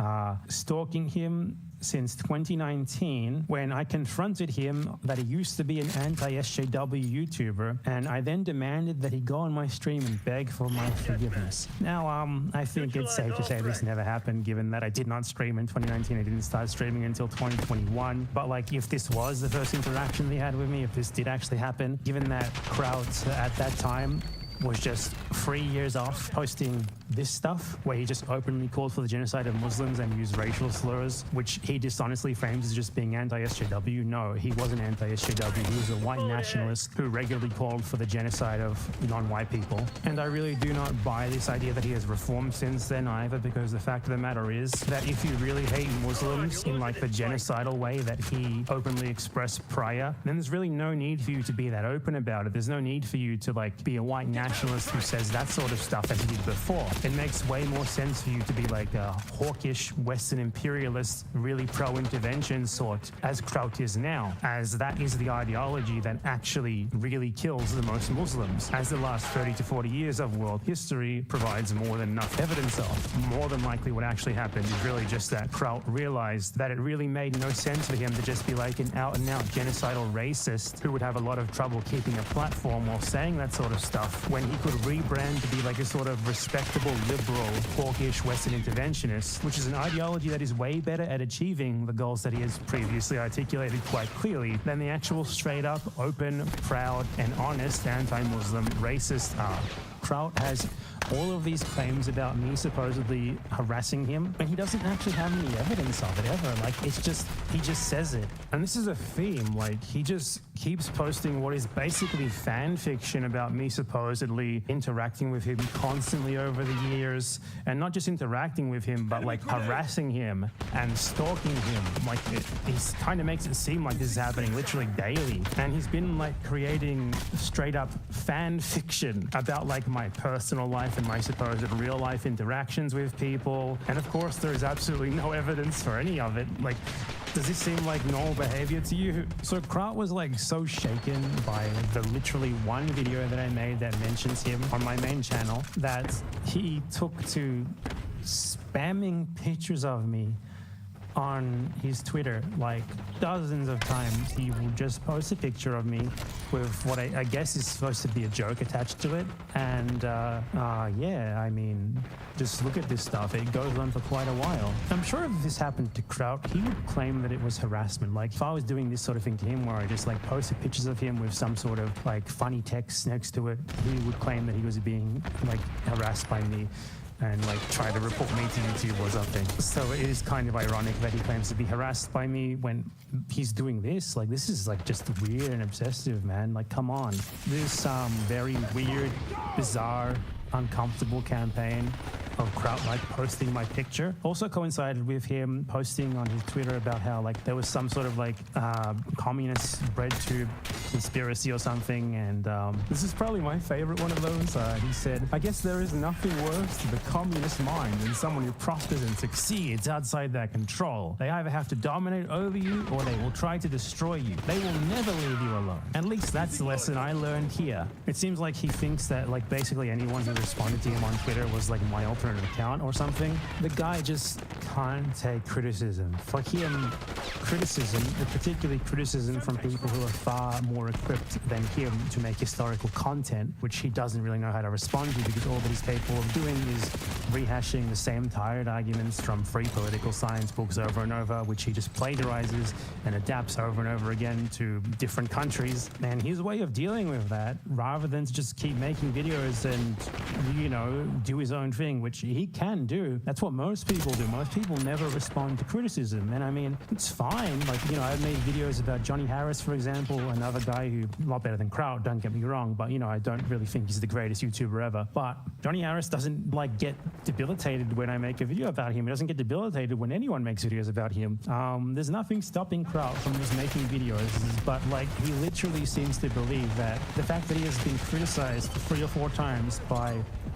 stalking him since 2019 when I confronted him that he used to be an anti-SJW YouTuber, and I then demanded that he go on my stream and beg for my forgiveness. Now, I think it's safe to say this never happened given that I did not stream in 2019. I didn't start streaming until 2021. But like if this was the first interaction they had with me, if this did actually happen, given that Kraut at that time was just 3 years off posting this stuff where he just openly called for the genocide of Muslims and used racial slurs, which he dishonestly frames as just being anti-SJW. No, he wasn't anti-SJW. He was a white nationalist who regularly called for the genocide of non-white people. And I really do not buy this idea that he has reformed since then either, because the fact of the matter is that if you really hate Muslims in like the genocidal way that he openly expressed prior, then there's really no need for you to be that open about it. There's no need for you to like be a white nationalist who says that sort of stuff as he did before. It makes way more sense for you to be like a hawkish Western imperialist, really pro-intervention sort, as Kraut is now, as that is the ideology that actually really kills the most Muslims, as the last 30 to 40 years of world history provides more than enough evidence of. More than likely what actually happened is really just that Kraut realized that it really made no sense for him to just be like an out-and-out genocidal racist who would have a lot of trouble keeping a platform while saying that sort of stuff, when he could rebrand to be like a sort of respectable, liberal, hawkish Western interventionist, which is an ideology that is way better at achieving the goals that he has previously articulated quite clearly than the actual straight-up, open, proud, and honest anti-Muslim racist are. Kraut has all of these claims about me supposedly harassing him, and he doesn't actually have any evidence of it ever. Like, it's just, he just says it. And this is a theme, like, he just keeps posting what is basically fan fiction about me supposedly interacting with him constantly over the years, and not just interacting with him, but like harassing him and stalking him. Like, he kind of makes it seem like this is happening literally daily. And he's been like creating straight up fan fiction about like my personal life and my supposed real life interactions with people. And of course, there is absolutely no evidence for any of it. Like, does this seem like normal behavior to you? So Kraut was like so shaken by the literally one video that I made that mentions him on my main channel that he took to spamming pictures of me on his Twitter, like dozens of times, he will just post a picture of me with what I guess is supposed to be a joke attached to it. And yeah, I mean, just look at this stuff. It goes on for quite a while. I'm sure if this happened to Kraut, he would claim that it was harassment. Like if I was doing this sort of thing to him where I just like posted pictures of him with some sort of like funny text next to it, he would claim that he was being like harassed by me and like try to report me to YouTube or something. So it is kind of ironic that he claims to be harassed by me when he's doing this. Like this is like just weird and obsessive, man. Like come on. This very weird, bizarre, uncomfortable campaign of Kraut like posting my picture also coincided with him posting on his Twitter about how like there was some sort of like communist bread tube conspiracy or something, and this is probably my favorite one of those. He said, "I guess there is nothing worse to the communist mind than someone who prospers and succeeds outside their control. They either have to dominate over you or they will try to destroy you. They will never leave you alone. At least that's the lesson I learned here." It seems like he thinks that like basically anyone who responded to him on Twitter was like my alternative account or something. The guy just can't take criticism. For him, criticism, particularly criticism from people who are far more equipped than him to make historical content, which he doesn't really know how to respond to because all that he's capable of doing is rehashing the same tired arguments from free political science books over and over, which he just plagiarizes and adapts over and over again to different countries. And his way of dealing with that, rather than to just keep making videos and, you know, do his own thing, which he can do. That's what most people do. Most people never respond to criticism. And I mean, it's fine. Like, you know, I've made videos about Johnny Harris, for example, another guy who, a lot better than Kraut, don't get me wrong, but, you know, I don't really think he's the greatest YouTuber ever. But Johnny Harris doesn't, like, get debilitated when I make a video about him. He doesn't get debilitated when anyone makes videos about him. There's nothing stopping Kraut from just making videos, but, like, he literally seems to believe that the fact that he has been criticized 3 or 4 times by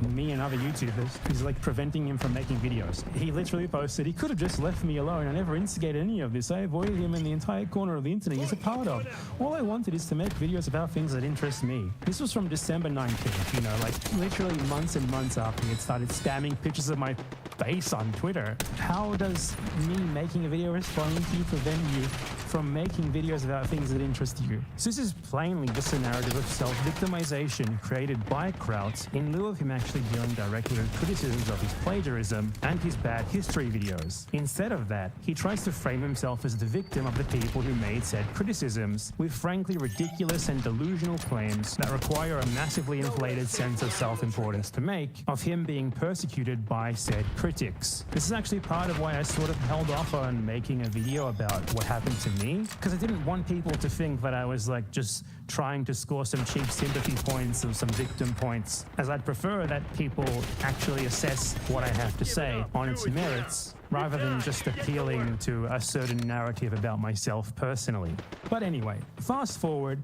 me and other YouTubers is like preventing him from making videos. He literally posted, "He could have just left me alone. I never instigated any of this. I avoided him in the entire corner of the internet he's a part of. All I wanted is to make videos about things that interest me." This was from December 19th, you know, like literally months and months after he had started spamming pictures of my face on Twitter. How does me making a video responding to you prevent you from making videos about things that interest you? So this is plainly just a narrative of self-victimization created by Kraut in lieu of him actually dealing directly with criticisms of his plagiarism and his bad history videos. Instead of that, he tries to frame himself as the victim of the people who made said criticisms with frankly ridiculous and delusional claims that require a massively inflated sense of self-importance to make, of him being persecuted by said critics. This is actually part of why I sort of held off on making a video about what happened to me, because I didn't want people to think that I was like just trying to score some cheap sympathy points or some victim points, as I'd prefer that people actually assess what I have to say on its merits rather than just appealing to a certain narrative about myself personally. But anyway, fast forward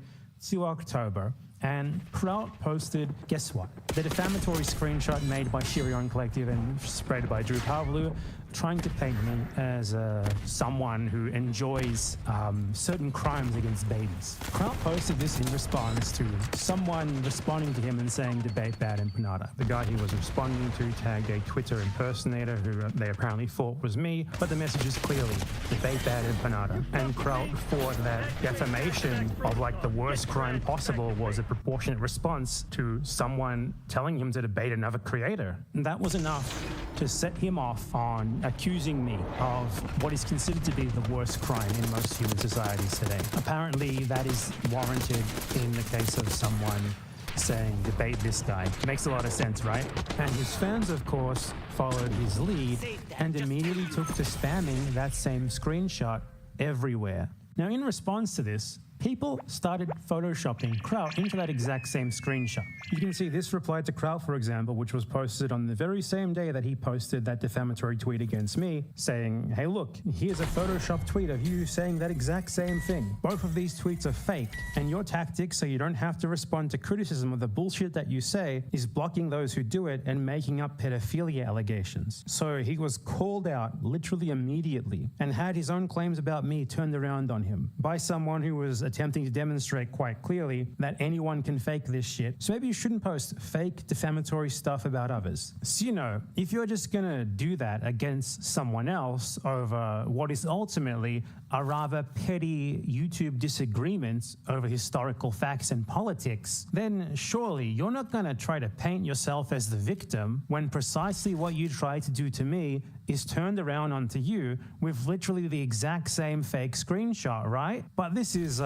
to October, and Kraut posted, guess what? The defamatory screenshot made by Shirion Collective and spread by Drew Pavlu, trying to paint me as someone who enjoys certain crimes against babies. Kraut posted this in response to someone responding to him and saying debate bad empanada. The guy he was responding to tagged a Twitter impersonator who they apparently thought was me, but the message is clearly debate bad empanada. And Kraut thought that defamation of like the worst crime possible was a proportionate response to someone telling him to debate another creator. And that was enough to set him off on accusing me of what is considered to be the worst crime in most human societies today. Apparently, that is warranted in the case of someone saying, debate this guy. Makes a lot of sense, right? And his fans, of course, followed his lead and immediately took to spamming that same screenshot everywhere. Now, in response to this, people started photoshopping Kraut into that exact same screenshot. You can see this reply to Kraut, for example, which was posted on the very same day that he posted that defamatory tweet against me, saying, hey, look, here's a Photoshop tweet of you saying that exact same thing. Both of these tweets are fake, and your tactic, so you don't have to respond to criticism of the bullshit that you say, is blocking those who do it and making up pedophilia allegations. So he was called out literally immediately and had his own claims about me turned around on him by someone who was attempting to demonstrate quite clearly that anyone can fake this shit. So maybe you shouldn't post fake defamatory stuff about others. So, if you're just gonna do that against someone else over what is ultimately a rather petty YouTube disagreement over historical facts and politics, then surely you're not gonna try to paint yourself as the victim when precisely what you tried to do to me is turned around onto you with literally the exact same fake screenshot, right? But this is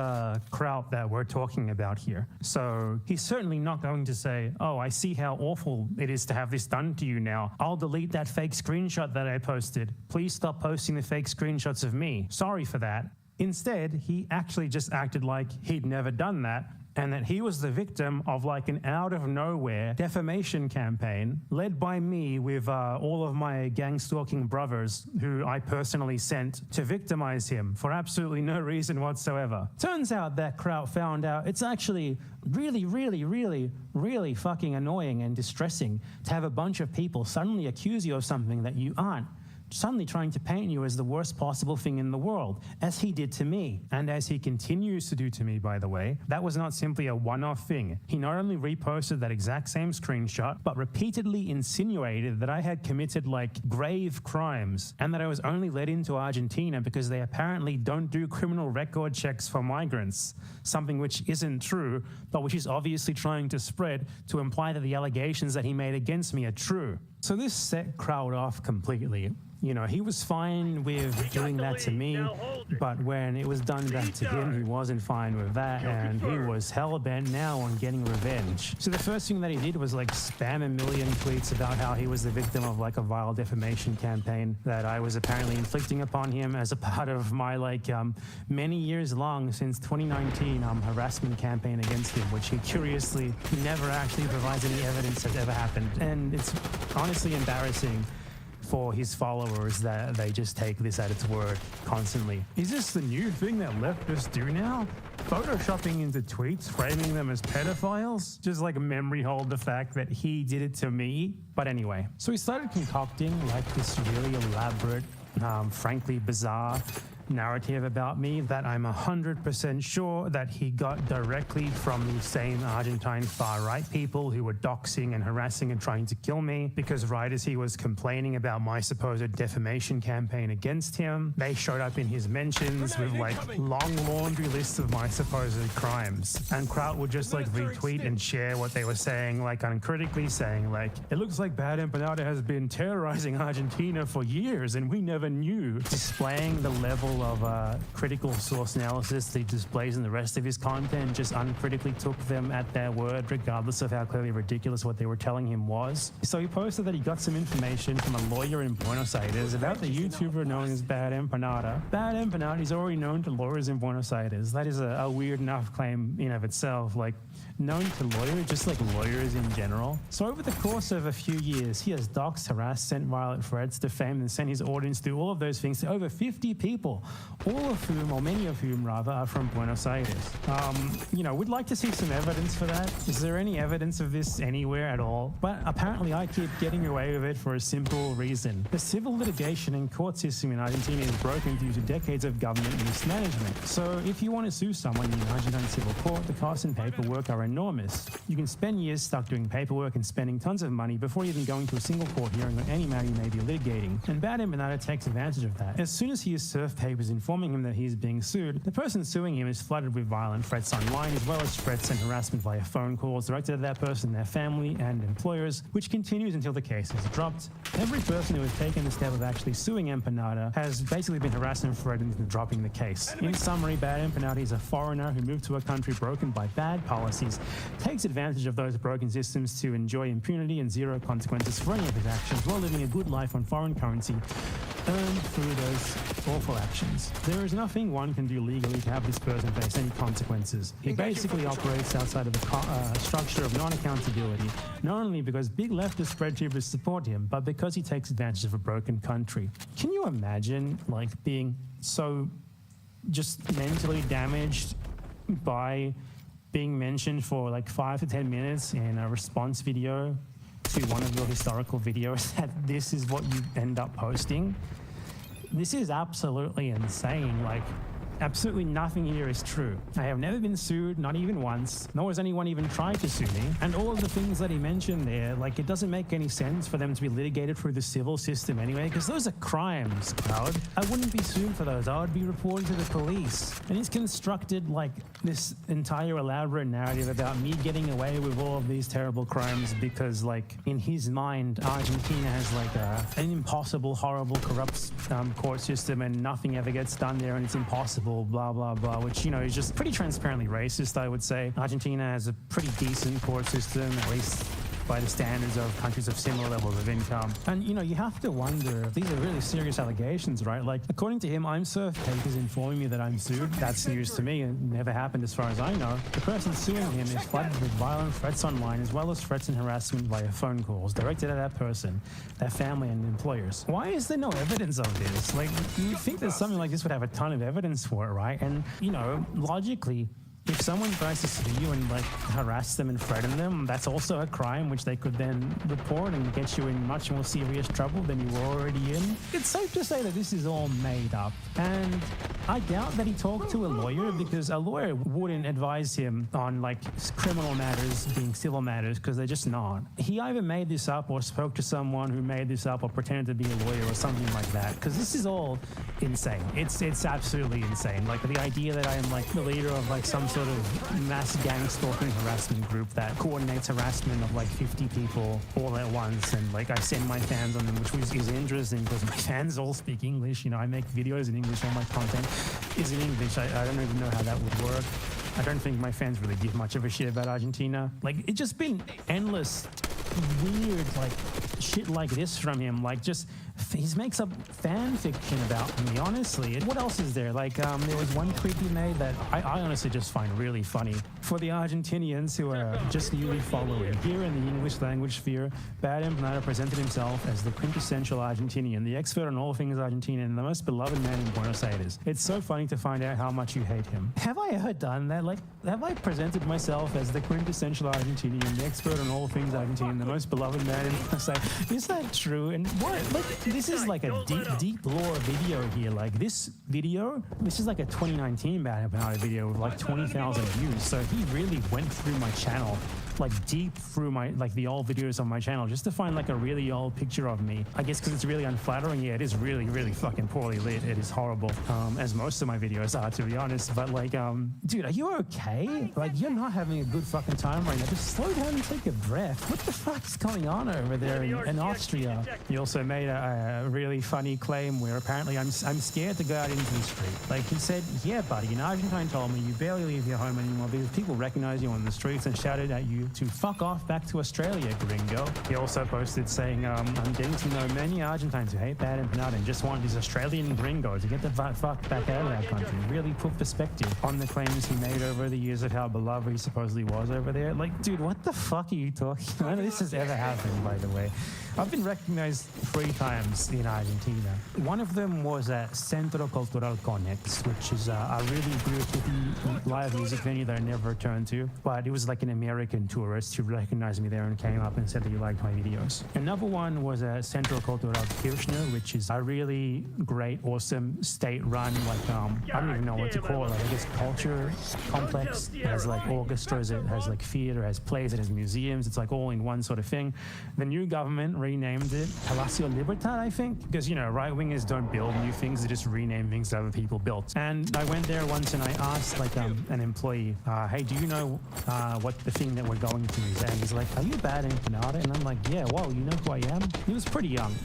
Kraut that we're talking about here. So he's certainly not going to say, oh, I see how awful it is to have this done to you now. I'll delete that fake screenshot that I posted. Please stop posting the fake screenshots of me. Sorry for that. Instead, he actually just acted like he'd never done that, and that he was the victim of like an out-of-nowhere defamation campaign led by me with all of my gang-stalking brothers who I personally sent to victimize him for absolutely no reason whatsoever. Turns out that Kraut found out it's actually really, really, really, really fucking annoying and distressing to have a bunch of people suddenly accuse you of something that you aren't, suddenly trying to paint you as the worst possible thing in the world, as he did to me, and as he continues to do to me, by the way. That was not simply a one-off thing. He not only reposted that exact same screenshot, but repeatedly insinuated that I had committed like grave crimes, and that I was only let into Argentina because they apparently don't do criminal record checks for migrants, something which isn't true, but which he's obviously trying to spread to imply that the allegations that he made against me are true. So this set Kraut off completely. He was fine with doing that to me, but when it was done back to him, he wasn't fine with that, and he was hell-bent now on getting revenge. So the first thing that he did was like spam a million tweets about how he was the victim of like a vile defamation campaign that I was apparently inflicting upon him as a part of my many years long since 2019 harassment campaign against him, which he curiously never actually provides any evidence has ever happened. And it's honestly embarrassing for his followers that they just take this at its word constantly. Is this the new thing that leftists do now? Photoshopping into tweets, framing them as pedophiles? Just like memory hold the fact that he did it to me? But anyway, so he started concocting like this really elaborate, frankly bizarre narrative about me that I'm 100% sure that he got directly from the same Argentine far-right people who were doxing and harassing and trying to kill me, because right as he was complaining about my supposed defamation campaign against him, they showed up in his mentions with like long laundry lists of my supposed crimes. And Kraut would just like retweet and share what they were saying, like uncritically saying like, it looks like Bad Empanada has been terrorizing Argentina for years and we never knew, displaying the level of critical source analysis that he displays in the rest of his content, just uncritically took them at their word, regardless of how clearly ridiculous what they were telling him was. So he posted that he got some information from a lawyer in Buenos Aires about the YouTuber known as Bad Empanada. Bad Empanada is already known to lawyers in Buenos Aires. That is a weird enough claim in of itself, like known to lawyers, just like lawyers in general. So over the course of a few years, he has doxed, harassed, sent violent threats, defamed, and sent his audience through all of those things to over 50 people, all of whom, or many of whom rather, are from Buenos Aires. We'd like to see some evidence for that. Is there any evidence of this anywhere at all? But apparently I keep getting away with it for a simple reason. The civil litigation and court system in Argentina is broken due to decades of government mismanagement. So if you want to sue someone in the Argentine civil court, the costs and paperwork are enormous. You can spend years stuck doing paperwork and spending tons of money before even going to a single court hearing on any matter you may be litigating. And Bad Empanada takes advantage of that. As soon as he is served papers informing him that he is being sued, the person suing him is flooded with violent threats online, as well as threats and harassment via phone calls directed at that person, their family, and employers, which continues until the case is dropped. Every person who has taken the step of actually suing Empanada has basically been harassed and threatened into dropping the case. In summary, Bad Empanada is a foreigner who moved to a country broken by bad policies, takes advantage of those broken systems to enjoy impunity and zero consequences for any of his actions while living a good life on foreign currency earned through those awful actions. There is nothing one can do legally to have this person face any consequences. He basically operates outside of the structure of non-accountability, not only because big leftist spreadtubers support him, but because he takes advantage of a broken country. Can you imagine being so just mentally damaged by being mentioned for like 5 to 10 minutes in a response video to one of your historical videos, that this is what you end up posting? This is absolutely insane. Absolutely nothing here is true. I have never been sued, not even once, nor has anyone even tried to sue me. And all of the things that he mentioned there, like, it doesn't make any sense for them to be litigated through the civil system anyway, because those are crimes, Cloud. I wouldn't be sued for those. I would be reported to the police. And he's constructed, like, this entire elaborate narrative about me getting away with all of these terrible crimes because, like, in his mind, Argentina has, like, an impossible, horrible, corrupt court system and nothing ever gets done there and it's impossible, blah, blah, blah, which, you know, is just pretty transparently racist, I would say. Argentina has a pretty decent court system, at least by the standards of countries of similar levels of income. And, you know, you have to wonder if these are really serious allegations, right? Like, according to him, I'm served papers informing me that I'm sued. That's news to me. It never happened as far as I know. The person suing him is flooded with violent threats online as well as threats and harassment via phone calls directed at that person, their family and employers. Why is there no evidence of this? Like, you'd think that something like this would have a ton of evidence for it, right? And, you know, logically, if someone tries to sue you and, like, harass them and threaten them, that's also a crime which they could then report and get you in much more serious trouble than you were already in. It's safe to say that this is all made up. And I doubt that he talked to a lawyer, because a lawyer wouldn't advise him on, like, criminal matters being civil matters, because they're just not. He either made this up or spoke to someone who made this up or pretended to be a lawyer or something like that, because this is all insane. It's absolutely insane. Like, the idea that I am, like, the leader of, like, some sort of mass gang stalking harassment group that coordinates harassment of, like, 50 people all at once, and, like, I send my fans on them, which is interesting because my fans all speak English. You know, I make videos in English, all my content is in English. I don't even know how that would work. I don't think my fans really give much of a shit about Argentina. Like, it's just been endless weird, like, shit like this from him. Like, just he makes up fan fiction about me, honestly. And what else is there? Like, there was one tweet he made that I honestly just find really funny. For the Argentinians who are just newly following, here in the English language sphere, Bad Empanada presented himself as the quintessential Argentinian, the expert on all things Argentinian, and the most beloved man in Buenos Aires. It's so funny to find out how much you hate him. Have I ever done that? Like, have I presented myself as the quintessential Argentinian, the expert on all things Argentinian, the most beloved man in Buenos Aires? Is that true? And what? Like, this is like a deep lore video here. Like, this is like a 2019 Bad Empanada video with like 20,000 views. So he really went through my channel, like deep through my, like, the old videos on my channel just to find like a really old picture of me. I guess because it's really unflattering. Yeah, it is really, really fucking poorly lit. It is horrible, as most of my videos are, to be honest. But, like, dude, are you okay? Like, you're not having a good fucking time right now. Just slow down and take a breath. What the fuck is going on over there in Austria? He also made a really funny claim where apparently I'm scared to go out into the street. Like, he said, yeah, buddy, an Argentine told me you barely leave your home anymore because people recognize you on the streets and shouted at you to fuck off back to Australia, gringo. He also posted saying, I'm getting to know many Argentines who hate Bad Empanada and just want this Australian gringo to get the fuck back out of that country. Really put perspective on the claims he made over the years of how beloved he supposedly was over there. Like, dude, what the fuck are you talking about? None of this has ever happened, by the way. I've been recognized 3 times in Argentina. One of them was at Centro Cultural Connex, which is a really good hippie live music venue that I never returned to. But it was like an American tourist who recognized me there and came up and said that he liked my videos. Another one was at Centro Cultural Kirchner, which is a really great, awesome state-run, like, I don't even know what to call it. Like, I guess culture complex. It has like orchestras, it has like theater, it has plays, it has museums. It's like all in one sort of thing. The new government renamed it Palacio Libertad, I think, because, you know, right-wingers don't build new things, they just rename things that other people built. And I went there once and I asked, like, an employee, hey, do you know what the thing that we're going to is? And he's like, are you Bad Empanada? And I'm like, yeah, whoa, you know who I am? He was pretty young,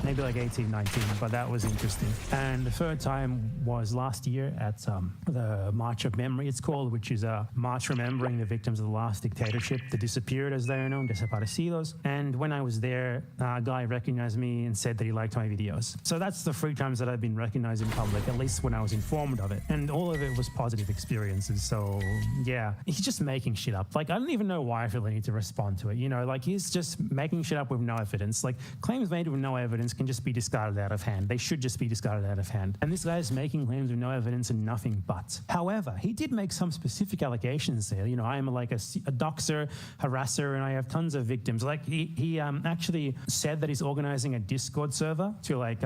maybe like 18, 19, but that was interesting. And the third time was last year at the March of Memory, it's called, which is a march remembering the victims of the last dictatorship, the disappeared, as they are known, desaparecidos. And when I was there, a guy recognized me and said that he liked my videos. So that's the 3 times that I've been recognized in public, at least when I was informed of it. And all of it was positive experiences. So yeah, he's just making shit up. Like, I don't even know why I feel the need to respond to it. You know, like, he's just making shit up with no evidence. Like, claims made with no evidence can just be discarded out of hand. They should just be discarded out of hand. And this guy's making claims with no evidence and nothing but. However, he did make some specific allegations there. You know, I am like a doxer, harasser, and I have tons of victims. Like, he actually said that he's organizing a Discord server to like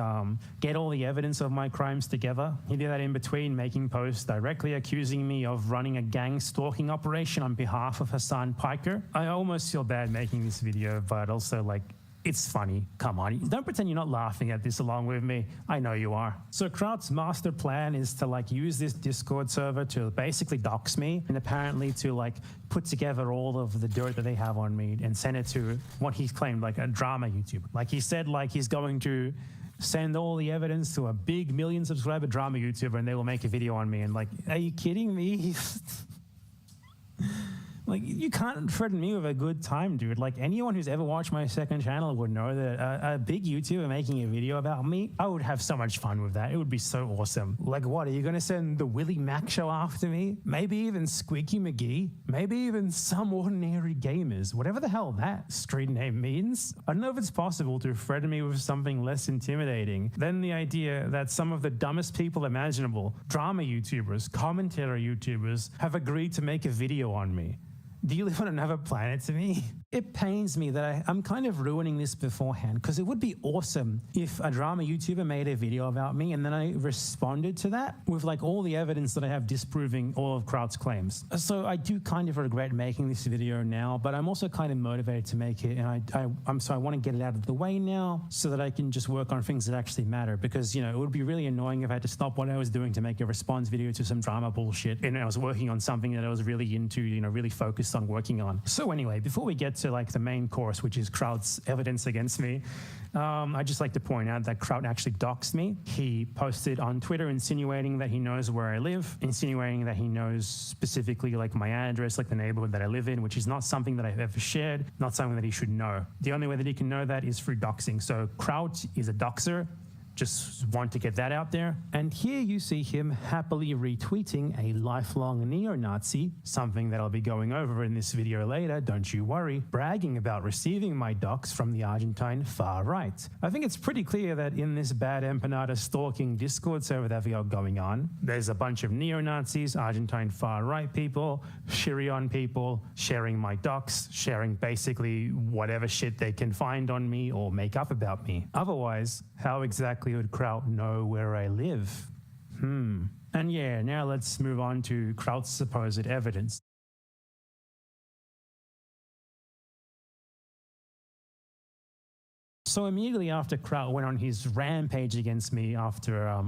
get all the evidence of my crimes together. He did that in between making posts directly accusing me of running a gang stalking operation on behalf of Hassan Piker. I almost feel bad making this video, but also like, it's funny. Come on. Don't pretend you're not laughing at this along with me. I know you are. So Kraut's master plan is to like use this Discord server to basically dox me and apparently to like put together all of the dirt that they have on me and send it to what he claimed like a drama YouTuber. Like he said like he's going to send all the evidence to a big million subscriber drama YouTuber and they will make a video on me. And like, are you kidding me? Like, you can't threaten me with a good time, dude. Like, anyone who's ever watched my second channel would know that a big YouTuber making a video about me, I would have so much fun with that. It would be so awesome. Like, what, are you going to send the Willie Mac show after me? Maybe even Squeaky McGee? Maybe even Some Ordinary Gamers? Whatever the hell that street name means. I don't know if it's possible to threaten me with something less intimidating than the idea that some of the dumbest people imaginable, drama YouTubers, commentary YouTubers, have agreed to make a video on me. Do you live on another planet to me? It pains me that I'm kind of ruining this beforehand because it would be awesome if a drama YouTuber made a video about me and then I responded to that with like all the evidence that I have disproving all of Kraut's claims. So I do kind of regret making this video now, but I'm also kind of motivated to make it, and I want to get it out of the way now so that I can just work on things that actually matter, because you know it would be really annoying if I had to stop what I was doing to make a response video to some drama bullshit and I was working on something that I was really into, you know, really focused on working on. So anyway, before we get to like the main course, which is Kraut's evidence against me, I'd just like to point out that Kraut actually doxed me. He posted on Twitter insinuating that he knows where I live, insinuating that he knows specifically like my address, like the neighborhood that I live in, which is not something that I've ever shared, not something that he should know. The only way that he can know that is through doxing. So Kraut is a doxer. Just want to get that out there. And here you see him happily retweeting a lifelong neo-Nazi, something that I'll be going over in this video later, don't you worry, bragging about receiving my docs from the Argentine far right. I think it's pretty clear that in this bad empanada stalking Discord server that we got going on, there's a bunch of neo-Nazis, Argentine far right people, Shirion people sharing my docs, sharing basically whatever shit they can find on me or make up about me. Otherwise, how exactly would Kraut know where I live? And yeah, now let's move on to Kraut's supposed evidence. So immediately after Kraut went on his rampage against me after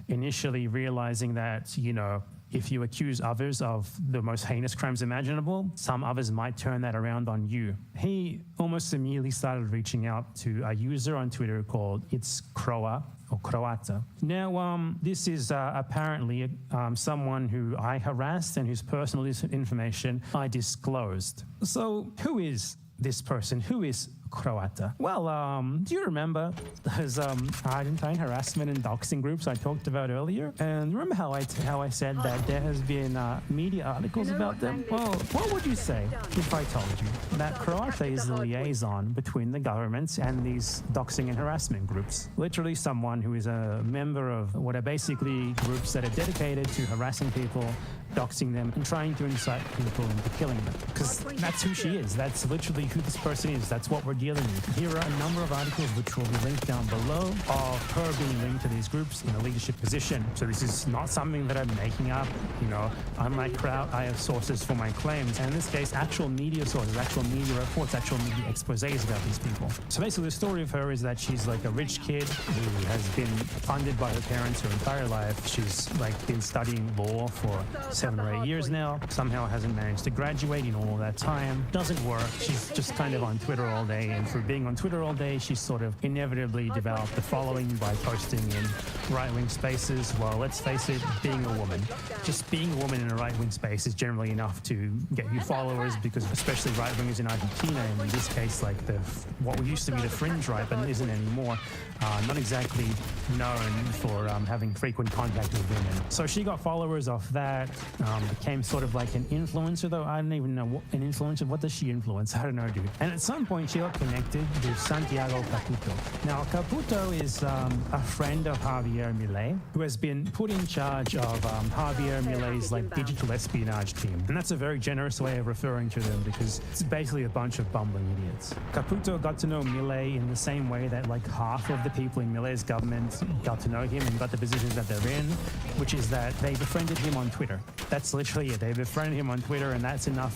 initially realizing that, you know, if you accuse others of the most heinous crimes imaginable, some others might turn that around on you. He almost immediately started reaching out to a user on Twitter called It's Croa or Croata. Now, this is apparently someone who I harassed and whose personal information I disclosed. So who is this person? Who is Croata? Well, do you remember those Argentine harassment and doxing groups I talked about earlier? And remember how I said that there has been media articles about them? Well, what would you say if I told you that Croata is the liaison between the governments and these doxing and harassment groups? Literally someone who is a member of what are basically groups that are dedicated to harassing people, doxing them, and trying to incite people into killing them. Because that's who she is. That's literally who this person is. That's what we're dealing with. Here are a number of articles which will be linked down below of her being linked to these groups in a leadership position. So this is not something that I'm making up. You know, unlike Kraut, I have sources for my claims. And in this case, actual media sources, actual media reports, actual media exposés about these people. So basically the story of her is that she's like a rich kid who has been funded by her parents her entire life. She's like been studying law for 7 or 8 years now. Somehow hasn't managed to graduate in all that time. Doesn't work. She's just kind of on Twitter all day. And for being on Twitter all day, she's sort of inevitably developed a following by posting in right-wing spaces. Well, let's face it, being a woman. Just being a woman in a right-wing space is generally enough to get you followers, because especially right-wingers in Argentina, and in this case, like what used to be the fringe right, but isn't anymore, not exactly known for having frequent contact with women. So she got followers off that, became sort of like an influencer, though I don't even know what an influencer, what does she influence? I don't know, dude. And at some point she got connected to Santiago Caputo. Now, Caputo is a friend of Javier Milei, who has been put in charge of Javier Milei's like digital espionage team. And that's a very generous way of referring to them because it's basically a bunch of bumbling idiots. Caputo got to know Milei in the same way that like half of the people in Milei's government got to know him and got the positions that they're in, which is that they befriended him on Twitter. That's literally it. They befriended him on Twitter, and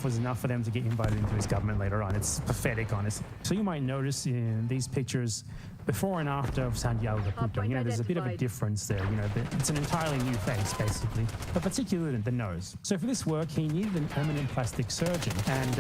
was enough for them to get invited into his government later on. It's pathetic, honestly. So you might notice in these pictures before and after of Santiago Caputo, there's a bit of a difference there. It's an entirely new face, basically, but particularly the nose. So for this work, he needed an eminent plastic surgeon, and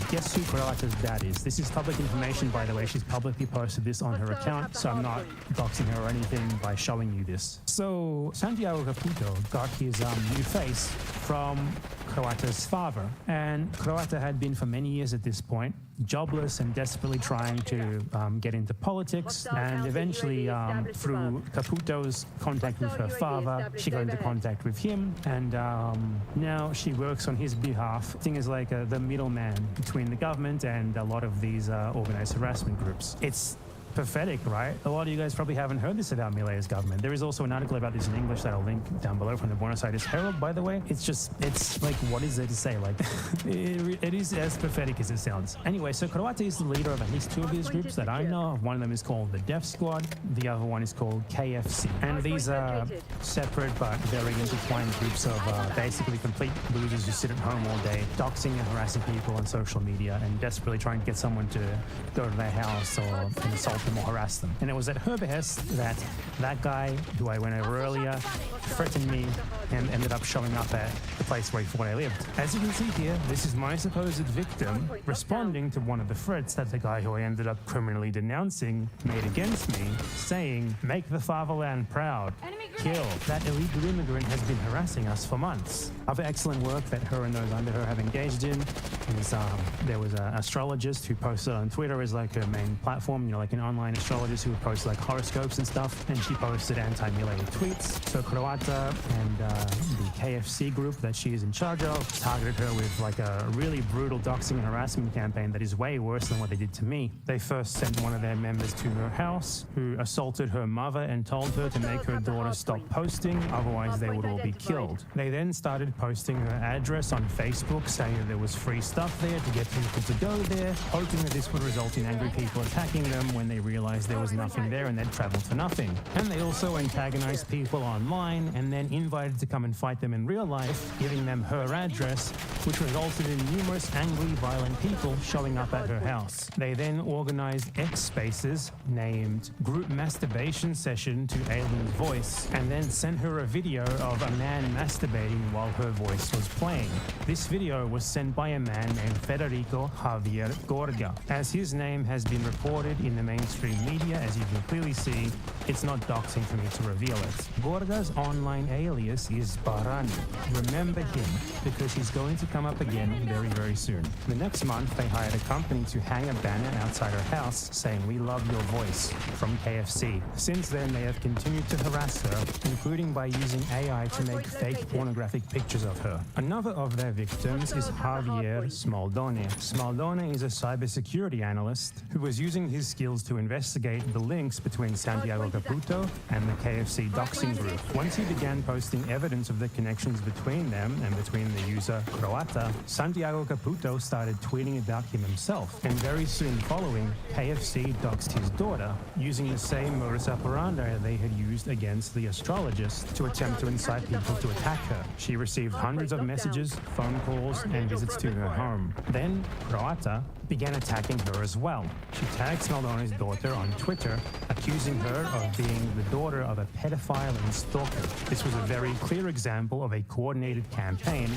guess who Croata's dad is? This is public information, by the way. She's publicly posted this on her account, so I'm not doxing her or anything by showing you this. So Santiago Caputo got his new face from Croata's father, and Croata had been for many years at this point jobless and desperately trying to get into politics, and eventually through Caputo's contact with her father, she got into contact with him, and now she works on his behalf, acting as like the middleman between the government and a lot of these organized harassment groups. It's pathetic, right? A lot of you guys probably haven't heard this about Milei's government. There is also an article about this in English that I'll link down below from the Buenos Aires Herald, by the way. It's like, what is there to say? Like, it is as pathetic as it sounds. Anyway, so Croata is the leader of at least two of these groups that I know of. One of them is called the Death Squad. The other one is called KFC. And these are separate but very intertwined groups of basically complete losers who sit at home all day, doxing and harassing people on social media and desperately trying to get someone to go to their house or insult them or harass them. And it was at her behest that guy who I went over earlier threatened me and ended up showing up at the place where he thought I lived. As you can see here, this is my supposed victim responding to one of the threats that the guy who I ended up criminally denouncing made against me, saying, "Make the fatherland proud. Kill. That illegal immigrant has been harassing us for months." Other excellent work that her and those under her have engaged in is there was an astrologist who posted on Twitter as like her main platform, like an online astrologist who would post like horoscopes and stuff, and she posted anti-Milei tweets. So Croata and the KFC group that she is in charge of targeted her with like a really brutal doxing and harassment campaign that is way worse than what they did to me. They first sent one of their members to her house who assaulted her mother and told her to make her daughter stop posting, otherwise they would all be killed. They then started posting her address on Facebook, saying that there was free stuff there to get people to go there, hoping that this would result in angry people attacking them when they realized there was nothing there and they'd travel for nothing. And they also antagonized people online and then invited to come and fight them in real life, giving them her address, which resulted in numerous angry, violent people showing up at her house. They then organized X spaces named Group Masturbation Session to Alien's Voice, and then sent her a video of a man masturbating while her voice was playing. This video was sent by a man named Federico Javier Gorga. As his name has been reported in the mainstream media, as you can clearly see, it's not doxing for me to reveal it. Gorga's online alias is Barani. Remember him, because he's going to come up again very, very soon. The next month, they hired a company to hang a banner outside her house saying, "We love your voice," from KFC. Since then, they have continued to harass her, including by using AI to make fake pornographic pictures of her. Another of their victims is Javier Smaldone. Smaldone is a cybersecurity analyst who was using his skills to investigate the links between Santiago Caputo and the KFC doxing group. Once he began posting evidence of the connections between them and between the user Croata, Santiago Caputo started tweeting about him himself, and very soon following, KFC doxed his daughter using the same modus operandi they had used against the astrologist to attempt to incite people to attack her. She received hundreds of messages, phone calls, and visits to her home. Then Croata began attacking her as well. She tagged Smaldone's daughter on Twitter, accusing her of being the daughter of a pedophile and stalker. This was a very clear example of a coordinated campaign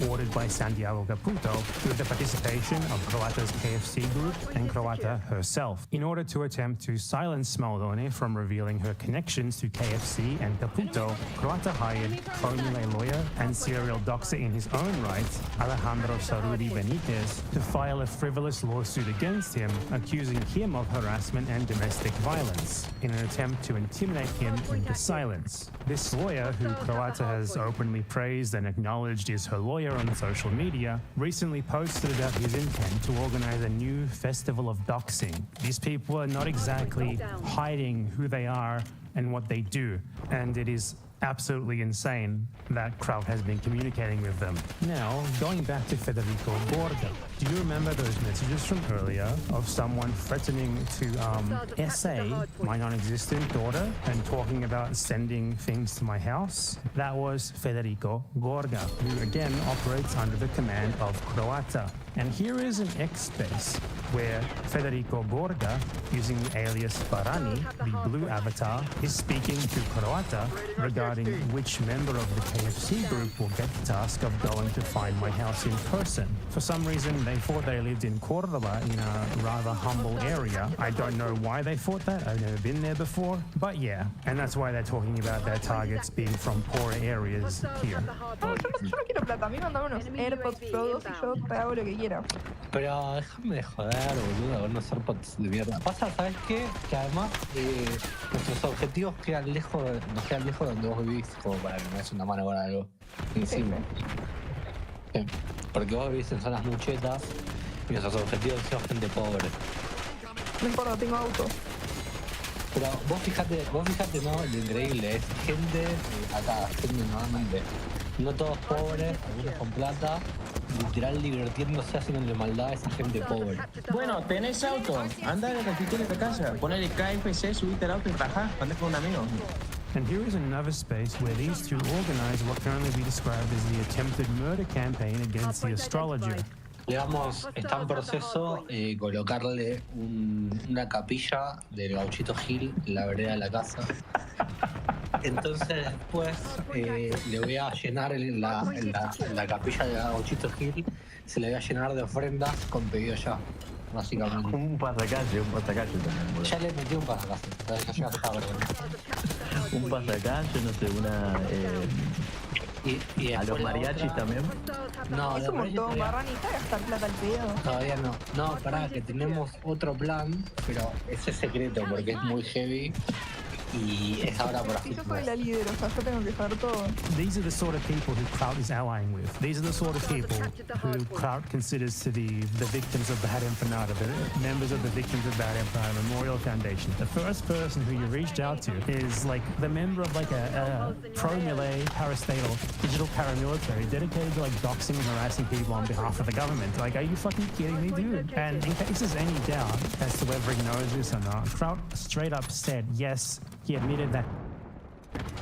ordered by Santiago Caputo with the participation of Croata's KFC group and Croata herself. In order to attempt to silence Smaldone from revealing her connections to KFC and Caputo, Croata hired pro-Milei lawyer and serial doxer in his own right, Alejandro Sarudi Benitez to file a frivolous lawsuit against him, accusing him of harassment and domestic violence in an attempt to intimidate him into silence. This lawyer, who Croata has openly praised and acknowledged is her lawyer on social media, recently posted about his intent to organize a new festival of doxing. These people are not exactly hiding who they are and what they do, and it is absolutely insane that Kraut has been communicating with them. Now, going back to Federico Gorga, do you remember those messages from earlier of someone threatening to essay my non-existent daughter and talking about sending things to my house? That was Federico Gorga, who again operates under the command of Croata. And here is an X space where Federico Gorga, using the alias Barani, the blue avatar, is speaking to Croata regarding which member of the KFC group will get the task of going to find my house in person. For some reason, they thought they lived in Cordoba, in a rather humble area. I don't know why they thought that. I've never been there before. But yeah, and that's why they're talking about their targets being from poor areas here. No, yo no quiero plata. A mí mandame unos AirPods Pro 2 y yo te hago lo que quiera. Pero déjame de joder, boludo, unos AirPods de mierda. Pasa, ¿sabes qué? Que además nuestros objetivos nos quedan lejos de donde vos vivís, como para que me des una mano con algo encima. Sí. Porque vos vivís en zonas muy chetas y nuestros objetivos son gente pobre. No importa, tengo auto. Pero vos fijate, ¿no? Lo increíble es gente acá, gente normalmente. No todos pobres, algunos con plata, literal divirtiéndose, haciéndole maldad a esa gente pobre. Bueno, tenés auto, anda a la que tienes de casa, ponele KFC, subite al auto y rajá, andás con un amigo. And here is another space where these two organize what can only be described as the attempted murder campaign against the astrologer. Está en proceso colocarle una capilla del Gauchito Gil en la vereda de la casa. Entonces después le voy a llenar la capilla del Gauchito Gil, se le voy a llenar de ofrendas con pedido ya, básicamente. Un pasacalle también, boludo. Ya le metí un pasacalle, un pasacalle, no sé, una... ¿Y a los mariachis también? No, es un montón, Barrani, ¿está gastar plata al pedo? Todavía no. No, pará, que tenemos otro plan, pero ese es secreto porque es muy heavy y es ahora por aquí. Yo soy la líder, o sea, yo tengo que saber todo. These are the sort of people who Kraut is allying with. These are the sort of people who Kraut considers to be the victims of Bad Empanada, the members of the Victims of Bad Empanada Memorial Foundation. The first person who you reached out to is like the member of like a pro-melee parastatal digital paramilitary dedicated to like doxing and harassing people on behalf of the government. Like, are you fucking kidding me, dude? And in case there's any doubt as to whether he knows this or not, Kraut straight up said yes. He admitted that.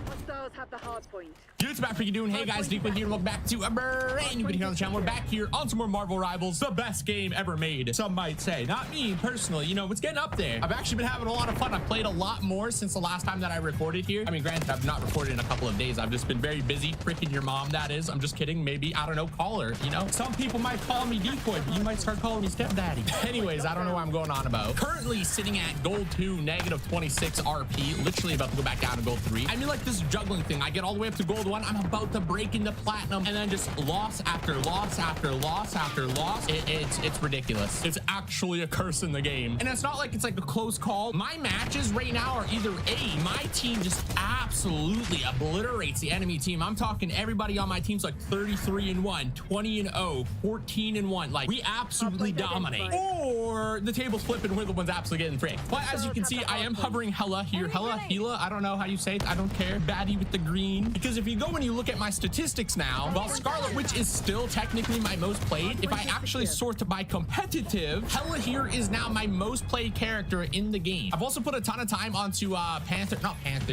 Hostiles have the hard point. What's back for you doing? Hey guys, Deep with here. Welcome back to a brand new video on the channel. We're back here on some more Marvel Rivals, the best game ever made, some might say. Not me personally, you know, it's getting up there. I've actually been having a lot of fun. I've played a lot more since the last time that I recorded here. I mean, granted, I've not recorded in a couple of days. I've just been very busy. Freaking your mom, that is. I'm just kidding. Maybe, I don't know, call her, you know? Some people might call me Decoy, but you might start calling me Stepdaddy. Anyways, I don't know what I'm going on about. Currently sitting at gold 2, negative 26 RP. Literally about to go back down to gold 3. I mean, like this juggling thing. I get all the way up to gold 1. I'm about to break into platinum and then just loss after loss after loss after loss. It's ridiculous. It's actually a curse in the game. And it's not like it's like a close call. My matches right now are either A, my team just absolutely obliterates the enemy team. I'm talking everybody on my team's like 33-1, 20-0, 14-1. Like, we absolutely dominate. Or the table's flipping, we're the ones absolutely getting fricked. But as you can see, I am hovering hella here. Hela, I don't know how you say it. I don't care. Baddie with the green. Because if you go and you look at my statistics now, while Scarlet Witch is still technically my most played, if I actually sort by competitive, Hela here is now my most played character in the game. I've also put a ton of time onto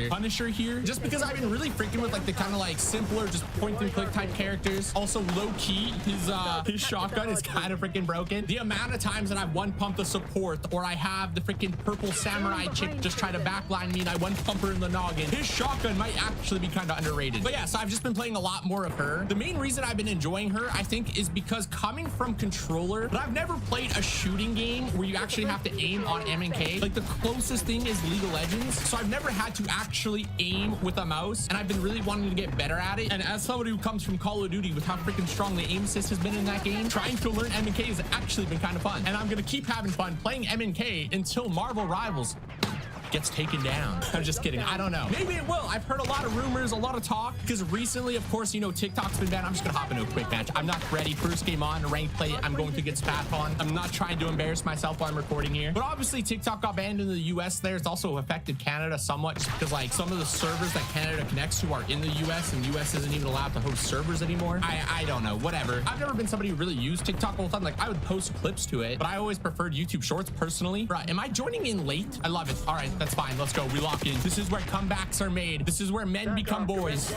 Punisher here, just because I've been really freaking with like the kind of like simpler, just point and click type characters. Also low key, his shotgun is kind of freaking broken. The amount of times that I've one pumped a support, or I have the freaking purple samurai chick just try to backline me and I one pump her in the noggin, his shotgun might actually be kind of underrated. But yeah, so I've just been playing a lot more of her. The main reason I've been enjoying her, I think, is because coming from controller, but I've never played a shooting game where you actually have to aim on M and K. Like the closest thing is League of Legends, so I've never had to actually aim aim with a mouse, and I've been really wanting to get better at it. And as somebody who comes from Call of Duty with how freaking strong the aim assist has been in that game, trying to learn M&K has actually been kind of fun. And I'm gonna keep having fun playing M&K until Marvel Rivals gets taken down. I'm just kidding. I don't know. Maybe it will. I've heard a lot of rumors, a lot of talk, because recently, of course, you know, TikTok's been banned. I'm just gonna hop into a quick match. I'm not ready. First game on, ranked play. I'm going to get spat on. I'm not trying to embarrass myself while I'm recording here. But obviously, TikTok got banned in the US there. It's also affected Canada somewhat, just because like some of the servers that Canada connects to are in the US, and US isn't even allowed to host servers anymore. I don't know. Whatever. I've never been somebody who really used TikTok all the time. Like, I would post clips to it, but I always preferred YouTube Shorts personally. Right. Am I joining in late? I love it. All right, that's fine. Let's go. We lock in. This is where comebacks are made. This is where men become boys.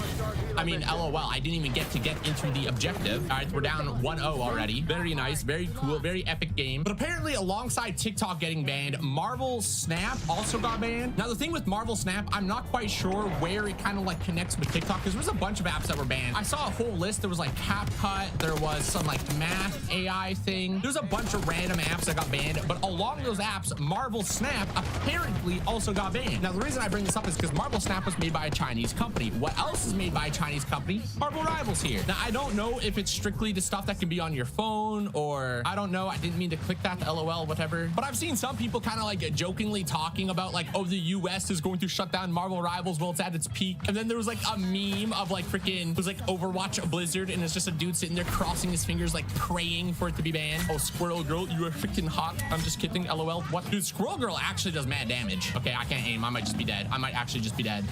I mean, LOL, I didn't even get into the objective. All right, we're down 1-0 already. Very nice, very cool, very epic game. But apparently, alongside TikTok getting banned, Marvel Snap also got banned. Now, the thing with Marvel Snap, I'm not quite sure where it kind of like connects with TikTok, because there's a bunch of apps that were banned. I saw a whole list. There was like CapCut. There was some like math AI thing. There's a bunch of random apps that got banned, but along those apps, Marvel Snap apparently also got banned. Now, the reason I bring this up is because Marvel Snap was made by a Chinese company. What else is made by a Chinese company? Marvel Rivals here. Now, I don't know if it's strictly the stuff that can be on your phone, or I don't know. I didn't mean to click that, LOL, whatever. But I've seen some people kind of like jokingly talking about like, oh, the US is going to shut down Marvel Rivals while it's at its peak. And then there was like a meme of like freaking, it was like Overwatch Blizzard, and it's just a dude sitting there crossing his fingers, like praying for it to be banned. Oh, Squirrel Girl, you are freaking hot. I'm just kidding, LOL. What? Dude, Squirrel Girl actually does mad damage. Okay, I can't aim. I might just be dead. I might actually just be dead.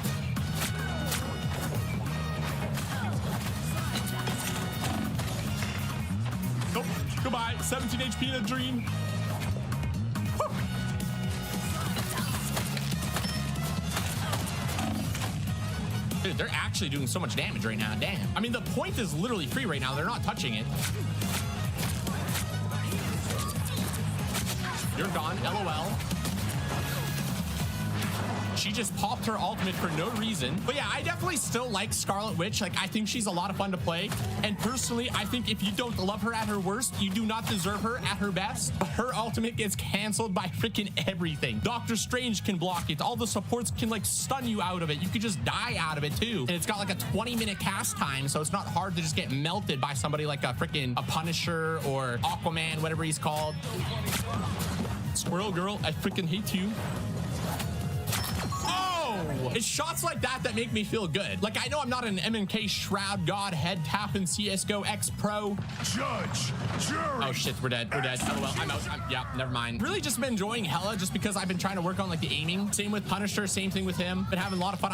Nope. Goodbye. 17 HP in a dream. Whew. Dude, they're actually doing so much damage right now. Damn. I mean, the point is literally free right now. They're not touching it. You're gone. LOL. She just popped her ultimate for no reason. But yeah, I definitely still like Scarlet Witch. Like, I think she's a lot of fun to play. And personally, I think if you don't love her at her worst, you do not deserve her at her best. Her ultimate gets canceled by freaking everything. Doctor Strange can block it. All the supports can like stun you out of it. You could just die out of it too. And it's got like a 20-minute cast time, so it's not hard to just get melted by somebody like a Punisher or Aquaman, whatever he's called. Squirrel Girl, I freaking hate you. It's shots like that that make me feel good. Like, I know I'm not an M&K Shroud God head tapping CSGO X Pro. Judge, jury. Oh shit, we're dead. We're dead. LOL, I'm out. Yeah, never mind. Really just been enjoying Hella just because I've been trying to work on like the aiming. Same with Punisher, same thing with him. Been having a lot of fun.